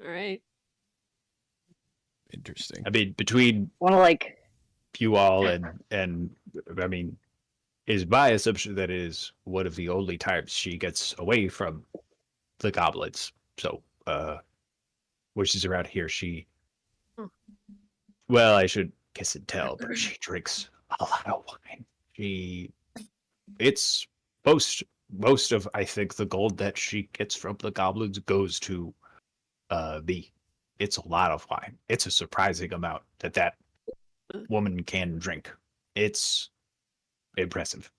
All right. Interesting. I mean, between Want to like you all and I mean, is my assumption that it is one of the only times she gets away from the goblins. So, when she's around here, she. Hmm. Well, I should kiss and tell, but she drinks a lot of wine. It's most of I think the gold that she gets from the goblins goes to me. It's a lot of wine. It's a surprising amount that woman can drink. It's impressive.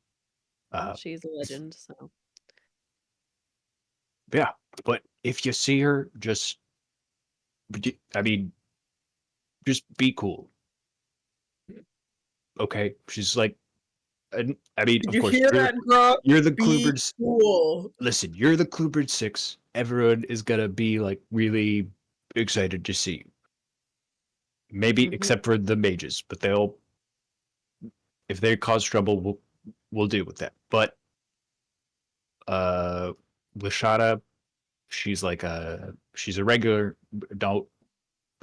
She's a legend, so. Yeah, but if you see her, I mean, just be cool. Okay, she's like, I mean, Did of you course, hear that, Grog? you're the Be Cluebridge. cool. Listen, you're the Cluebridge 6. Everyone is gonna be like really excited to see you. Maybe Mhm. except for the mages, but if they cause trouble, we'll deal with that. But Lashana, she's like she's a regular. Don't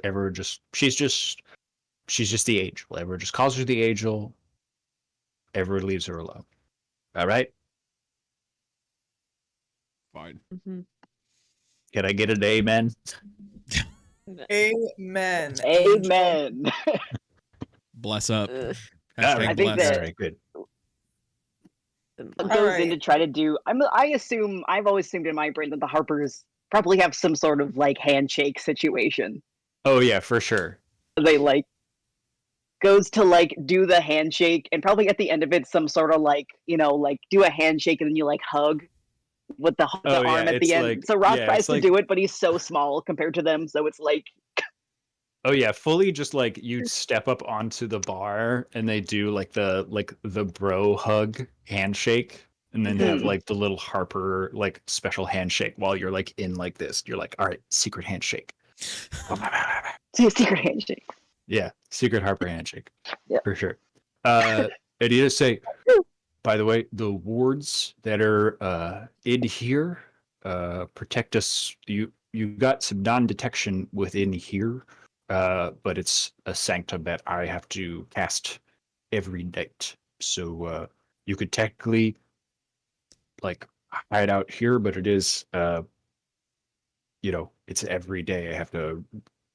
ever she's just the angel. Everyone just calls her the angel. Everyone leaves her alone. All right? Fine. Mhm. Can I get an amen? Amen. Angel. amen. Bless up. Ugh. All Hashtag right, I think blessed. that- all right, good. What All goes right. in to try to do? I've always assumed in my brain that the Harpers probably have some sort of like handshake situation. Oh yeah, for sure. They like goes to like do the handshake, and probably at the end of it, some sort of like like do a handshake and then you like hug with the Oh, yeah, arm at it's the end. like- So Ross yeah, tries it's to like- do it, but he's so small compared to them. So it's like Oh yeah, fully just like you step up onto the bar and they do like the bro hug handshake and then have Mhm. like the little Harper like special handshake while you're like in like this. You're like, all right, secret handshake. it's a secret handshake. Yeah, secret Harper handshake. Yep. For sure. And you just say, by the way, the wards that are in here protect us. You got some non-detection within here, but it's a sanctum that I have to cast every night. So you could technically like hide out here, but it is it's every day I have to.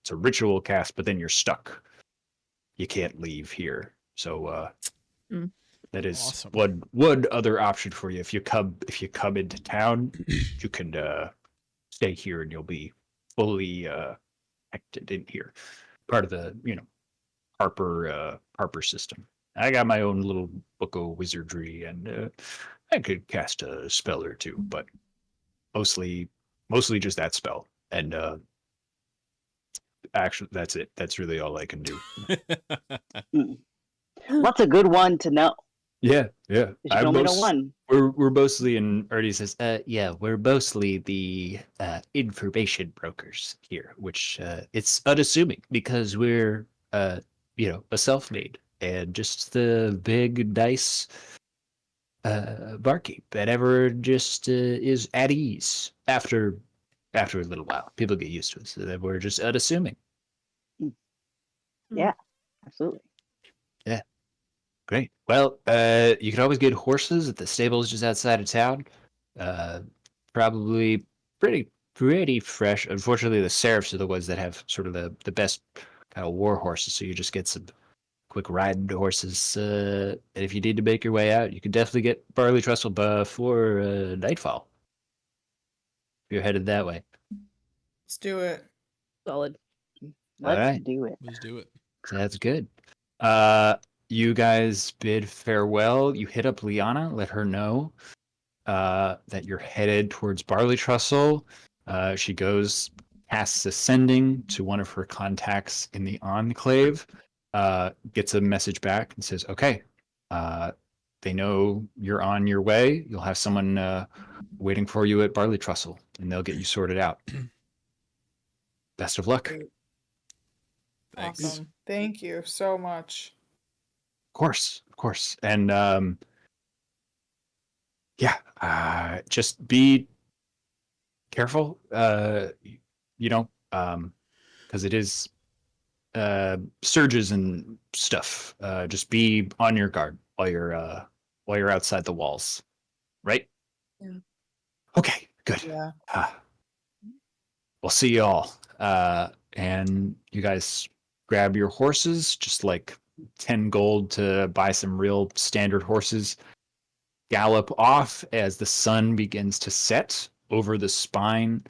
It's a ritual cast, but then you're stuck. You can't leave here. So Mm. that is Awesome. one other option for you. If you come into town, you can stay here and you'll be fully acted in here. Part of the Harper system. I got my own little book of wizardry, and I could cast a spell or two, but mostly just that spell. And actually, that's it. That's really all I can do. What's a good one to know? Yeah. You can only know one. We're mostly, and Ernie says, yeah, we're mostly the information brokers here, which it's unassuming because we're a self-made and just the big nice barkeep that ever just is at ease after a little while. People get used to it, so that we're just unassuming. Yeah, absolutely. Yeah. Great. Well, you can always get horses at the stables just outside of town. Probably pretty fresh. Unfortunately, the Seraphs are the ones that have sort of the best kind of war horses. So you just get some quick riding horses. And if you need to make your way out, you can definitely get Barley Trestle before nightfall. If you're headed that way. Let's do it. Solid. Let's right. do it. Let's do it. That's good. You guys bid farewell. You hit up Liana, let her know that you're headed towards Barley Trestle. She goes casts Ascending to one of her contacts in the Enclave, gets a message back and says, okay, they know you're on your way. You'll have someone waiting for you at Barley Trestle, and they'll get you sorted out. Best of luck. Great. Thanks. Awesome. Thank you so much. Of course. And just be careful, because it is surges and stuff. Just be on your guard while you're outside the walls, right? Yeah. Okay, good. Yeah. We'll see you all. And you guys grab your horses, just like 10 gold to buy some real standard horses. Gallop off as the sun begins to set over the spine.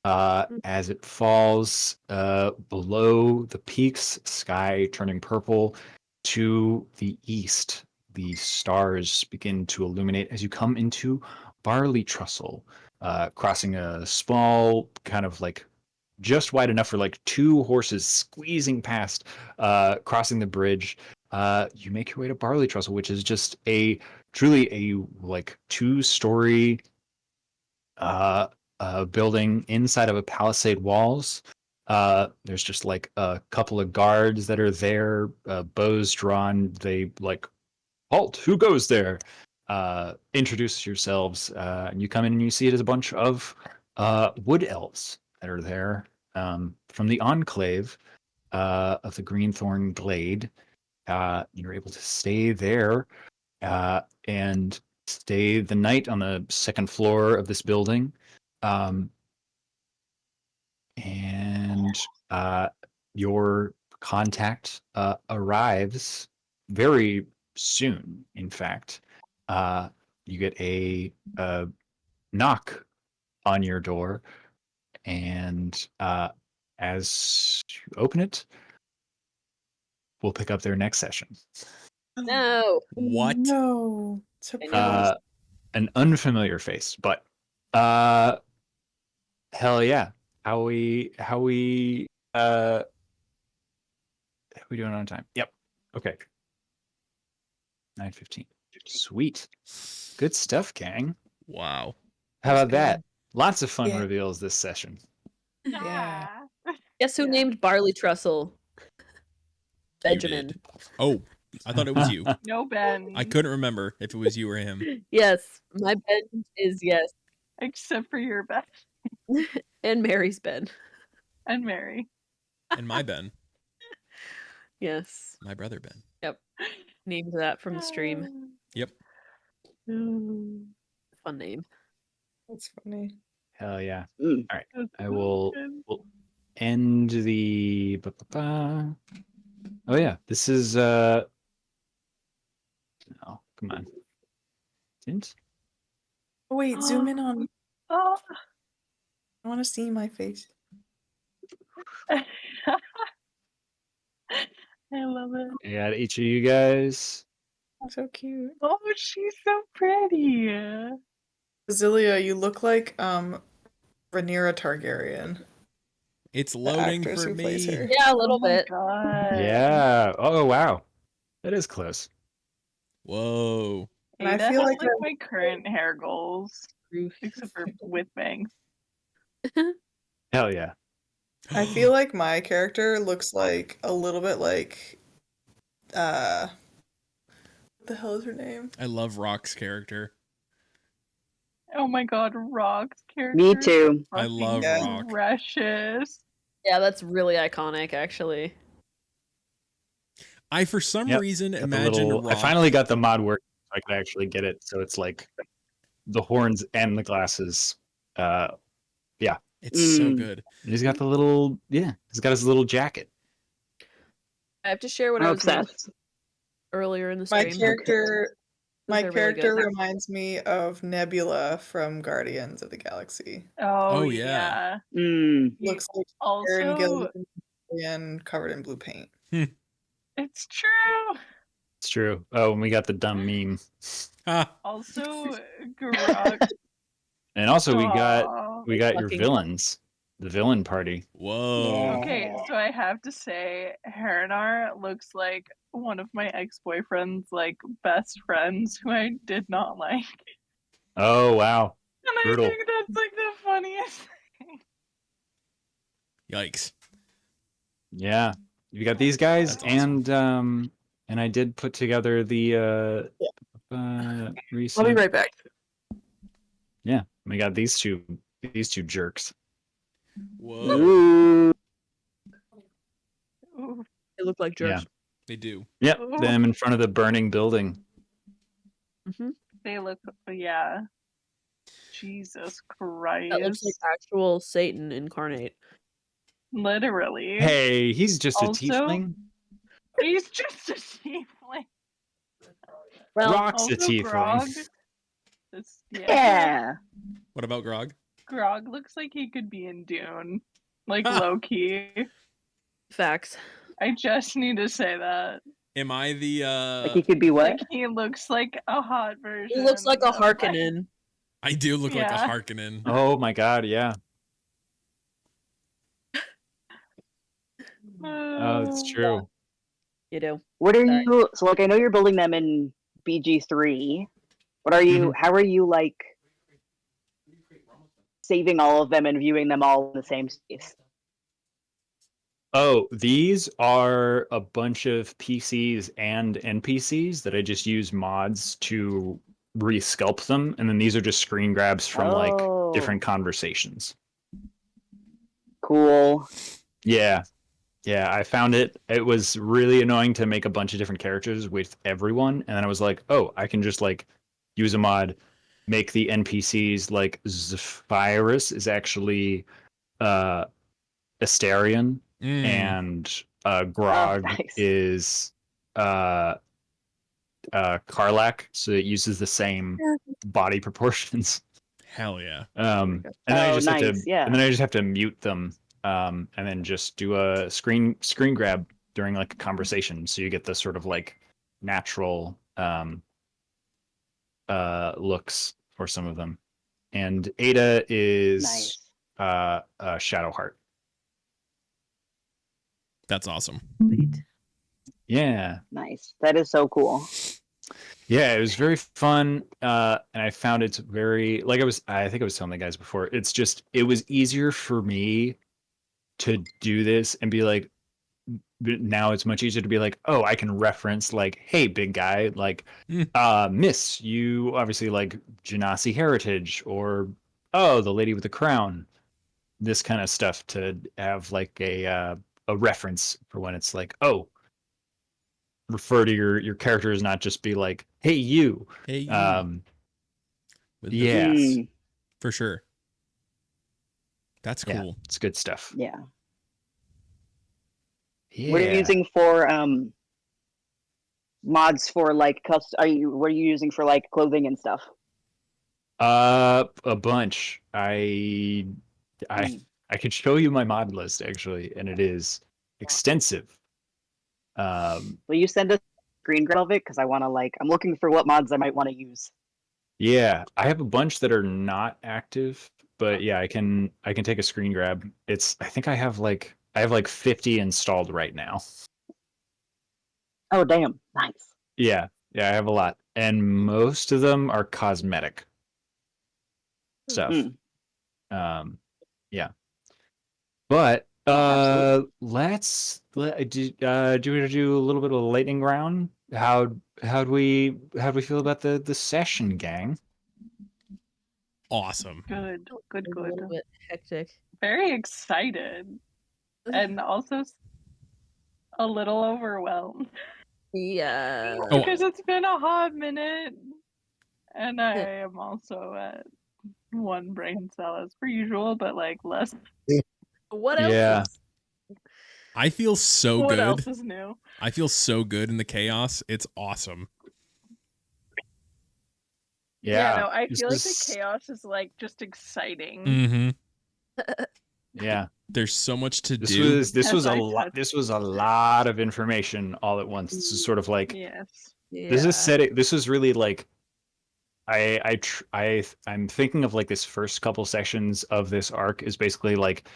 As it falls below the peaks, sky turning purple. To the east, the stars begin to illuminate as you come into Barley Trestle, crossing a small kind of like just wide enough for like two horses squeezing past, crossing the bridge. You make your way to Barley Trestle, which is just truly a like 2-story building inside of a palisade walls. There's just like a couple of guards that are there, bows drawn. They like, halt, who goes there? Introduce yourselves. And you come in and you see it as a bunch of wood elves that are there from the Enclave of the Greenthorn Glade. You're able to stay there and stay the night on the second floor of this building. And your contact arrives very soon. In fact, you get a knock on your door, and as you open it, we'll pick up their next session. No. What? No. Surprise. An unfamiliar face, but hell yeah. How we doing on time? Yep. Okay. 9:15. Sweet. Good stuff, gang. Wow. How That's about that? good. Lots of fun Yeah. reveals this session. Yeah. Guess who Yeah. named Barley Trestle? Benjamin. did. Oh, I thought it was you. No, Ben. I couldn't remember if it was you or him. Yes, my Ben is yes, Except for your Ben and Mary's Ben. and Mary. And my Ben, Yes, my brother Ben. named that from the stream. Yep. Fun name. That's funny. Hell yeah. Mm. All right. That's I so will good. we'll end the oh yeah. This is oh, come on. Didn't? Oh wait, zoom in on. Oh. I want to see my face. I love it. I got each of you guys. So cute. Oh, she's so pretty. Basilia, you look like Rhaenyra Targaryen. It's The loading actress for who plays me. her. Yeah, a little Oh my bit. God. Yeah. Oh wow. That is close. Whoa. And I Ada feel has like like my current hair goals, Ruth. except for with bangs. Hell yeah. I feel like my character looks like a little bit like what the hell is her name? I love Rock's character. Oh my God, Rock's character. Me is too. I fucking love Yeah. Rock. Precious. Yeah, that's really iconic, actually. I, for some Yep. reason, Got the imagine little, Rock. I finally got the mod work so I could actually get it. So it's like the horns and the glasses. It's so Mm. good. And he's got the little, yeah, he's got his little jacket. I have to share what I'm I was named obsessed. earlier in the My stream. character my Those are really character good. reminds me of Nebula from Guardians of the Galaxy. Oh, Oh, yeah. yeah. Mm. He Looks like Aaron also, Gilligan covered in blue paint. it's true. It's true. Oh, and we got the dumb meme. Ah, Also, Grog. And also we got Aw. your Fucking- villains. The villain party. whoa. Okay, so I have to say, Harinar looks like one of my ex-boyfriend's like best friends who I did not like, Oh wow. and Brutal. I think that's like the funniest thing. Yikes. Yeah. You got these guys That's awesome. and I did put together the I'll be recent. right back. Yeah. We got these two jerks. Whoa. Ooh. Ooh, They look like jerks. They do. Yep. Ooh. Them in front of the burning building. they look, yeah. Jesus Christ. That looks like actual Satan incarnate. Literally. Hey, he's just a Also- tiefling. He's just a tiefling. Well, Rock's a Also, tiefling. Grog. Yeah. Yeah. What about Grog? Grog looks like he could be in Dune. Like, low key. facts. I just need to say that. Am I the Like he could be what? Like, he looks like a hot version. He looks like a of, Harkonnen. I do look like a Yeah. Harkonnen. Oh my god, yeah. Oh, it's true. You do. What are Sorry. you? So, like, I know you're building them in BG3. What are you? How are you like saving all of them and viewing them all in the same space? Oh, these are a bunch of PCs and NPCs that I just use mods to resculpt them, and then these are just screen grabs from Oh. like different conversations. Cool. Yeah. Yeah, I found it. It was really annoying to make a bunch of different characters with everyone, and then I was like, oh, I can just like use a mod, make the NPCs like Zephyrus is actually Astarion, Mm. and Grog nice. is Karlak, so it uses the same body proportions. Hell yeah. And then I Oh, just have to, nice, yeah. and then I just have to mute them, and then just do a screen grab during like a conversation, so you get the sort of like natural looks for some of them. And Ada is Nice. Shadowheart. That's awesome. Wait. Yeah. Nice. That is so cool. Yeah, it was very fun, and I found it very like I think I was telling the guys before. It's just it was easier for me to do this and be like, now it's much easier to be like, oh, I can reference like, hey, big guy, like, Miss, you obviously like Genasi heritage, or oh, the lady with the crown, this kind of stuff, to have like a reference for when it's like, oh, refer to your characters, not just be like, hey, you. Hey, you. With the Yeah. face, Mm, for sure. That's Yeah, cool. it's good stuff. yeah. Yeah. What are you using for mods for like what are you using for like clothing and stuff? A bunch. I Mm. I could show you my mod list actually, and it is extensive. Will you send us green grab of it? Because I want to like I'm looking for what mods I might want to use. Yeah, I have a bunch that are not active, but yeah, I can take a screen grab. I think I have like 50 installed right now. Oh damn, nice. Yeah, yeah, I have a lot, and most of them are cosmetic stuff. Mm. Um, yeah. But Oh, absolutely. do we do a little bit of a lightning round? How'd we feel about the session, gang? Awesome. Good, good, A good. little bit hectic. Very excited, and also a little overwhelmed Yeah. Oh, because it's been a hot minute, and I am also at one brain cell as per usual, but like less. What Yeah. else? I feel so What good. else is new? I feel so good in the chaos. It's awesome. Yeah, No, I this feel like the is- chaos is like just exciting. Mm-hmm. Yeah, There's so much to this do. was this As was a I lot. touch- This was a lot of information all at once. This is sort of like Yes. this is setting. This is really like I'm thinking of like this first couple sections of this arc is basically like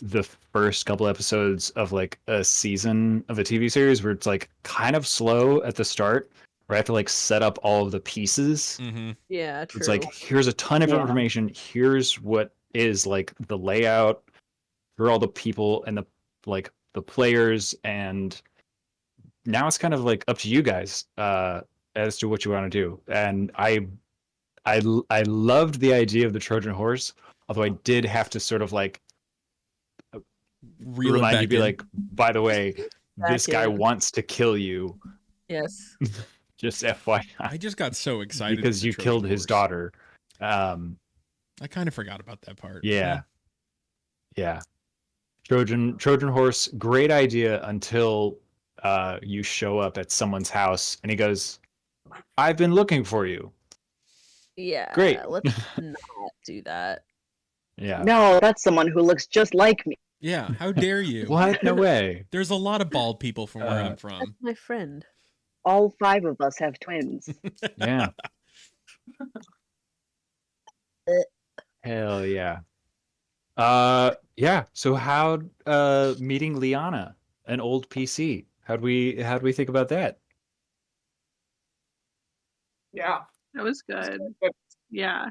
the first couple episodes of like a season of a TV series where it's like kind of slow at the start, where I have to like set up all of the pieces. Mm-hmm. Yeah, true. It's like here's a ton of Yeah. information. Here's what is like the layout for all the people and the players, and now it's kind of like up to you guys as to what you want to do. And I loved the idea of the Trojan horse, although I did have to sort of like Reel it remind you, back be in. like, by the way, this Back guy in. wants to kill you. Yes. Just FYI, I just got so excited because with the you Trojan killed his horse. daughter. I kind of forgot about that part. Yeah, yeah. Trojan horse, great idea until you show up at someone's house and he goes, "I've been looking for you." Yeah. Great. Let's not do that. Yeah. No, that's someone who looks just like me. Yeah. How dare you? What? No way. There's a lot of bald people from where I'm That's from. my friend. All 5 of us have twins. Yeah. Hell yeah. Yeah. So how meeting Liana, an old PC? How'd we think about that? Yeah. That was good. Yeah.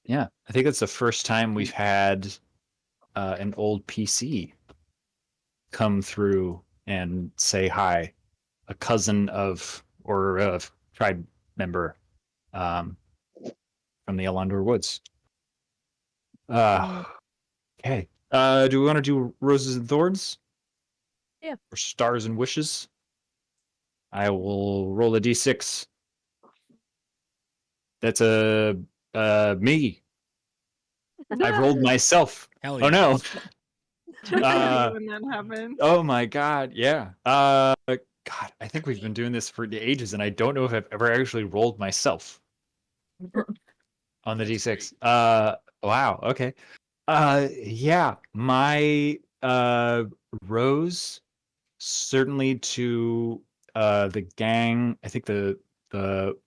Yeah. I think it's the first time we've had an old PC come through and say hi. A cousin of or a tribe member from the Elondor Woods. Okay. Do we want to do roses and thorns? Yeah. Or stars and wishes? I will roll a d6. That's a me. I rolled myself. Hell yeah. Oh no. Took Uh, when that happened. Oh my god. Yeah. God, I think we've been doing this for ages, and I don't know if I've ever actually rolled myself on the That's d6. Wow. Okay. Yeah. My rose certainly to the gang. I think the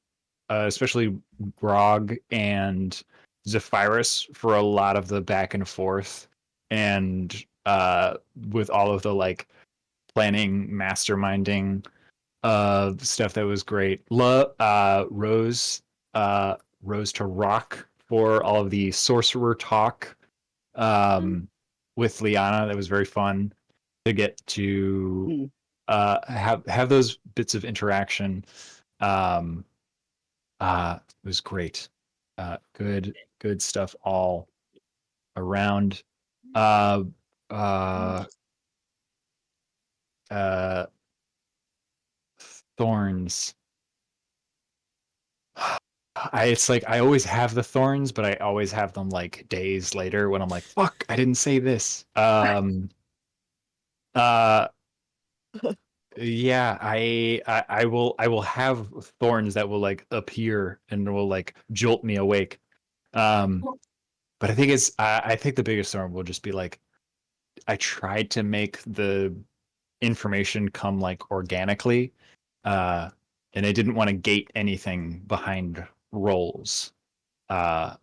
especially Grog and Zephyrus for a lot of the back and forth, and with all of the like planning, masterminding stuff that was great. Rose to Rock for all of the sorcerer talk with Liana. That was very fun. to get to have those bits of interaction. It was great. Good stuff all around. Uh, uh, uh, Thorns. It's like I always have the thorns, but I always have them like days later when I'm like, fuck, I didn't say this. Uh yeah, I will have thorns that will like appear and will like jolt me awake. Um but I think the biggest thorn will just be like I tried to make the information come like organically. Uh and I didn't want to gate anything behind roles. Uh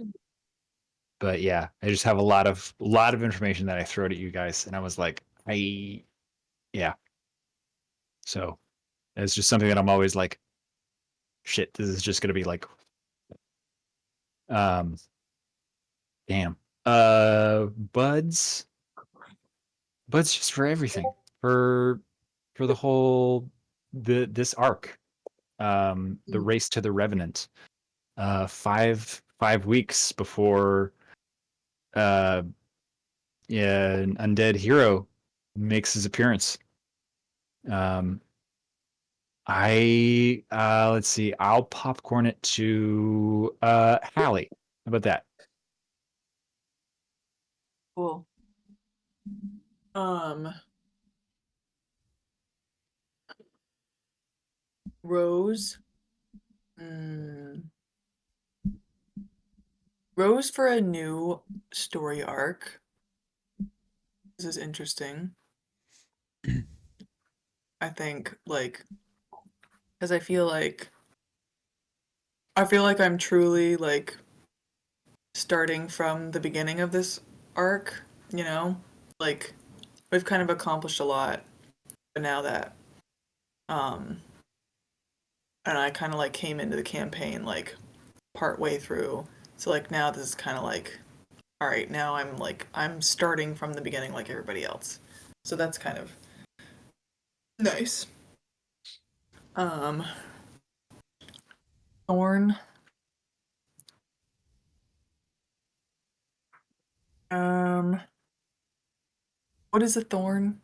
but yeah, I just have a lot of information that I throw at you guys, and I was like, yeah. So it's just something that I'm always like, shit, this is just gonna be like, um, damn. Buds, buds, just for everything, for for the whole this arc, the race to the Revenant, 5 weeks before, uh, yeah, an undead hero makes his appearance. Um, let's see. I'll popcorn it to Hallie. How about that? Cool. Rose. Rose for a new story arc. This is interesting. I think, like, because I feel like I'm truly like starting from the beginning of this arc, you know? Like, we've kind of accomplished a lot, but now that um and I kind of like came into the campaign like part way through. So like now this is kind of like, all right, now I'm starting from the beginning like everybody else. So that's kind of nice. Thorn. What is a thorn?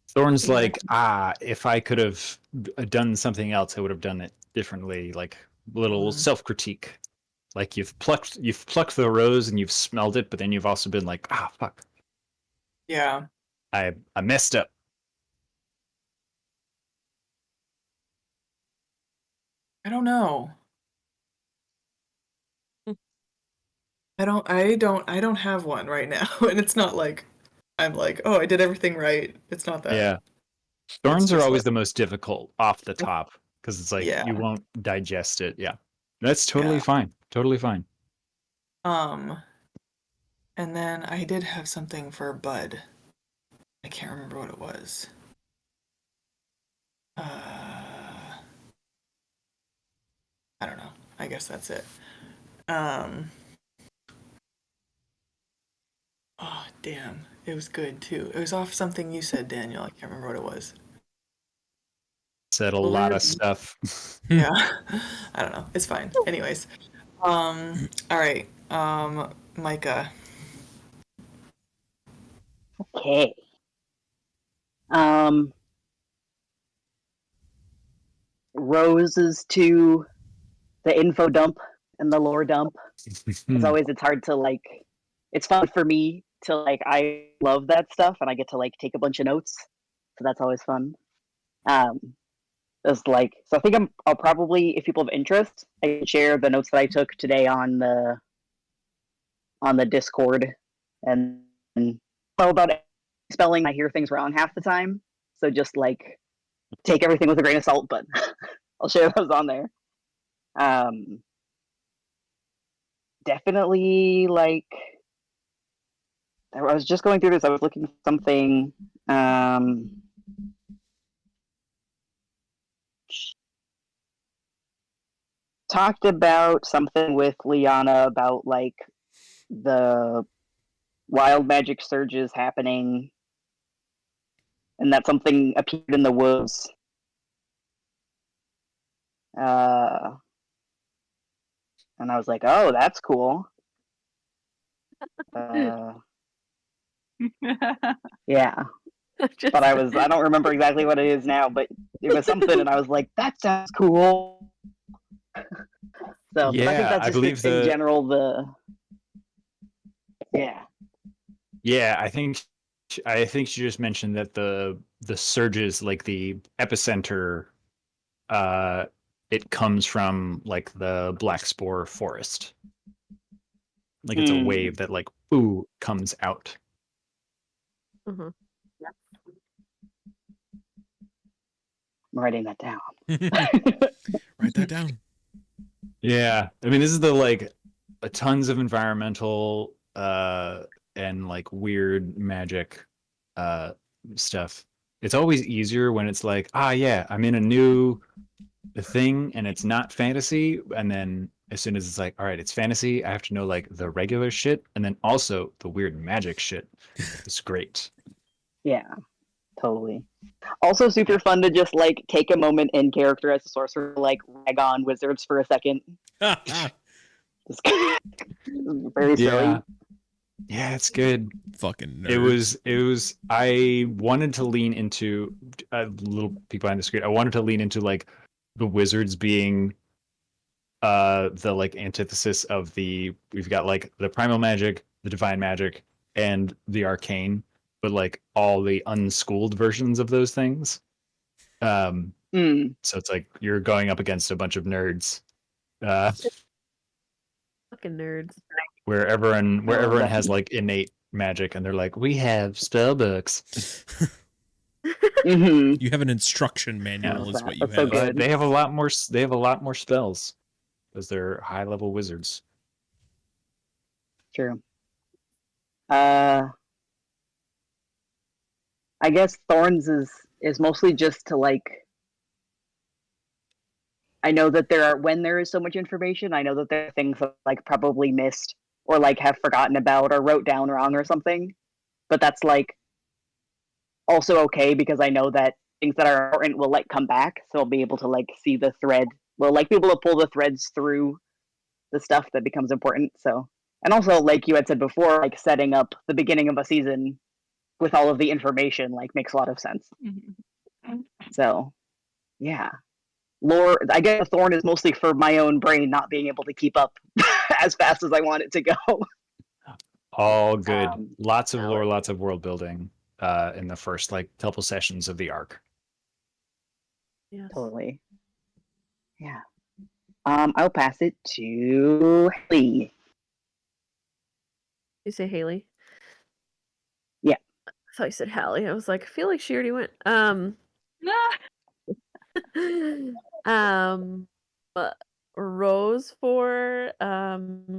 Thorn's Yeah. like, if I could have done something else, I would have done it differently. Like little self-critique. Like you've plucked the rose and you've smelled it, but then you've also been like, fuck, Yeah. I messed up. I don't know. I don't have one right now. And it's not like I'm like, oh, I did everything right. It's not that. Yeah, It's thorns are just always like, the most difficult off the top because it's like you yeah. won't digest it. Yeah, that's totally Yeah. fine. Totally fine. Um, and then I did have something for Bud. I can't remember what it was. I don't know. I guess that's it. Um, oh, damn. It was good too. It was off something you said, Daniel. I can't remember what it was. Said a What were lot your... of stuff. Yeah. I don't know. It's fine. Anyways. All right. Micah. Okay. Um, Roses to the info dump and the lore dump. As always, it's hard to like. It's fun for me to like. I love that stuff, and I get to like take a bunch of notes, so that's always fun. Um, it's like so. I think I'll probably, if people have interest, I can share the notes that I took today on the Discord, and know about spelling. I hear things wrong half the time, so just like take everything with a grain of salt. But I'll share those on there. Um, Definitely like I was just going through this. I was looking for something. Talked about something with Liana about like the wild magic surges happening and that something appeared in the woods. And I was like, oh, that's cool. Yeah. Just- But I don't remember exactly what it is now, but it was something, and I was like, that sounds cool. So, but I think Yeah, that's I just believe in general yeah. Yeah, I think she just mentioned that the surges, like the epicenter, it comes from like the black spore forest. Like it's a wave that like comes out. Uh-huh. I'm writing that down. Write that down. Yeah, I mean this is the like tons of environmental and like weird magic stuff. It's always easier when it's like, yeah, I'm in a new thing and it's not fantasy, and then as soon as it's like, all right, it's fantasy, I have to know like the regular shit and then also the weird magic shit. It's great. Yeah, totally. Also super fun to just like take a moment in character as a sorcerer, like rag on wizards for a second. Just very silly. Yeah, it's good. Fucking nerds. It was I wanted to lean into a little peek behind the screen. I wanted to lean into like the wizards being the like antithesis of we've got like the primal magic, the divine magic, and the arcane, but like all the unschooled versions of those things. So it's like you're going up against a bunch of nerds. Fucking nerds. Where everyone has like innate magic and they're like, we have spell books. You have an instruction manual is what you That's so have. good. They have a lot more spells because they're high level wizards. True. I guess Thorns is mostly just to like, I know that when there is so much information, I know that there are things that like probably missed or like have forgotten about or wrote down wrong or something. But that's like also okay because I know that things that are important will like come back. So I'll be able to like see the thread. We'll like be able to pull the threads through the stuff that becomes important. So, and also like you had said before, like setting up the beginning of a season with all of the information like makes a lot of sense. So, yeah. Lore, I guess Thorn is mostly for my own brain not being able to keep up as fast as I want it to go. All good. Lots of lore, lots of world building in the first like couple sessions of the arc. Yes. Totally. Yeah. I'll pass it to Haley. You say Haley? Yeah. I thought you said Hallie. I was like, I feel like she already went. But Rose for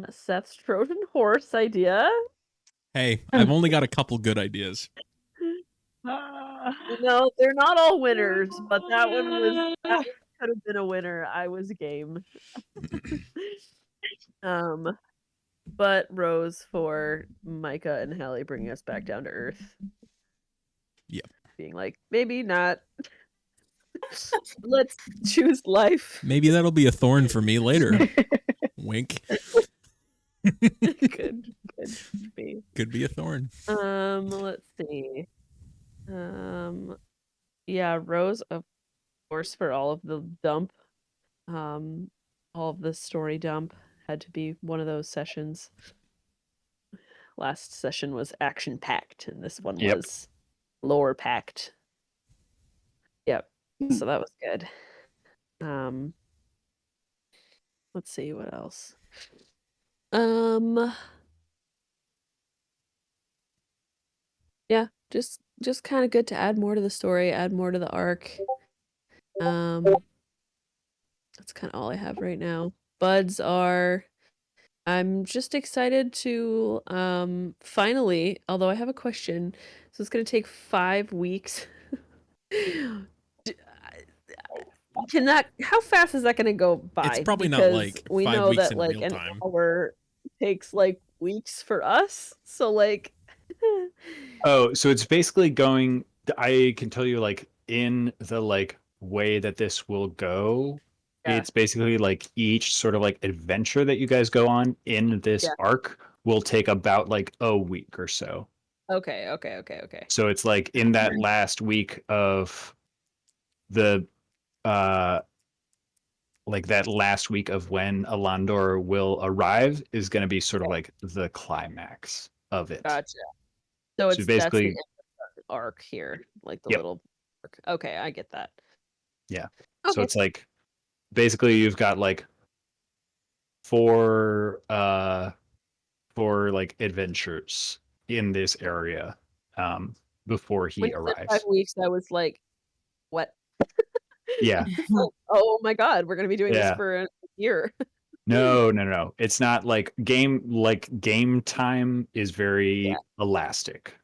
Seth's Trojan horse idea. Hey, I've only got a couple good ideas. No, they're not all winners, but that one could have been a winner. I was game. But Rose for Micah and Hallie bringing us back down to earth. Yep. Being like, maybe not. Let's choose life. Maybe that'll be a thorn for me later. Wink. Could be. Could be a thorn. Let's see. Yeah, Rose, of course, for all of the dump. All of the story dump had to be one of those sessions. Last session was action packed, and this one was lore packed. Yep. So that was good. Let's see what else. Yeah, just kind of good to add more to the story, add more to the arc. That's kind of all I have right now. Buds are I'm just excited to finally, although I have a question. So it's going to take 5 weeks. How fast is that going to go by? It's probably not Because like we 5 know weeks that in like real an time. hour takes like weeks for us. So like Oh, so it's basically going I can tell you, like, in the like way that this will go, Yeah. it's basically like each sort of like adventure that you guys go on in this Yeah. arc will take about like a week or so. Okay. So it's like in that last week of the uh like that last week of when Alandor will arrive is going to be sort of like the climax of it. Gotcha. So So that's the basically, end of the arc here, like the yep, little arc. Okay, I get that. yeah. So Okay. it's like basically you've got like four like adventures in this area before When he you said 5 arrives. weeks, I was like, what? Yeah. Like, oh my god, we're gonna be doing this Yeah. for a year. No. It's not like game time is Yeah. very elastic.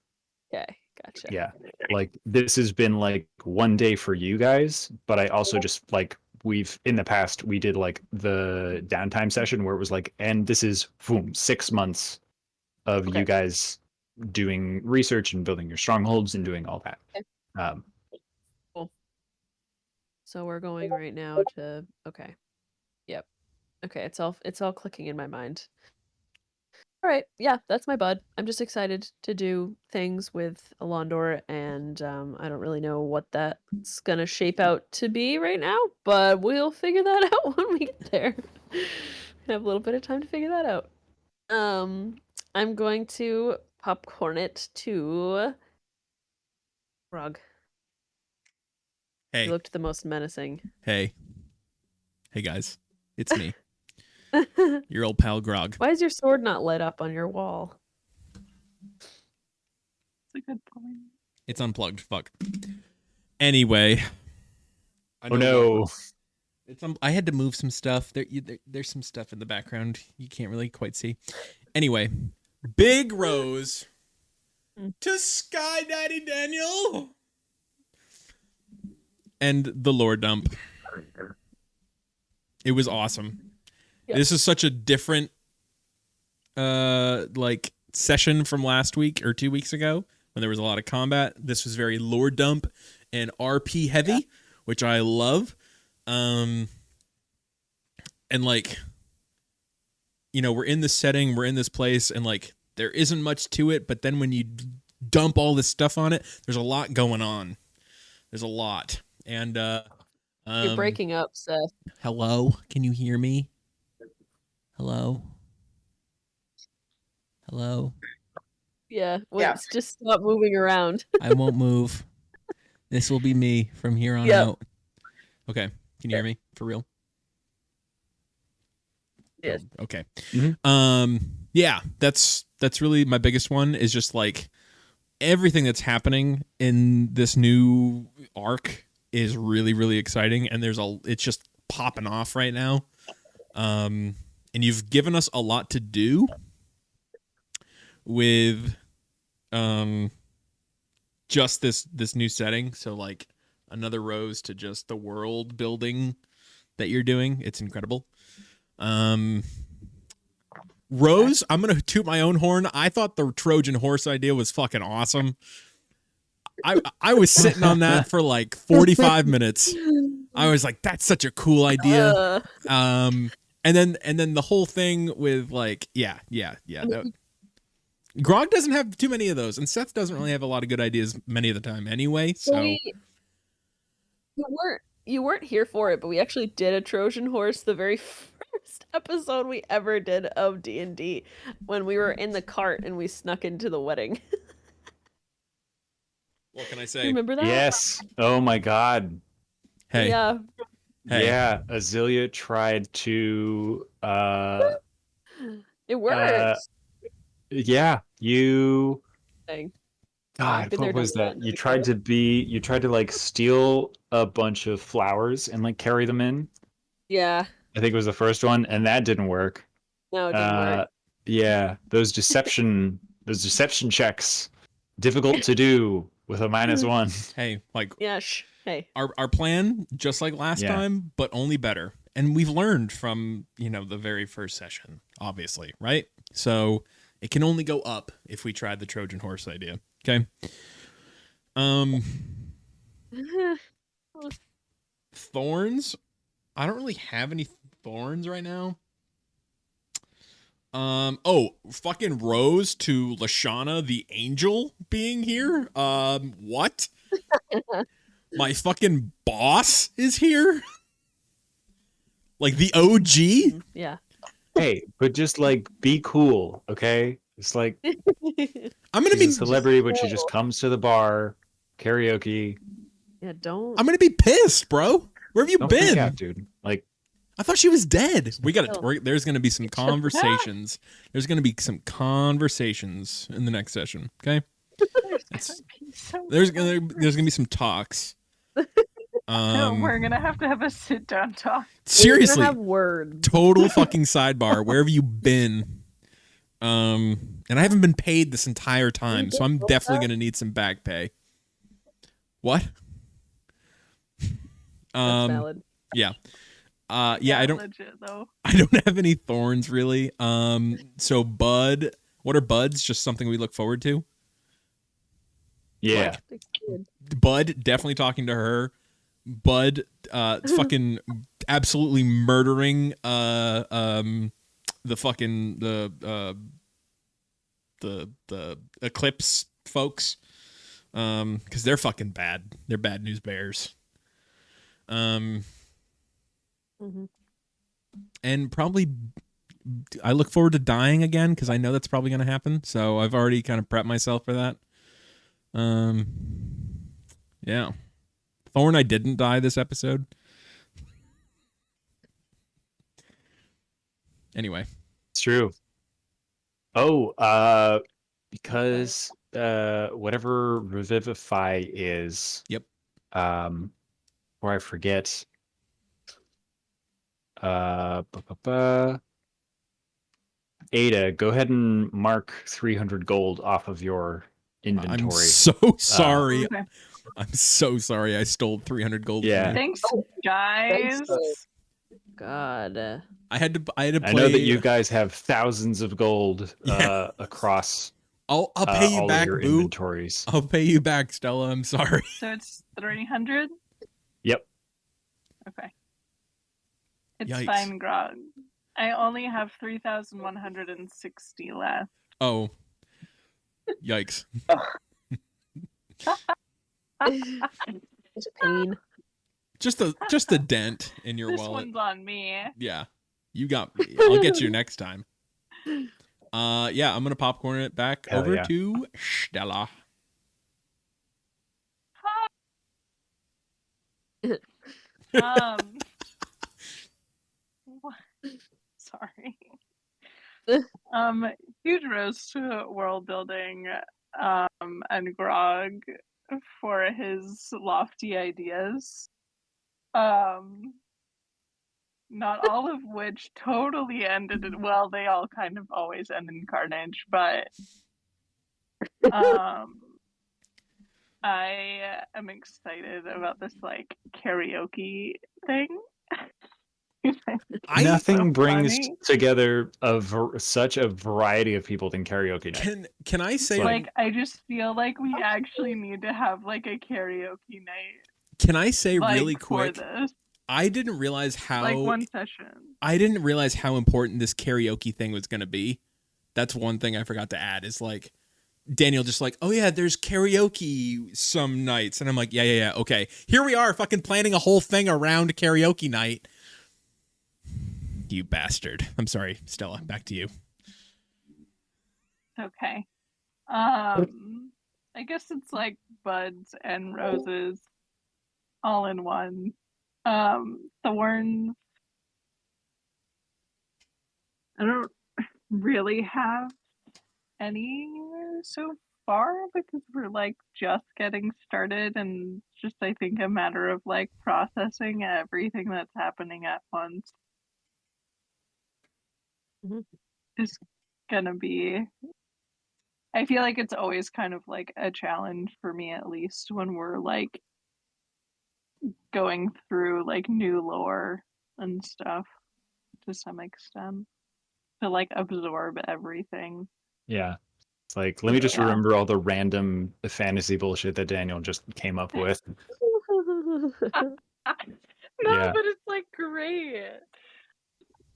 Okay, gotcha. Yeah. Like this has been like one day for you guys, but I also just like we've in the past we did like the downtime session where it was like, and this is boom, 6 months of you Okay. guys doing research and building your strongholds and doing all that. Okay. Um, Cool. So we're going right now to okay. Yep. Okay, it's all clicking in my mind. All right, yeah, that's my bud. I'm just excited to do things with Alondor, and I don't really know what that's gonna shape out to be right now, but we'll figure that out when we get there. Have a little bit of time to figure that out. I'm going to popcorn it to Grog. Hey, You looked the most menacing. hey, hey, guys, it's me, your old pal Grog. Why is your sword not lit up on your wall? That's a good point. It's unplugged. Fuck. Anyway, I oh know no. it's I had to move some stuff. There's some stuff in the background you can't really quite see. Anyway, Big Rose to Sky Daddy Daniel and the lore dump. It was awesome. Yep. This is such a different like session from last week or 2 weeks ago when there was a lot of combat. This was very lore dump and RP heavy, which I love. And like, you know, we're in this setting, we're in this place, and like there isn't much to it, but then when you dump all this stuff on it, there's a lot going on. There's a lot. And You're breaking up, Seth. hello, can you hear me? Hello? Yeah, Yeah. just stop moving around. I won't move. This will be me from here on Yep. out. Okay, can you hear me for real? Yes. Okay. Mhm. Yeah, that's really my biggest one is just like everything that's happening in this new arc is really, really exciting, and it's just popping off right now. And you've given us a lot to do with just this new setting. So like another rose to just the world building that you're doing. It's incredible. Rose, I'm gonna toot my own horn. I thought the Trojan horse idea was fucking awesome. I was sitting on that for like 45 minutes. I was like, that's such a cool idea. And then the whole thing with like, yeah. Grog doesn't have too many of those, and Seth doesn't really have a lot of good ideas many of the time anyway. So you weren't here for it, but we actually did a Trojan horse the very first episode we ever did of D&D when we were in the cart and we snuck into the wedding. what can I say? Remember that? Yes. Oh my god. Hey, Yeah. hey. Yeah, Azealia tried to It worked. yeah, you Thing. God, been what there, was done that? that. You tried to like steal a bunch of flowers and like carry them in. Yeah. I think it was the first one, and that didn't work. No, it didn't work. Yeah, those deception checks, difficult to do with a -1. Hey, like Yeah, hey. our plan, just like last Yeah. time, but only better. And we've learned from, the very first session, obviously, right? So it can only go up if we tried the Trojan horse idea. Okay. Um, thorns. I don't really have any thorns right now. Oh, fucking Rose to Lashana the angel being here. What? My fucking boss is here? Like the OG? Yeah. Hey, but just like be cool, okay? It's like I'm gonna she's be a celebrity, but she just comes to the bar, karaoke. Yeah, don't. I'm gonna be pissed, bro. Where have you Don't freak been? out, dude. Like, I thought she was dead. We got Chill. to. There's gonna be some conversations. There's gonna be some conversations in the next session. Okay. There's gonna be some talks. We're gonna have to have a sit down talk. We're Seriously, gonna have words. total fucking sidebar. Where have you been? And I haven't been paid this entire time, so I'm definitely gonna need some back pay. What? That's valid. Yeah. Yeah, I don't Legit though. have any thorns really. So Bud, what are buds? Just something we look forward to? yeah. Bud, definitely talking to her. Bud, fucking absolutely murdering the fucking the Eclipse folks. Because they're fucking bad. They're bad news bears. Mhm. And probably I look forward to dying again because I know that's probably going to happen. So I've already kind of prepped myself for that. Yeah. Thorn, I didn't die this episode. Anyway. It's true. Oh, because whatever revivify is. Yep. Or I forget. Ba, ba, ba. Ada, go ahead and mark 300 gold off of your inventory. I'm so sorry. Okay. I'm so sorry I stole 300 gold Yeah. from you. Thanks, guys. God. I had to play. I know that you guys have thousands of gold across I'll pay you all back, of your boo. inventories. I'll pay you back, Stella. I'm sorry. So it's 300. Yep. Okay. It's Yikes. fine, Grog. I only have 3,160 left. Oh. Yikes. It's a pain. Just a dent in your This wallet. one's on me. Yeah. You got me. I'll get you next time. Yeah, I'm gonna popcorn it back Hell over yeah. to Stella. What? Sorry. Huge roast to world building, and Grog for his lofty ideas. Not all of which totally ended in, well, they all kind of always end in carnage, but I am excited about this like karaoke thing. Nothing so brings funny. together such a variety of people than karaoke night. Can I say Like, I just feel like we actually need to have like a karaoke night. Can I say Like, really for quick? this. I didn't realize how Like one session. I didn't realize how important this karaoke thing was going to be. That's one thing I forgot to add is like Daniel just like, oh yeah, there's karaoke some nights. And I'm like, yeah. Okay. Here we are fucking planning a whole thing around karaoke night. You bastard. I'm sorry, Stella. Back to you. Okay. I guess it's like buds and roses all in one. Thorns. I don't really have any so far because we're like just getting started and it's just I think a matter of like processing everything that's happening at once. Mhm. Is gonna be, I feel like it's always kind of like a challenge for me at least when we're like going through like new lore and stuff to some extent to like absorb everything. Yeah. It's like, let me just Yeah. remember all the random fantasy bullshit that Daniel just came up with. No, Yeah. but it's like great.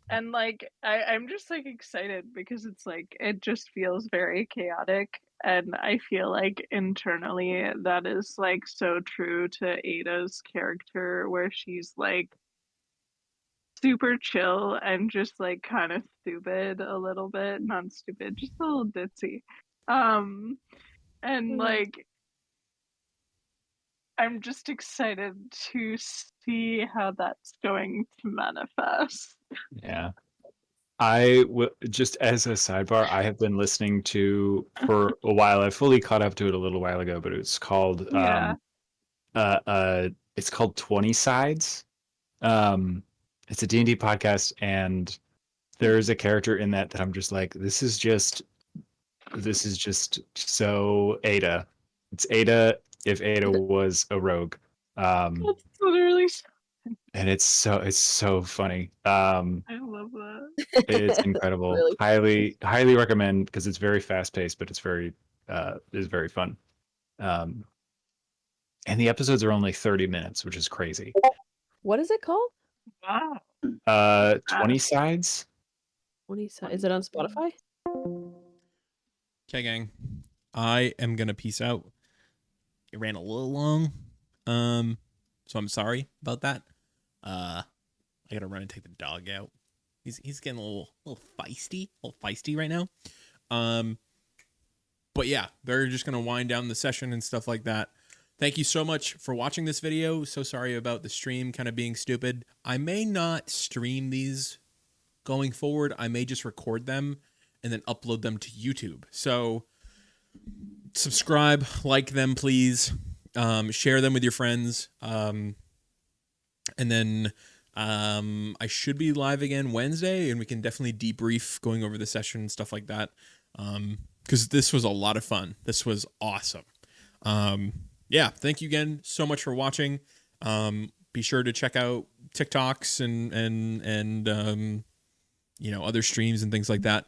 And like I'm just like excited because it's like it just feels very chaotic, and I feel like internally that is like so true to Ada's character, where she's like super chill and just like kind of stupid a little bit, not stupid, just a little ditzy. And like I'm just excited to see how that's going to manifest. Yeah. Just as a sidebar, I have been listening to for a while. I fully caught up to it a little while ago, but it's called Yeah. it's called 20 Sides. Um, it's a D&D podcast, and there's a character in that I'm just like, this is just so Ada. It's Ada if Ada was a rogue. That's literally And it's so funny. I love that. It's incredible. Really? Highly recommend because it's very fast paced, but it's very fun. Um, and the episodes are only 30 minutes, which is crazy. What is it called? Wow. 20 sides. Is it on Spotify? Okay, gang. I am gonna peace out. It ran a little long. So I'm sorry about that. I gotta run and take the dog out. He's getting a little feisty right now. But yeah, they're just gonna wind down the session and stuff like that. Thank you so much for watching this video. So sorry about the stream kind of being stupid. I may not stream these going forward. I may just record them and then upload them to YouTube. So subscribe, like them, please. Share them with your friends. And then I should be live again Wednesday, and we can definitely debrief going over the session and stuff like that. Because this was a lot of fun. This was awesome. Yeah, thank you again so much for watching. Be sure to check out TikToks and other streams and things like that.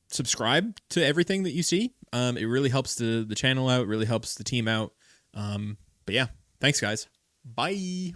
Subscribe to everything that you see. It really helps the channel out. It really helps the team out. But yeah, thanks guys. Bye.